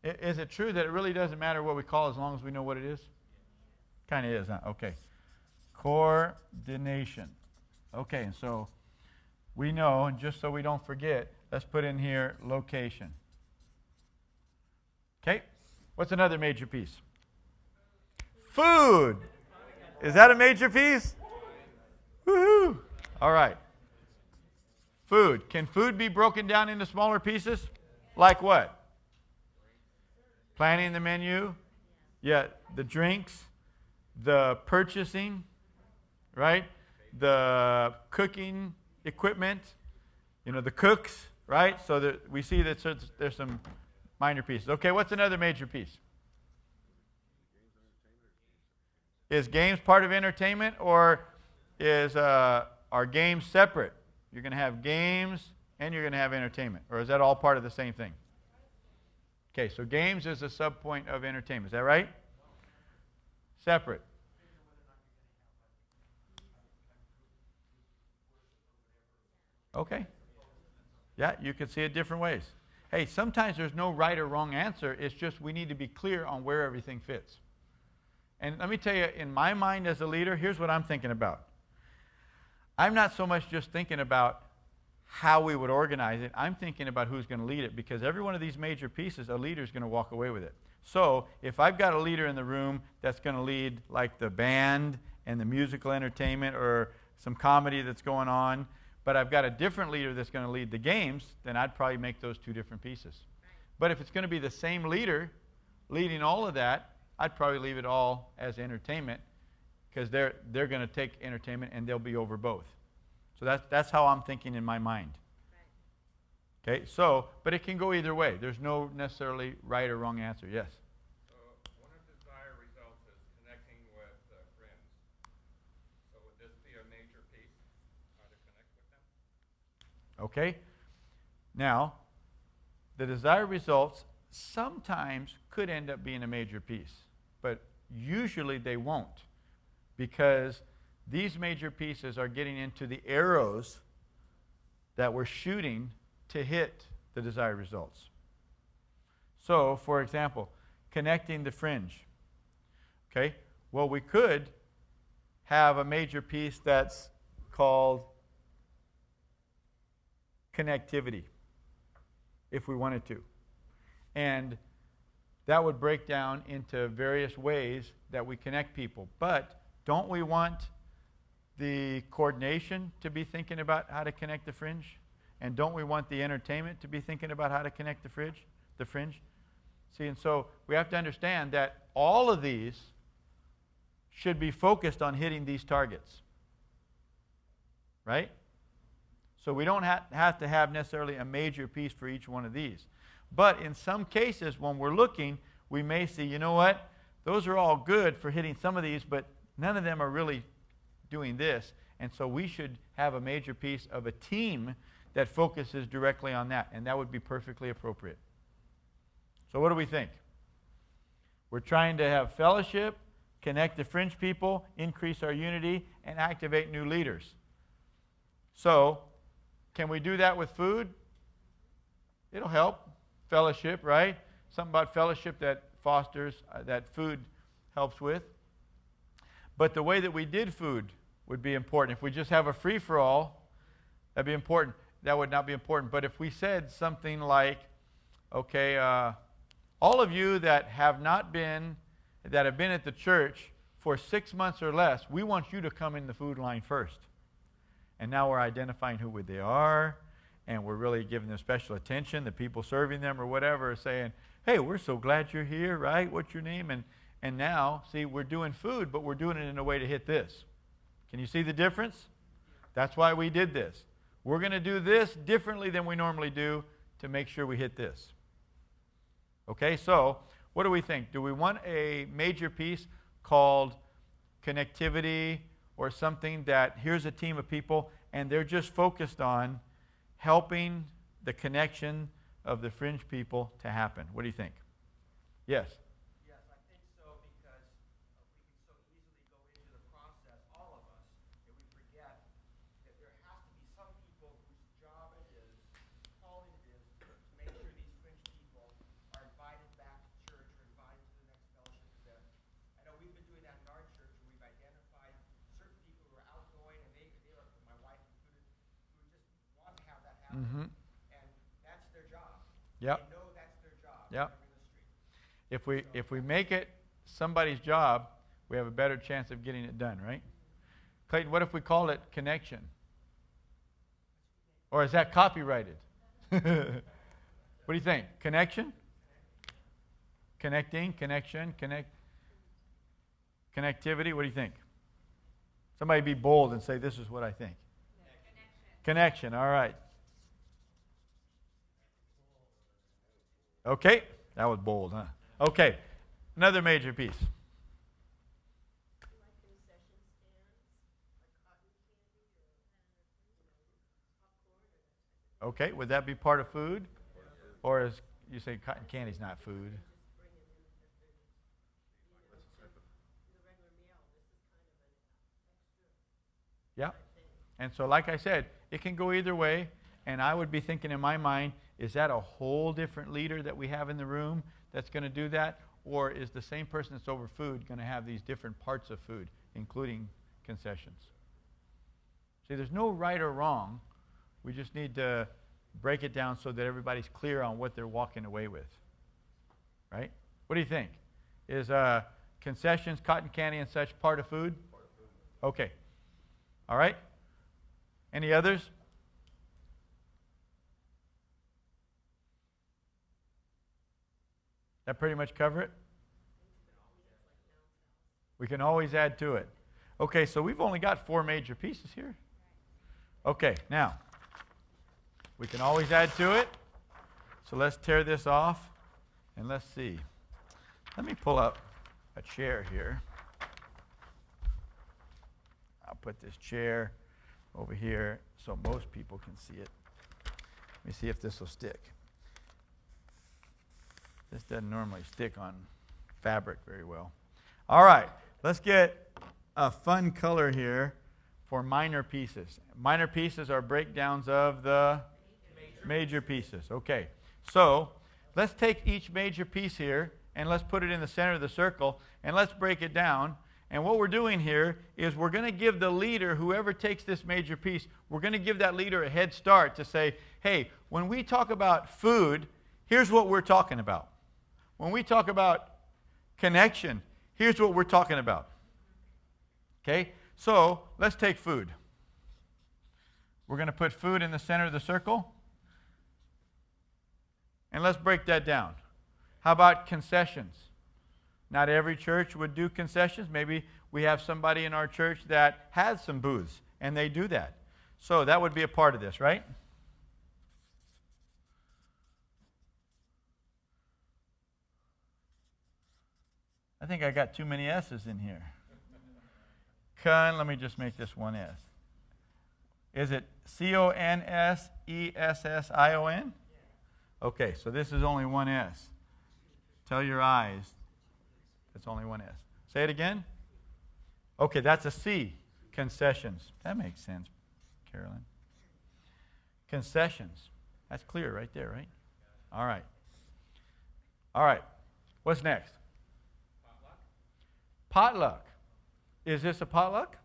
Is it true that it really doesn't matter what we call as long as we know what it is? Kind of is, huh? Okay. Coordination. Okay, and so we know, and just so we don't forget, let's put in here location. Okay, what's another major piece? Food. Is that a major piece? Woohoo! All right. Food. Can food be broken down into smaller pieces? Like what? Planning the menu. Yeah, the drinks, the purchasing, right? The cooking equipment, the cooks, right? So that we see that there's some minor pieces. Okay, what's another major piece? Is games part of entertainment, or is are games separate? You're going to have games and you're going to have entertainment, or is that all part of the same thing? Okay, so games is a subpoint of entertainment. Is that right? Separate. Okay. Yeah, you can see it different ways. Hey, sometimes there's no right or wrong answer. It's just we need to be clear on where everything fits. And let me tell you, in my mind as a leader, here's what I'm thinking about. I'm not so much just thinking about how we would organize it. I'm thinking about who's going to lead it, because every one of these major pieces, a leader is going to walk away with it. So if I've got a leader in the room that's going to lead like the band and the musical entertainment or some comedy that's going on, but I've got a different leader that's going to lead the games, then I'd probably make those two different pieces. But if it's going to be the same leader leading all of that, I'd probably leave it all as entertainment, because they're going to take entertainment and they'll be over both. So that's how I'm thinking in my mind. Okay, so, but it can go either way. There's no necessarily right or wrong answer. Yes? So one of the desired results is connecting with friends. So would this be a major piece, how to connect with them? Okay. Now, the desired results sometimes could end up being a major piece, but usually they won't, because these major pieces are getting into the arrows that we're shooting to hit the desired results. So, for example, connecting the fringe. Okay? Well, we could have a major piece that's called connectivity, if we wanted to. And that would break down into various ways that we connect people. But don't we want the coordination to be thinking about how to connect the fringe? And don't we want the entertainment to be thinking about how to connect the fringe? See, and so we have to understand that all of these should be focused on hitting these targets. Right? So we don't have to have necessarily a major piece for each one of these. But in some cases, when we're looking, we may see, you know what? Those are all good for hitting some of these, but none of them are really doing this. And so we should have a major piece of a team that focuses directly on that, and that would be perfectly appropriate. So what do we think? We're trying to have fellowship, connect the fringe people, increase our unity, and activate new leaders. So, can we do that with food? It'll help. Fellowship, right? Something about fellowship that fosters, that food helps with. But the way that we did food would be important. If we just have a free-for-all, that'd be important. That would not be important. But if we said something like, okay, all of you that have been at the church for 6 months or less, we want you to come in the food line first. And now we're identifying who they are, and we're really giving them special attention. The people serving them or whatever are saying, hey, we're so glad you're here, right? What's your name? And now, see, we're doing food, but we're doing it in a way to hit this. Can you see the difference? That's why we did this. We're going to do this differently than we normally do to make sure we hit this. Okay, so what do we think? Do we want a major piece called connectivity or something that here's a team of people and they're just focused on helping the connection of the fringe people to happen? What do you think? Yes? Yes, I think so, because we can so easily go into the process, all of us, and we forget that there has to be some people whose job it is, calling it is, to make sure these fringe people are invited back to church or invited to the next fellowship event. I know we've been doing that in our church, where we've identified certain people who are outgoing, and they are, my wife included, who just want to have that happen. Mm-hmm. And that's their job. Yep. They know that's their job. Yep. They're in the street. If we make it somebody's job, we have a better chance of getting it done, right? Clayton, what if we call it connection? Or is that copyrighted? What do you think? Connection? Connecting, connection, connectivity, what do you think? Somebody be bold and say, this is what I think. Connection, all right. Okay, that was bold, huh? Okay, another major piece. Okay, would that be part of food? Or is you say cotton candy's not food? Yeah. And so like I said, it can go either way, and I would be thinking in my mind, is that a whole different leader that we have in the room that's going to do that? Or is the same person that's over food going to have these different parts of food, including concessions? See, there's no right or wrong. We just need to break it down so that everybody's clear on what they're walking away with. Right? What do you think? Is concessions, cotton candy, and such part of food? Okay. All right. Any others? That pretty much cover it? We can always add to it. Okay, so we've only got 4 major pieces here. Okay, now, we can always add to it. So let's tear this off, and let's see. Let me pull up a chair here. I'll put this chair over here so most people can see it. Let me see if this will stick. This doesn't normally stick on fabric very well. All right, let's get a fun color here for minor pieces. Minor pieces are breakdowns of the major pieces. Okay, so let's take each major piece here and let's put it in the center of the circle and let's break it down. And what we're doing here is we're going to give the leader, whoever takes this major piece, we're going to give that leader a head start to say, hey, when we talk about food, here's what we're talking about. When we talk about connection, here's what we're talking about. Okay? So, let's take food. We're going to put food in the center of the circle. And let's break that down. How about concessions? Not every church would do concessions. Maybe we have somebody in our church that has some booths, and they do that. So, that would be a part of this, right? I think I got too many S's in here. Let me just make this one S. Is it C-O-N-S-E-S-S-I-O-N? Okay, so this is only one S. Tell your eyes it's only one S. Say it again. Okay, that's a C. Concessions. That makes sense, Carolyn. Concessions. That's clear right there, right? All right. All right. What's next? Potluck. Is this a potluck?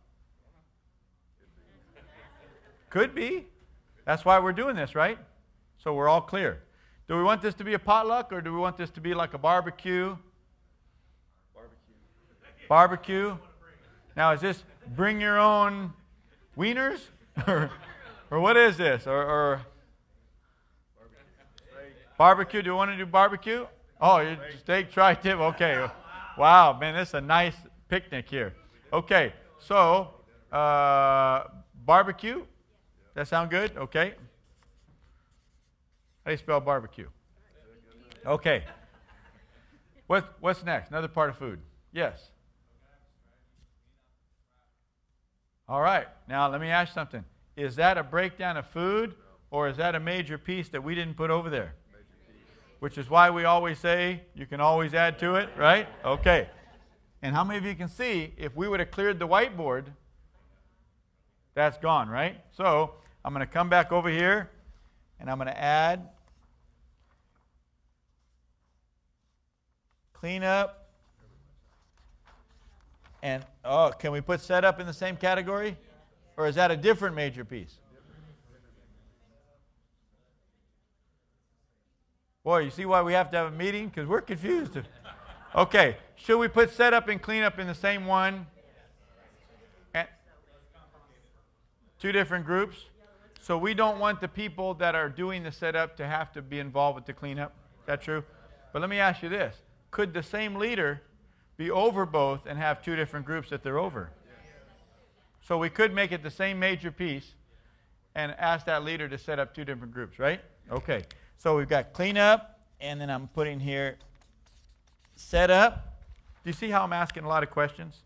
Could be. That's why we're doing this, right? So we're all clear. Do we want this to be a potluck or do we want this to be like a barbecue? Barbecue. Now is this bring your own wieners? or what is this? Or barbecue? Do you want to do barbecue? Oh, steak, tri-tip. Okay. Wow, man, this is a nice picnic here. Okay, so barbecue. That sound good? Okay. How do you spell barbecue? Okay. What's next? Another part of food. Yes. All right. Now let me ask you something. Is that a breakdown of food, or is that a major piece that we didn't put over there? Which is why we always say you can always add to it, right? Okay. And how many of you can see if we would have cleared the whiteboard, that's gone, right? So I'm going to come back over here and I'm going to add clean up. And, can we put set up in the same category? Or is that a different major piece? Boy, you see why we have to have a meeting? Because we're confused. Okay, should we put set up and clean up in the same one? And 2 different groups? So we don't want the people that are doing the setup to have to be involved with the cleanup. Is that true? But let me ask you this. Could the same leader be over both and have 2 different groups that they're over? So we could make it the same major piece and ask that leader to set up 2 different groups, right? Okay. So we've got clean up, and then I'm putting here set up. Do you see how I'm asking a lot of questions?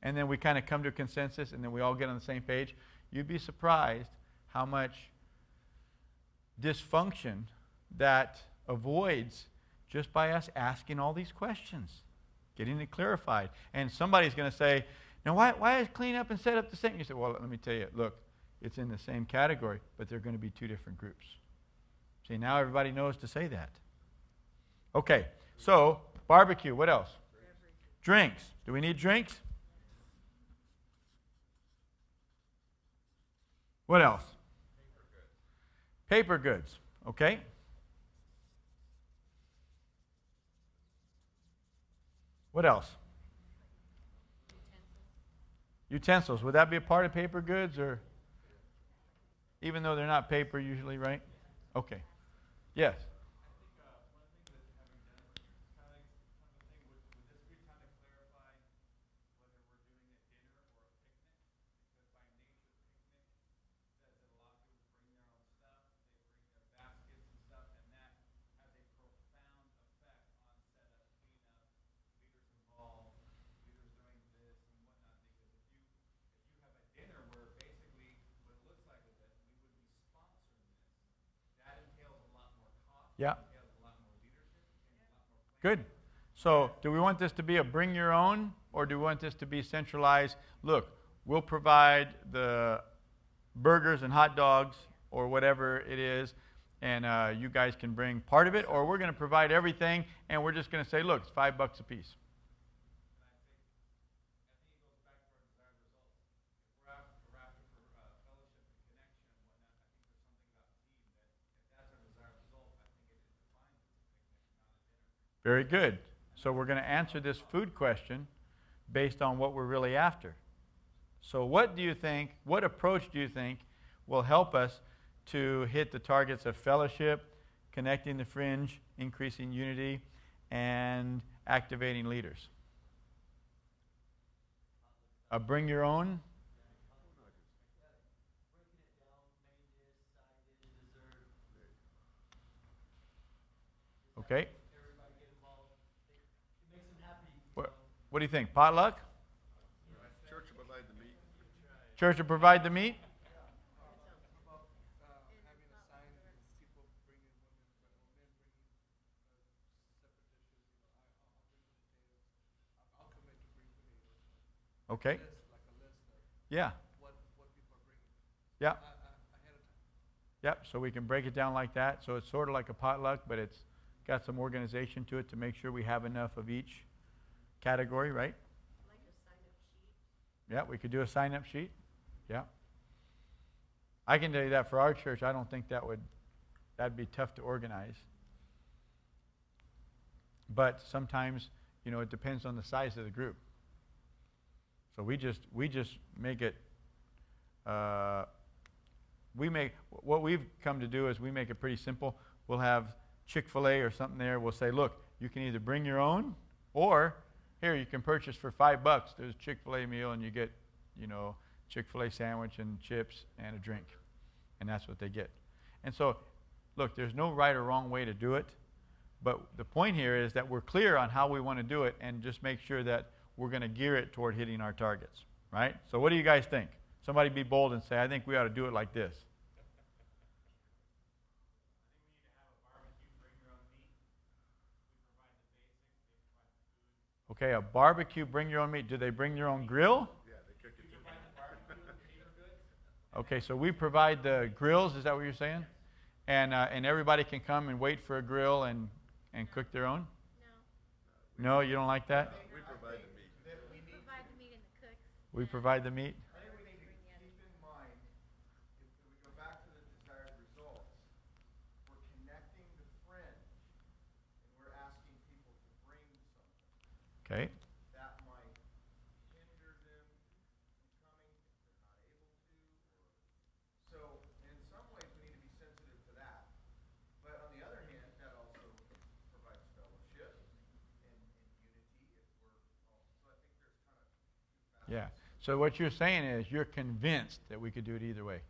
And then we kind of come to a consensus, and then we all get on the same page. You'd be surprised how much dysfunction that avoids just by us asking all these questions, getting it clarified. And somebody's going to say, now why is clean up and set up the same? You say, well, let me tell you, look, it's in the same category, but they're going to be 2 different groups. See, now everybody knows to say that. Okay, so barbecue, what else? Drinks. Do we need drinks? What else? Paper goods. Okay. What else? Utensils. Would that be a part of paper goods, or even though they're not paper usually, right? Okay. Yes. Yeah. Good. So, do we want this to be a bring your own, or do we want this to be centralized? Look, we'll provide the burgers and hot dogs or whatever it is, and you guys can bring part of it, or we're going to provide everything, and we're just going to say, look, it's $5 a piece. Very good. So we're going to answer this food question based on what we're really after. So what do you think, what approach do you think will help us to hit the targets of fellowship, connecting the fringe, increasing unity, and activating leaders? Bring your own? Okay. What do you think? Potluck? Church will provide the meat. Church will provide the meat? Okay. Yeah. Yeah. Yep, so we can break it down like that. So it's sort of like a potluck, but it's got some organization to it to make sure we have enough of each category, right? Like a sign-up sheet. Yeah, we could do a sign-up sheet. Yeah. I can tell you that for our church, I don't think that'd be tough to organize. But sometimes, it depends on the size of the group. So we just make it, what we've come to do is we make it pretty simple. We'll have Chick-fil-A or something there. We'll say, look, you can either bring your own, or here you can purchase for $5. There's a Chick-fil-A meal, and you get, Chick-fil-A sandwich and chips and a drink. And that's what they get. And so, look, there's no right or wrong way to do it. But the point here is that we're clear on how we want to do it, and just make sure that we're going to gear it toward hitting our targets, right? So what do you guys think? Somebody be bold and say, I think we ought to do it like this. Okay, a barbecue, bring your own meat. Do they bring their own grill? Yeah, they cook it. Okay, so we provide the grills. Is that what you're saying? And everybody can come and wait for a grill and cook their own? No. No, you don't like that? We provide the meat. We provide the meat and the cooks. We provide the meat? I think we need to keep in mind, if we go back to the desired results, we're connecting the fringe, and we're asking people to bring something. Okay. That might hinder them from coming if they're not able to. So in some ways, we need to be sensitive to that. But on the other hand, that also provides fellowship and unity if we're all. So I think there's kind of two facets. Yeah. So what you're saying is you're convinced that we could do it either way.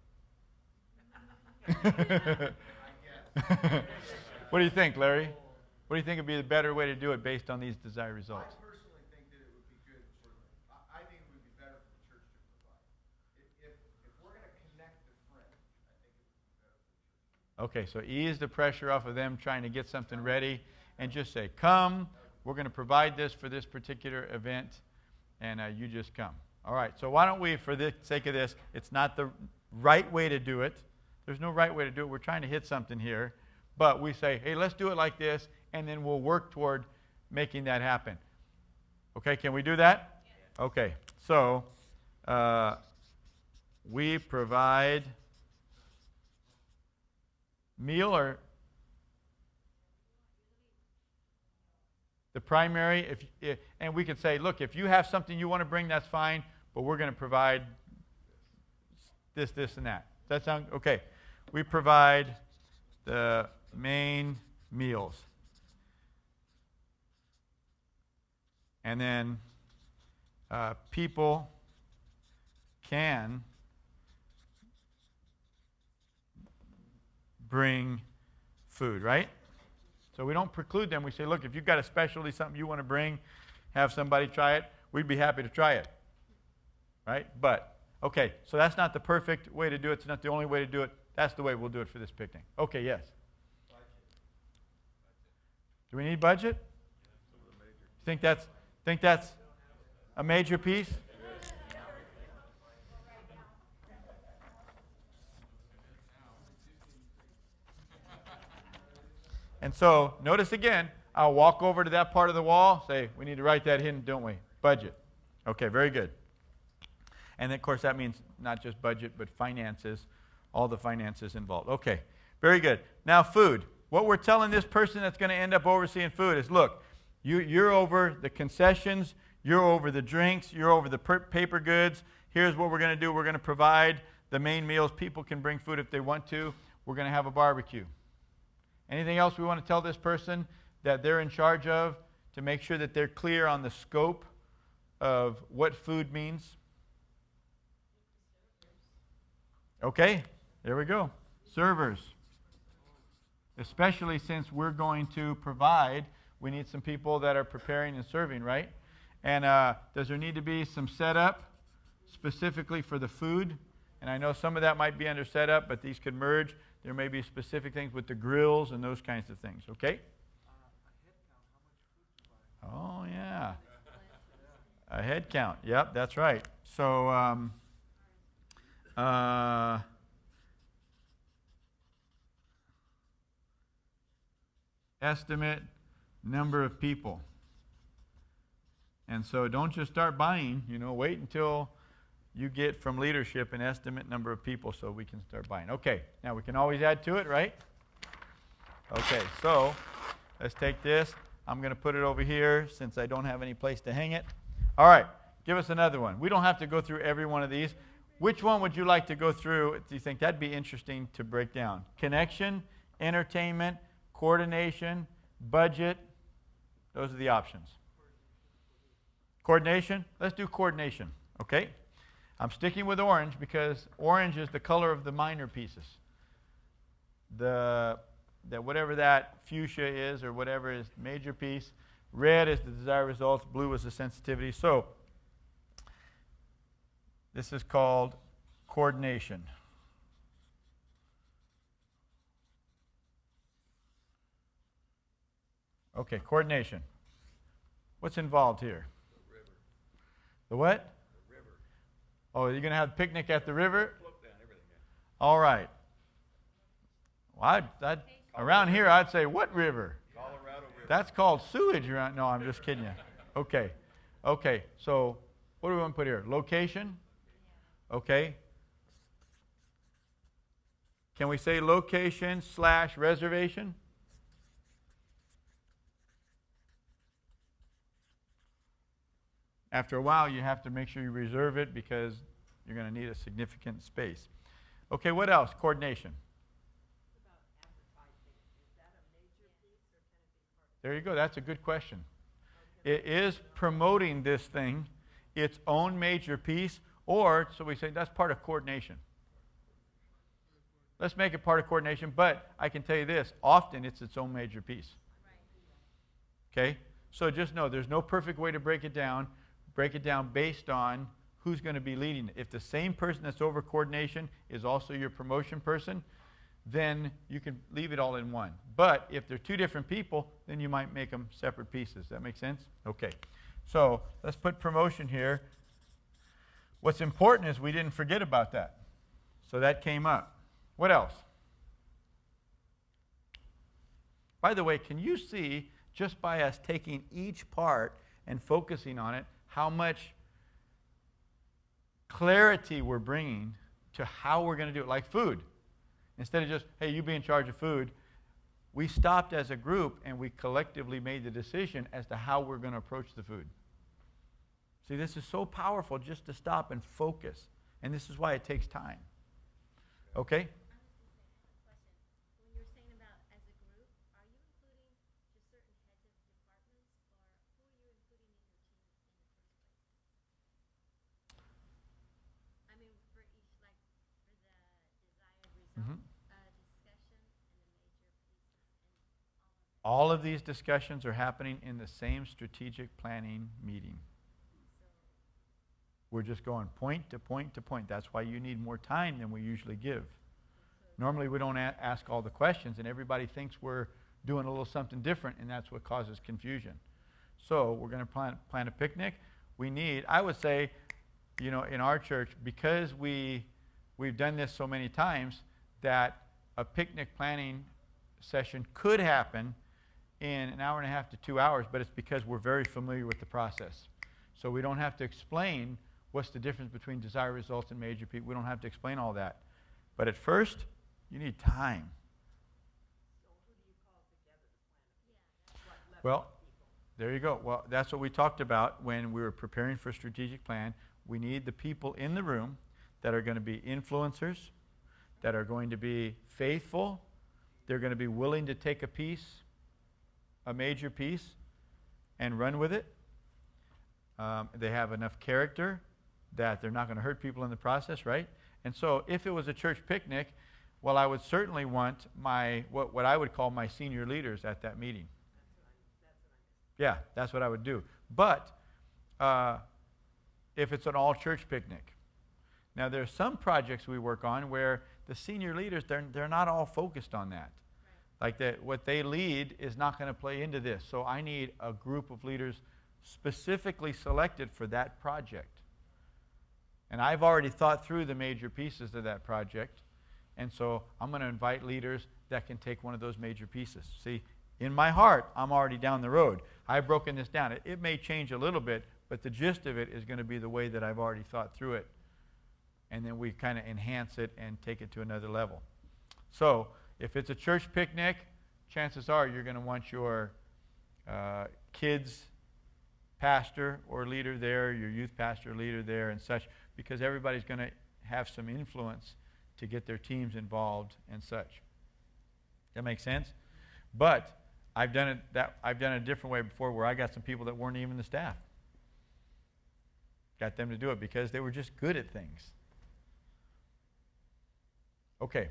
What do you think, Larry? What do you think would be the better way to do it based on these desired results? I personally think that it would be good for, I think it would be better for the church to provide. If we're going to connect the fringe, I think it would be better for the church. Okay, so ease the pressure off of them trying to get something ready, and just say, come, we're going to provide this for this particular event, and you just come. All right, so why don't we, for the sake of this, it's not the right way to do it. There's no right way to do it. We're trying to hit something here. But we say, hey, let's do it like this, and then we'll work toward making that happen. Okay, can we do that? Yes. Okay, so we provide meal or The primary, and we could say, look, if you have something you want to bring, that's fine, but we're going to provide this, this, and that. Does that sound okay? We provide the main meals. And then people can bring food, right? So we don't preclude them. We say, look, if you've got a specialty, something you want to bring, have somebody try it, we'd be happy to try it. Right? But, okay, so that's not the perfect way to do it. It's not the only way to do it. That's the way we'll do it for this picnic. Okay, yes. Do we need budget? Think that's a major piece? And so, notice again, I'll walk over to that part of the wall, say, we need to write that in, don't we? Budget. Okay, very good. And of course, that means not just budget, but finances, all the finances involved. Okay, very good. Now, food. What we're telling this person that's going to end up overseeing food is, look, you're over the concessions, you're over the drinks, you're over the paper goods. Here's what we're going to do. We're going to provide the main meals. People can bring food if they want to. We're going to have a barbecue. Anything else we want to tell this person that they're in charge of to make sure that they're clear on the scope of what food means? Okay, there we go. Servers. Especially since we're going to provide, we need some people that are preparing and serving, right? And does there need to be some setup specifically for the food? And I know some of that might be under setup, but these could merge. There may be specific things with the grills and those kinds of things, okay? Oh, yeah. A head count. Yep, that's right. So, estimate number of people. And so don't just start buying, wait until you get from leadership an estimate number of people so we can start buying. Okay, now we can always add to it, right? Okay, so let's take this. I'm going to put it over here since I don't have any place to hang it. All right, give us another one. We don't have to go through every one of these. Which one would you like to go through? Do you think that'd be interesting to break down? Connection, entertainment, coordination, budget. Those are the options. Coordination? Let's do coordination, okay? I'm sticking with orange because orange is the color of the minor pieces. Whatever that fuchsia is or whatever is major piece. Red is the desired results. Blue is the sensitivity. So this is called coordination. Okay, coordination. What's involved here? The river. The what? The river. Oh, you're going to have a picnic at the river? Float down everything. All right. Well, around here, I'd say, what river? Colorado River. That's called sewage around. No, I'm just kidding you. Okay. Okay, so what do we want to put here? Location? Okay. Can we say location / reservation? After a while, you have to make sure you reserve it because you're going to need a significant space. Okay, what else? Coordination. There you go. That's a good question. It is promoting this thing, its own major piece, or, so we say, that's part of coordination. Let's make it part of coordination, but I can tell you this, often it's its own major piece. Okay? So just know there's no perfect way to break it down. Break it down based on who's going to be leading it. If the same person that's over coordination is also your promotion person, then you can leave it all in one. But if they're two different people, then you might make them separate pieces. That make sense? Okay. So let's put promotion here. What's important is we didn't forget about that. So that came up. What else? By the way, can you see, just by us taking each part and focusing on it, how much clarity we're bringing to how we're going to do it? Like food. Instead of just, hey, you be in charge of food, we stopped as a group and we collectively made the decision as to how we're going to approach the food. See, this is so powerful just to stop and focus. And this is why it takes time. Okay? When you're saying about as a group, are you including just certain heads of departments, or who are you including in your team in the first place? I mean, for each, like, for the desired result, discussion and the major pieces and All of these discussions are happening in the same strategic planning meeting. We're just going point to point to point. That's why you need more time than we usually give. Normally we don't ask all the questions, and everybody thinks we're doing a little something different, and that's what causes confusion. So we're going to plan a picnic. We need, I would say, in our church, because we've done this so many times, that a picnic planning session could happen in an hour and a half to 2 hours, but it's because we're very familiar with the process. So we don't have to explain what's the difference between desired results and major peak. We don't have to explain all that. But at first, you need time. So who do you call together to plan a meeting? What level Well, of people? there you go. Well, that's what we talked about when we were preparing for a strategic plan. We need the people in the room that are going to be influencers, that are going to be faithful. They're going to be willing to take a piece, a major piece, and run with it. They have enough character that they're not going to hurt people in the process, right? And so if it was a church picnic, well, I would certainly want what I would call my senior leaders at that meeting. Yeah, that's what I would do. But if it's an all-church picnic. Now, there are some projects we work on where the senior leaders, they're not all focused on that. Like what they lead is not going to play into this. So I need a group of leaders specifically selected for that project. And I've already thought through the major pieces of that project. And so I'm going to invite leaders that can take one of those major pieces. See, in my heart, I'm already down the road. I've broken this down. It may change a little bit, but the gist of it is going to be the way that I've already thought through it. And then we kind of enhance it and take it to another level. So if it's a church picnic, chances are you're going to want your kids pastor or leader there, your youth pastor leader there and such, because everybody's going to have some influence to get their teams involved and such. That makes sense? But I've done it a different way before, where I got some people that weren't even the staff. Got them to do it because they were just good at things. Okay.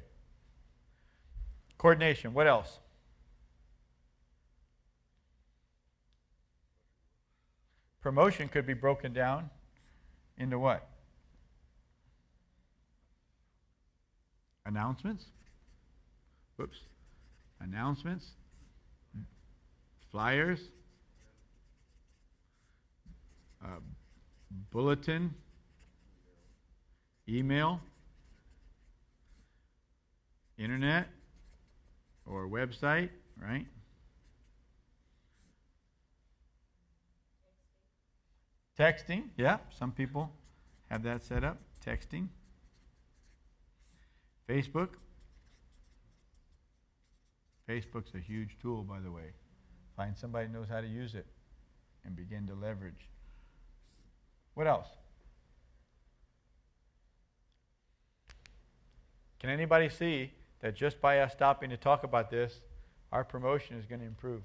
Coordination. What else? Promotion could be broken down into what? Announcements. Whoops. Announcements. Flyers. Bulletin. Email. Internet or website, right? Texting, yeah, some people have that set up. Texting. Facebook. Facebook's a huge tool, by the way. Find somebody who knows how to use it and begin to leverage. What else? Can anybody see that just by us stopping to talk about this, our promotion is going to improve?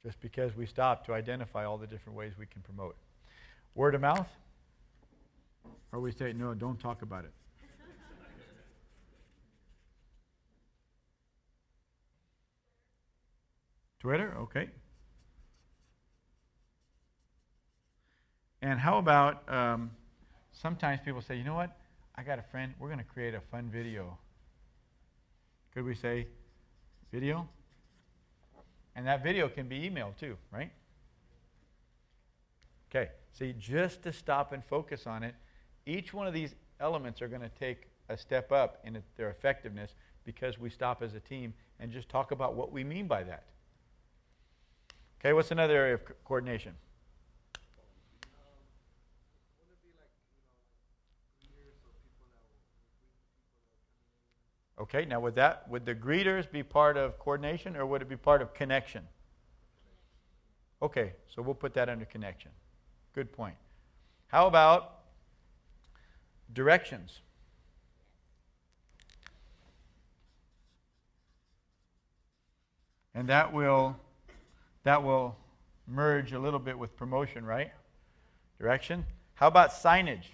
Just because we stop to identify all the different ways we can promote. Word of mouth? Or we say, no, don't talk about it. Twitter, okay. And how about, sometimes people say, you know what? I got a friend, we're going to create a fun video. Could we say video? And that video can be emailed too, right? Okay, see, just to stop and focus on it, each one of these elements are going to take a step up in their effectiveness because we stop as a team and just talk about what we mean by that. Okay, what's another area of coordination? Would it be like, leaders or people that will recruit people that are coming Okay, now would the greeters be part of coordination or would it be part of connection? Okay, so we'll put that under connection. Good point. How about directions? And that will merge a little bit with promotion, right? Direction. How about signage?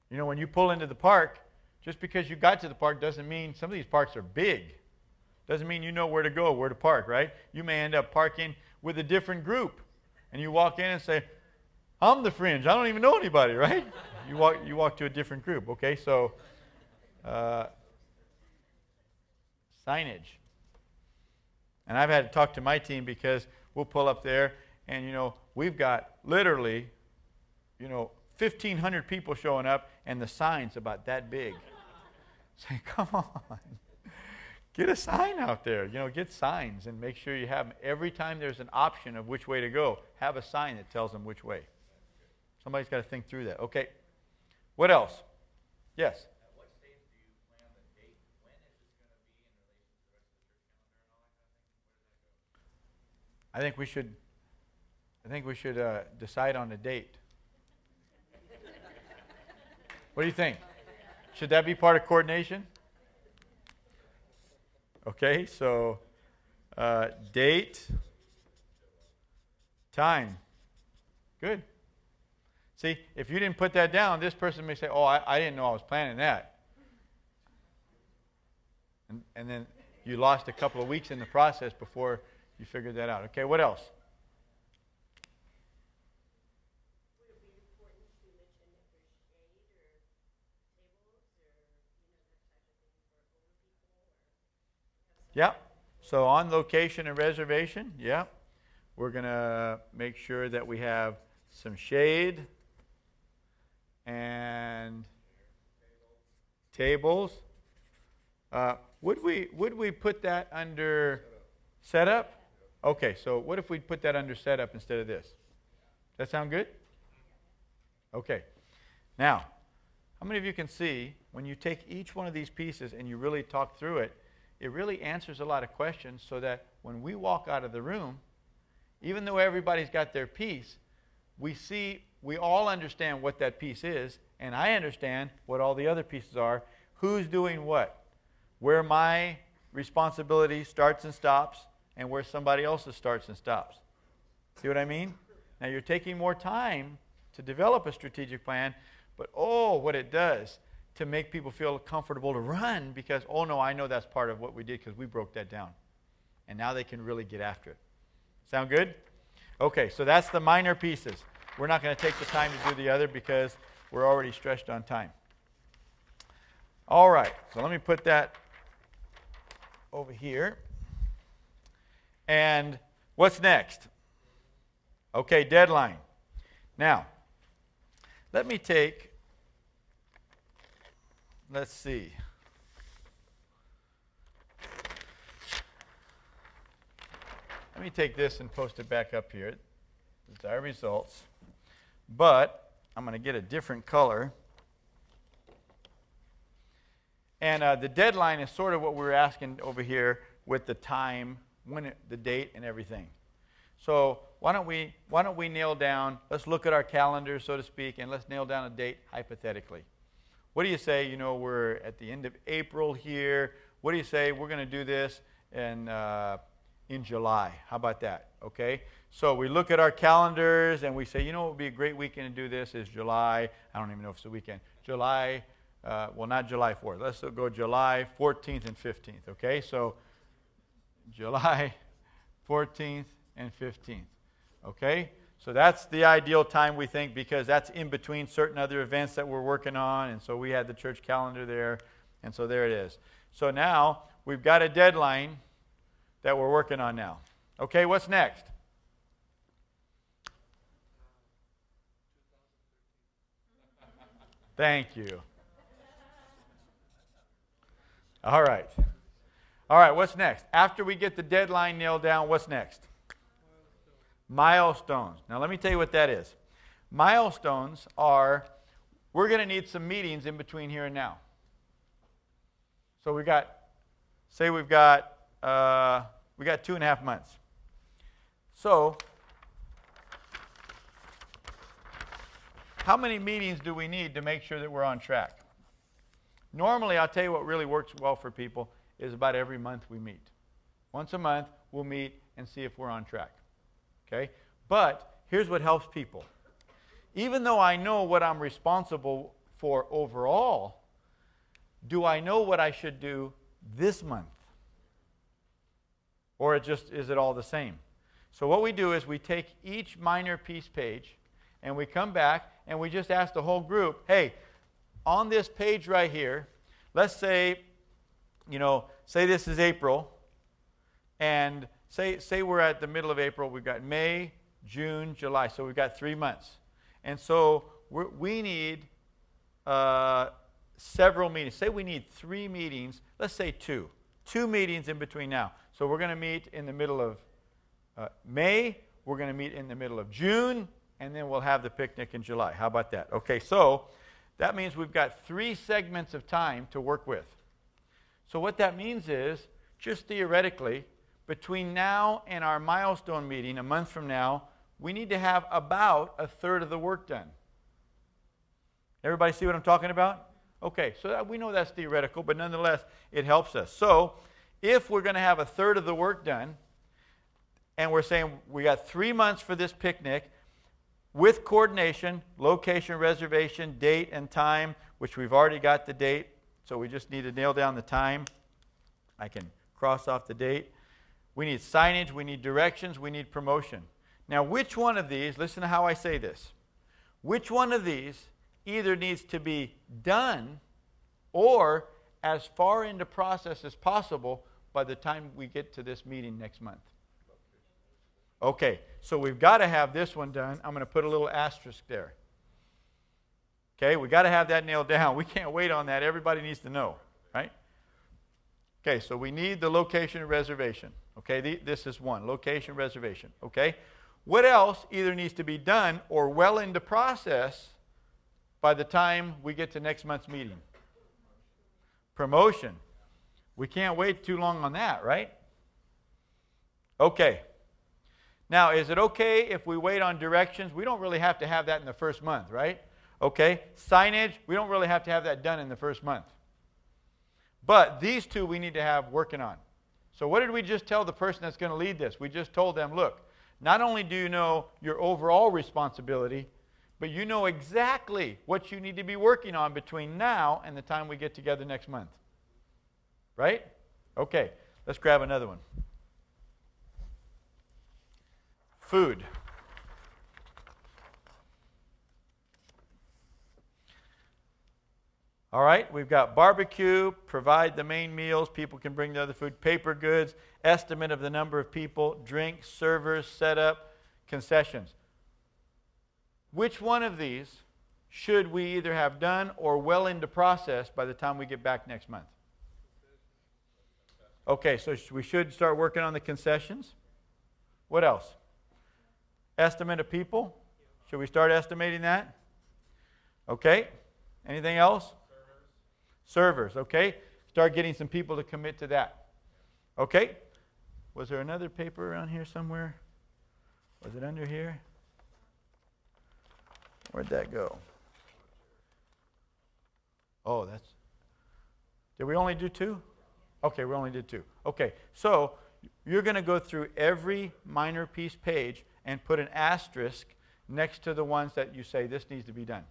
You know, when you pull into the park, just because you got to the park doesn't mean some of these parks are big. Doesn't mean you know where to go, where to park, right? You may end up parking with a different group. And you walk in and say, I'm the fringe. I don't even know anybody, right? You walk to a different group. Okay, so signage. And I've had to talk to my team because we'll pull up there and, you know, we've got literally, you know, 1,500 people showing up and the sign's about that big. Say, come on. Get a sign out there. You know, get signs and make sure you have them. Every time there's an option of which way to go, have a sign that tells them which way. Somebody's got to think through that. Okay. What else? Yes? At what stage do you plan the date? When is this going to be in relation to the rest of the church calendar and all that kind of thing? Where does that go? I think we should decide on a date. What do you think? Should that be part of coordination? Okay, so date, time. Good. See, if you didn't put that down, this person may say, oh, I didn't know I was planning that. And then you lost a couple of weeks in the process before you figured that out. Okay, what else? Would it be important to mention if there's shade or tables or, that type of thing for older people? Yep. So on location and reservation, yep. We're going to make sure that we have some shade and tables. Would we put that under setup? Okay, so what if we put that under setup instead of this? Does that sound good? Okay. Now, how many of you can see when you take each one of these pieces and you really talk through it, it really answers a lot of questions so that when we walk out of the room, even though everybody's got their piece, we all understand what that piece is, and I understand what all the other pieces are, who's doing what, where my responsibility starts and stops, and where somebody else's starts and stops. See what I mean? Now, you're taking more time to develop a strategic plan, but what it does to make people feel comfortable to run because, no, I know that's part of what we did because we broke that down. And now they can really get after it. Sound good? Okay, so that's the minor pieces. We're not going to take the time to do the other because we're already stretched on time. All right, so let me put that over here. And what's next? Okay, deadline. Now, let me take, let's see. Let me take this and post it back up here. Desired results. But I'm going to get a different color. And the deadline is sort of what we're asking over here with the time, the date, and everything. So why don't we nail down, let's look at our calendar, so to speak, and let's nail down a date hypothetically. What do you say, we're at the end of April here. What do you say we're going to do this in July? How about that? Okay? So we look at our calendars and we say, what would be a great weekend to do this is July. I don't even know if it's a weekend. July, not July 4th. Let's go July 14th and 15th. Okay? So July 14th and 15th. Okay? So that's the ideal time, we think, because that's in between certain other events that we're working on, and so we had the church calendar there, and so there it is. So now we've got a deadline that we're working on now. Okay, what's next? Thank you. All right. All right, what's next? After we get the deadline nailed down, what's next? Milestones. Now, let me tell you what that is. Milestones are, we're going to need some meetings in between here and now. So we got 2.5 months. So how many meetings do we need to make sure that we're on track? Normally, I'll tell you what really works well for people is about every month we meet. Once a month, we'll meet and see if we're on track. Okay? But here's what helps people. Even though I know what I'm responsible for overall, do I know what I should do this month? Or is it all the same? So what we do is we take each minor piece page and we come back and we just ask the whole group, hey, on this page right here, let's say, say this is April, and say we're at the middle of April. We've got May, June, July. So we've got 3 months. And so we need several meetings. Say we need 3 meetings. Let's say 2. 2 meetings in between now. So we're going to meet in the middle of May. We're going to meet in the middle of June. And then we'll have the picnic in July. How about that? Okay, so that means we've got 3 segments of time to work with. So what that means is, just theoretically, between now and our milestone meeting, a month from now, we need to have about a third of the work done. Everybody see what I'm talking about? Okay, so we know that's theoretical, but nonetheless, it helps us. So if we're going to have a third of the work done, and we're saying we got 3 months for this picnic, with coordination, location, reservation, date, and time, which we've already got the date, so we just need to nail down the time. I can cross off the date. We need signage, we need directions, we need promotion. Now, which one of these, listen to how I say this, which one of these either needs to be done or as far into process as possible by the time we get to this meeting next month? Okay, so we've got to have this one done. I'm going to put a little asterisk there. Okay, we've got to have that nailed down. We can't wait on that. Everybody needs to know, right? Okay, so we need the location and reservation. Okay, this is one, location, reservation. Okay, what else either needs to be done or well into process by the time we get to next month's meeting? Promotion. We can't wait too long on that, right? Okay. Now, is it okay if we wait on directions? We don't really have to have that in the first month, right? Okay. Signage, we don't really have to have that done in the first month. But these 2 we need to have working on. So what did we just tell the person that's going to lead this? We just told them, look, not only do you know your overall responsibility, but you know exactly what you need to be working on between now and the time we get together next month. Right? Okay. Let's grab another one. Food. All right, we've got barbecue, provide the main meals, people can bring the other food, paper goods, estimate of the number of people, drinks, servers, setup, concessions. Which one of these should we either have done or well into process by the time we get back next month? Okay, so we should start working on the concessions. What else? Estimate of people. Should we start estimating that? Okay. Anything else? Servers. Okay. Start getting some people to commit to that. Okay. Was there another paper around here somewhere? Was it under here? Where'd that go? Oh, that's... Did we only do 2? Okay, we only did 2. Okay, so you're going to go through every minor piece page and put an asterisk next to the ones that you say this needs to be done.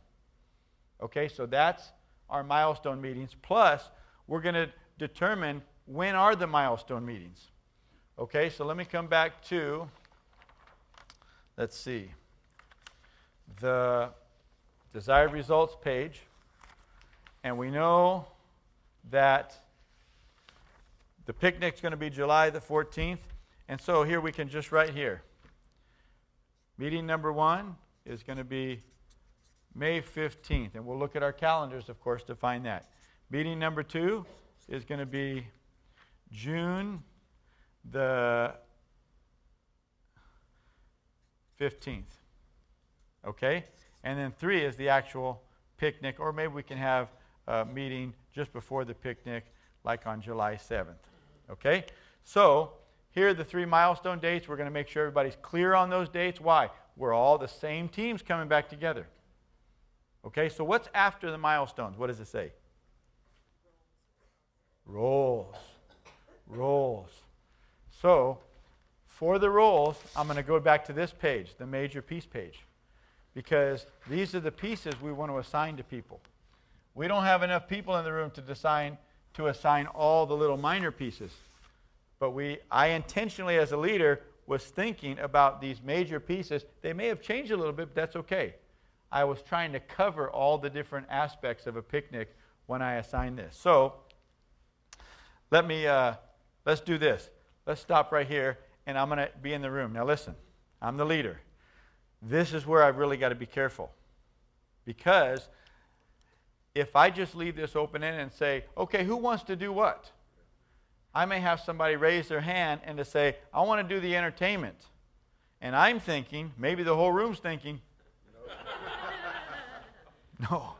Okay, so that's our milestone meetings. Plus, we're going to determine when are the milestone meetings. Okay, so let me come back to, let's see, the desired results page. And we know that the picnic's going to be July the 14th. And so here we can just write here. Meeting number 1 is going to be May 15th. And we'll look at our calendars, of course, to find that. Meeting number 2 is going to be June the 15th. Okay? And then 3 is the actual picnic. Or maybe we can have a meeting just before the picnic, like on July 7th. Okay? So, here are the 3 milestone dates. We're going to make sure everybody's clear on those dates. Why? We're all the same teams coming back together. Okay, so what's after the milestones? What does it say? Roles. Roles. So, for the roles, I'm going to go back to this page, the major piece page, because these are the pieces we want to assign to people. We don't have enough people in the room to assign all the little minor pieces. But I intentionally, as a leader, was thinking about these major pieces. They may have changed a little bit, but that's okay. I was trying to cover all the different aspects of a picnic when I assigned this. So, let's do this. Let's stop right here, and I'm going to be in the room. Now listen, I'm the leader. This is where I've really got to be careful. Because if I just leave this open-ended and say, okay, who wants to do what? I may have somebody raise their hand and to say, I want to do the entertainment. And I'm thinking, maybe the whole room's thinking, no.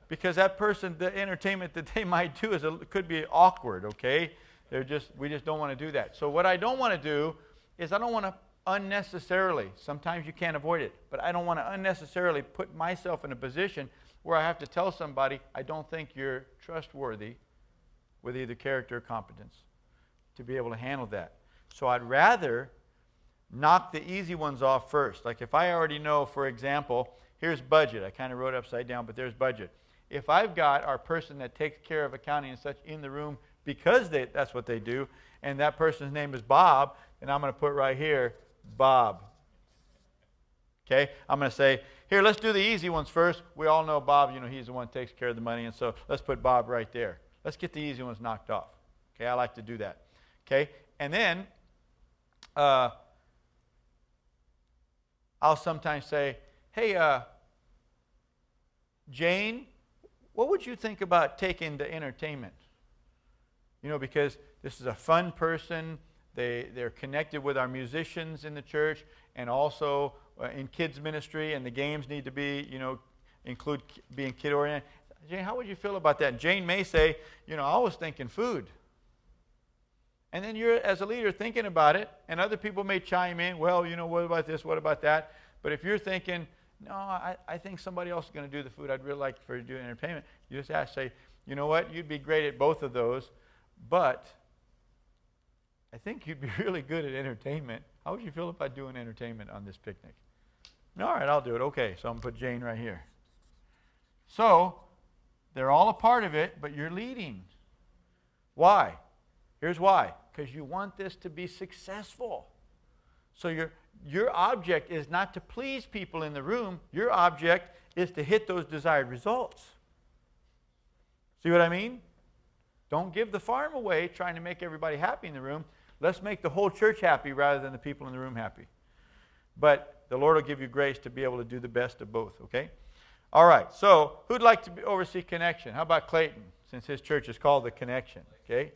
Because that person, the entertainment that they might do could be awkward, okay? We just don't want to do that. So what I don't want to do is I don't want to unnecessarily, sometimes you can't avoid it, but I don't want to unnecessarily put myself in a position where I have to tell somebody, I don't think you're trustworthy with either character or competence to be able to handle that. So I'd rather knock the easy ones off first. Like if I already know, for example, here's budget. I kind of wrote it upside down, but there's budget. If I've got our person that takes care of accounting and such in the room because that's what they do, and that person's name is Bob, then I'm going to put right here, Bob. Okay? I'm going to say, here, let's do the easy ones first. We all know Bob, he's the one that takes care of the money, and so let's put Bob right there. Let's get the easy ones knocked off. Okay, I like to do that. Okay, and then I'll sometimes say, hey, Jane, what would you think about taking the entertainment? Because this is a fun person. They're connected with our musicians in the church and also in kids ministry, and the games need to be, include being kid-oriented. Jane, how would you feel about that? And Jane may say, I was thinking food. And then you're, as a leader, thinking about it, and other people may chime in, well, what about this, what about that? But if you're thinking, no, I think somebody else is going to do the food, I'd really like for you to do entertainment, you just say, you know what, you'd be great at both of those, but I think you'd be really good at entertainment. How would you feel about doing entertainment on this picnic? All right, I'll do it. Okay, so I'm going to put Jane right here. So, they're all a part of it, but you're leading. Why? Here's why. Because you want this to be successful. So your object is not to please people in the room. Your object is to hit those desired results. See what I mean? Don't give the farm away trying to make everybody happy in the room. Let's make the whole church happy rather than the people in the room happy. But the Lord will give you grace to be able to do the best of both, okay? All right, so who'd like to oversee Connection? How about Clayton, since his church is called The Connection, okay?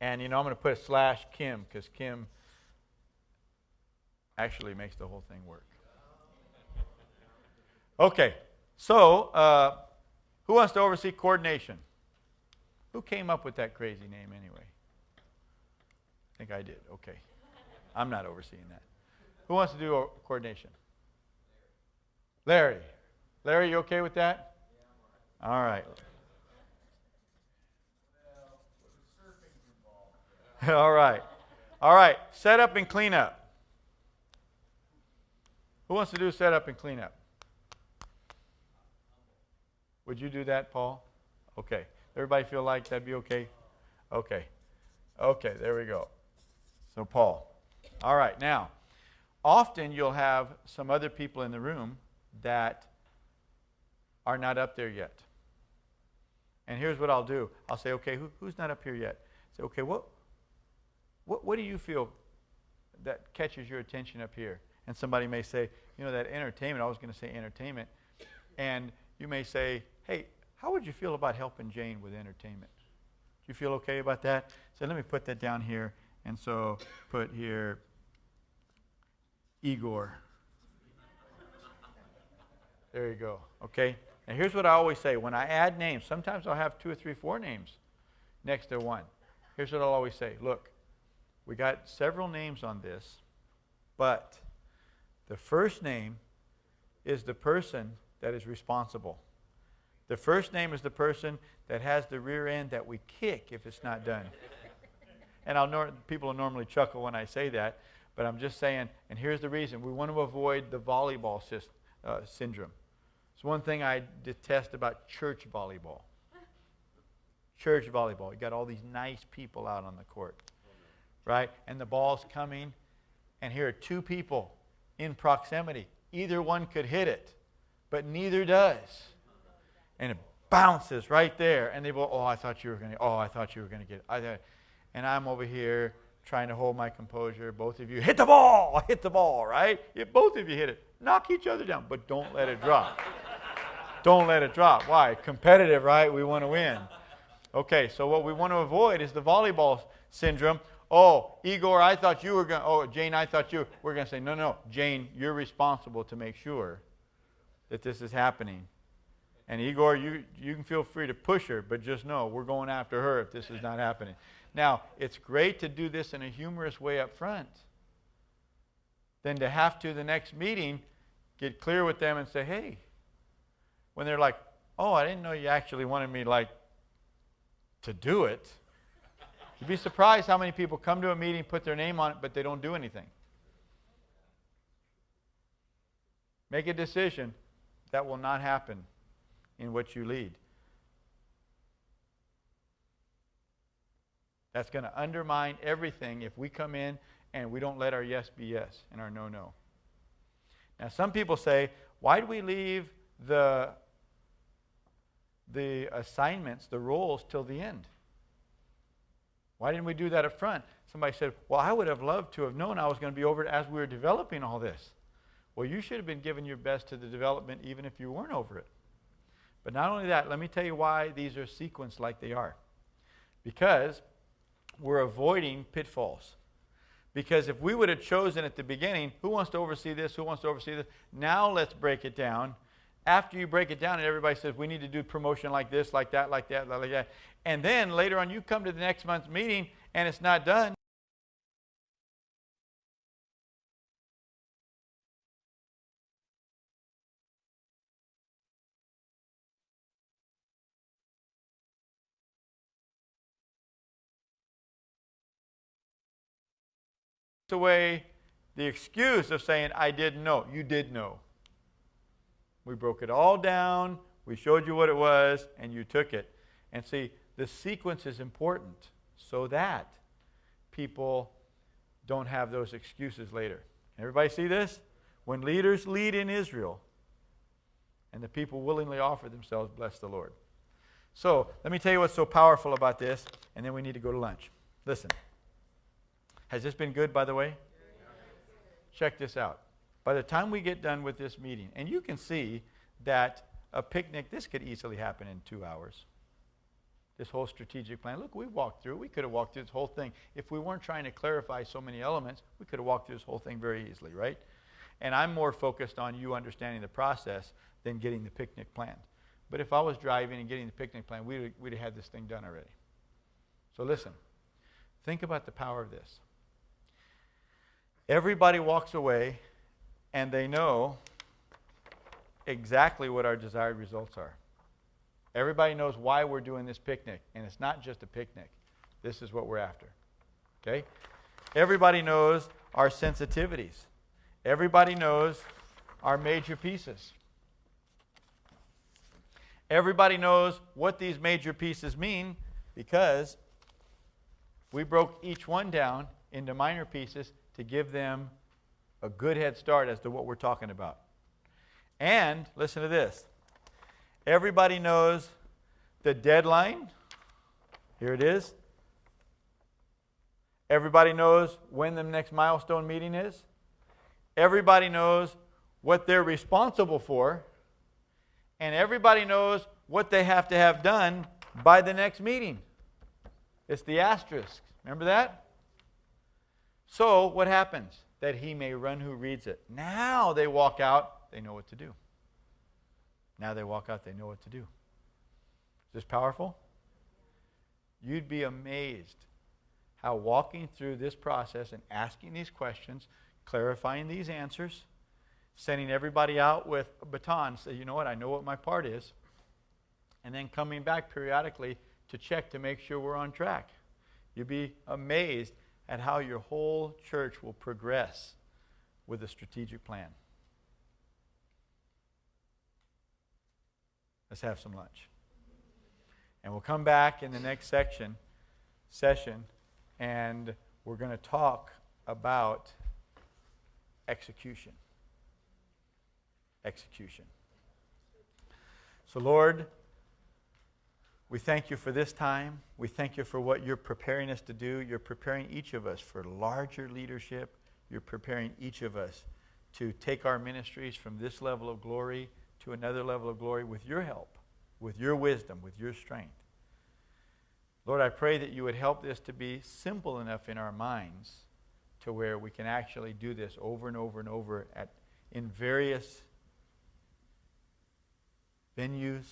And, I'm going to put a / Kim, because Kim actually makes the whole thing work. Okay, so who wants to oversee coordination? Who came up with that crazy name anyway? I think I did, okay. I'm not overseeing that. Who wants to do coordination? Larry. Larry, you okay with that? Yeah, I'm all right. All right. All right. Set up and clean up. Who wants to do set up and clean up? Would you do that, Paul? Okay. Everybody feel like that'd be okay? Okay. Okay, there we go. So, Paul. All right. Now, often you'll have some other people in the room that are not up there yet. And here's what I'll do. I'll say, okay, who's not up here yet? Say, okay, what do you feel that catches your attention up here? And somebody may say, that entertainment, I was going to say entertainment. And you may say, hey, how would you feel about helping Jane with entertainment? Do you feel okay about that? So let me put that down here. And so put here Igor. There you go. Okay? And here's what I always say. When I add names, sometimes I'll have 2 or 3, 4 names next to one. Here's what I'll always say. Look, we got several names on this, but the first name is the person that is responsible. The first name is the person that has the rear end that we kick if it's not done. And people will normally chuckle when I say that, but I'm just saying, and here's the reason. We want to avoid the volleyball syndrome. It's one thing I detest about church volleyball. Church volleyball. You got all these nice people out on the court, right? And the ball's coming, and here are 2 people in proximity. Either one could hit it, but neither does. And it bounces right there, and they go, "Oh, I thought you were going to. Oh, I thought you were going to get it." And I'm over here trying to hold my composure. Both of you hit the ball, right? If both of you hit it, knock each other down, but don't let it drop. Don't let it drop. Why? Competitive, right? We want to win. Okay, so what we want to avoid is the volleyball syndrome. Oh, Igor, I thought you were going. Oh, Jane, I thought you were going to say, no, Jane, you're responsible to make sure that this is happening. And Igor, you can feel free to push her, but just know we're going after her if this is not happening. Now, it's great to do this in a humorous way up front. Then to have to the next meeting get clear with them and say, hey, when they're like, oh, I didn't know you actually wanted me to do it. You'd be surprised how many people come to a meeting, put their name on it, but they don't do anything. Make a decision that will not happen in what you lead. That's going to undermine everything if we come in and we don't let our yes be yes and our no, no. Now, some people say, why do we leave the assignments, the roles, till the end? Why didn't we do that up front? Somebody said, well, I would have loved to have known I was going to be over it as we were developing all this. Well, you should have been giving your best to the development even if you weren't over it. But not only that, let me tell you why these are sequenced like they are. Because we're avoiding pitfalls. Because if we would have chosen at the beginning, who wants to oversee this, who wants to oversee this? Now let's break it down. After you break it down and everybody says, we need to do promotion like this, like that, like that, like that. And then later on you come to the next month's meeting and it's not done. Away the excuse of saying, I didn't know. You did know. We broke it all down. We showed you what it was, and you took it. And see, the sequence is important so that people don't have those excuses later. Everybody see this? When leaders lead in Israel, and the people willingly offer themselves, bless the Lord. So, let me tell you what's so powerful about this, and then we need to go to lunch. Listen. Has this been good, by the way? Check this out. By the time we get done with this meeting, and you can see that a picnic, this could easily happen in 2 hours. This whole strategic plan. Look, we walked through. We could have walked through this whole thing. If we weren't trying to clarify so many elements, we could have walked through this whole thing very easily, right? And I'm more focused on you understanding the process than getting the picnic planned. But if I was driving and getting the picnic plan, we'd have had this thing done already. So listen. Think about the power of this. Everybody walks away and they know exactly what our desired results are. Everybody knows why we're doing this picnic, and it's not just a picnic. This is what we're after. Okay? Everybody knows our sensitivities. Everybody knows our major pieces. Everybody knows what these major pieces mean because we broke each one down into minor pieces to give them a good head start as to what we're talking about. And, listen to this. Everybody knows the deadline. Here it is. Everybody knows when the next milestone meeting is. Everybody knows what they're responsible for. And everybody knows what they have to have done by the next meeting. It's the asterisk. Remember that? So, what happens? That he may run who reads it. Now they walk out, they know what to do. Now they walk out, they know what to do. Is this powerful? You'd be amazed how walking through this process and asking these questions, clarifying these answers, sending everybody out with a baton, say, you know what, I know what my part is, and then coming back periodically to check to make sure we're on track. You'd be amazed at how your whole church will progress with a strategic plan. Let's have some lunch. And we'll come back in the next session, and we're going to talk about execution. Execution. So, Lord, we thank you for this time. We thank you for what you're preparing us to do. You're preparing each of us for larger leadership. You're preparing each of us to take our ministries from this level of glory to another level of glory with your help, with your wisdom, with your strength. Lord, I pray that you would help this to be simple enough in our minds to where we can actually do this over and over and over in various venues,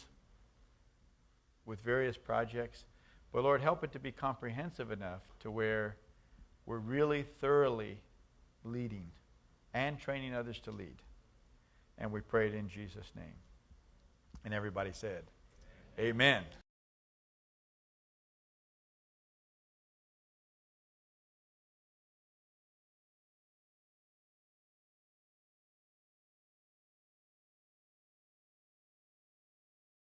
with various projects. But Lord, help it to be comprehensive enough to where we're really thoroughly leading and training others to lead. And we pray it in Jesus' name. And everybody said, Amen.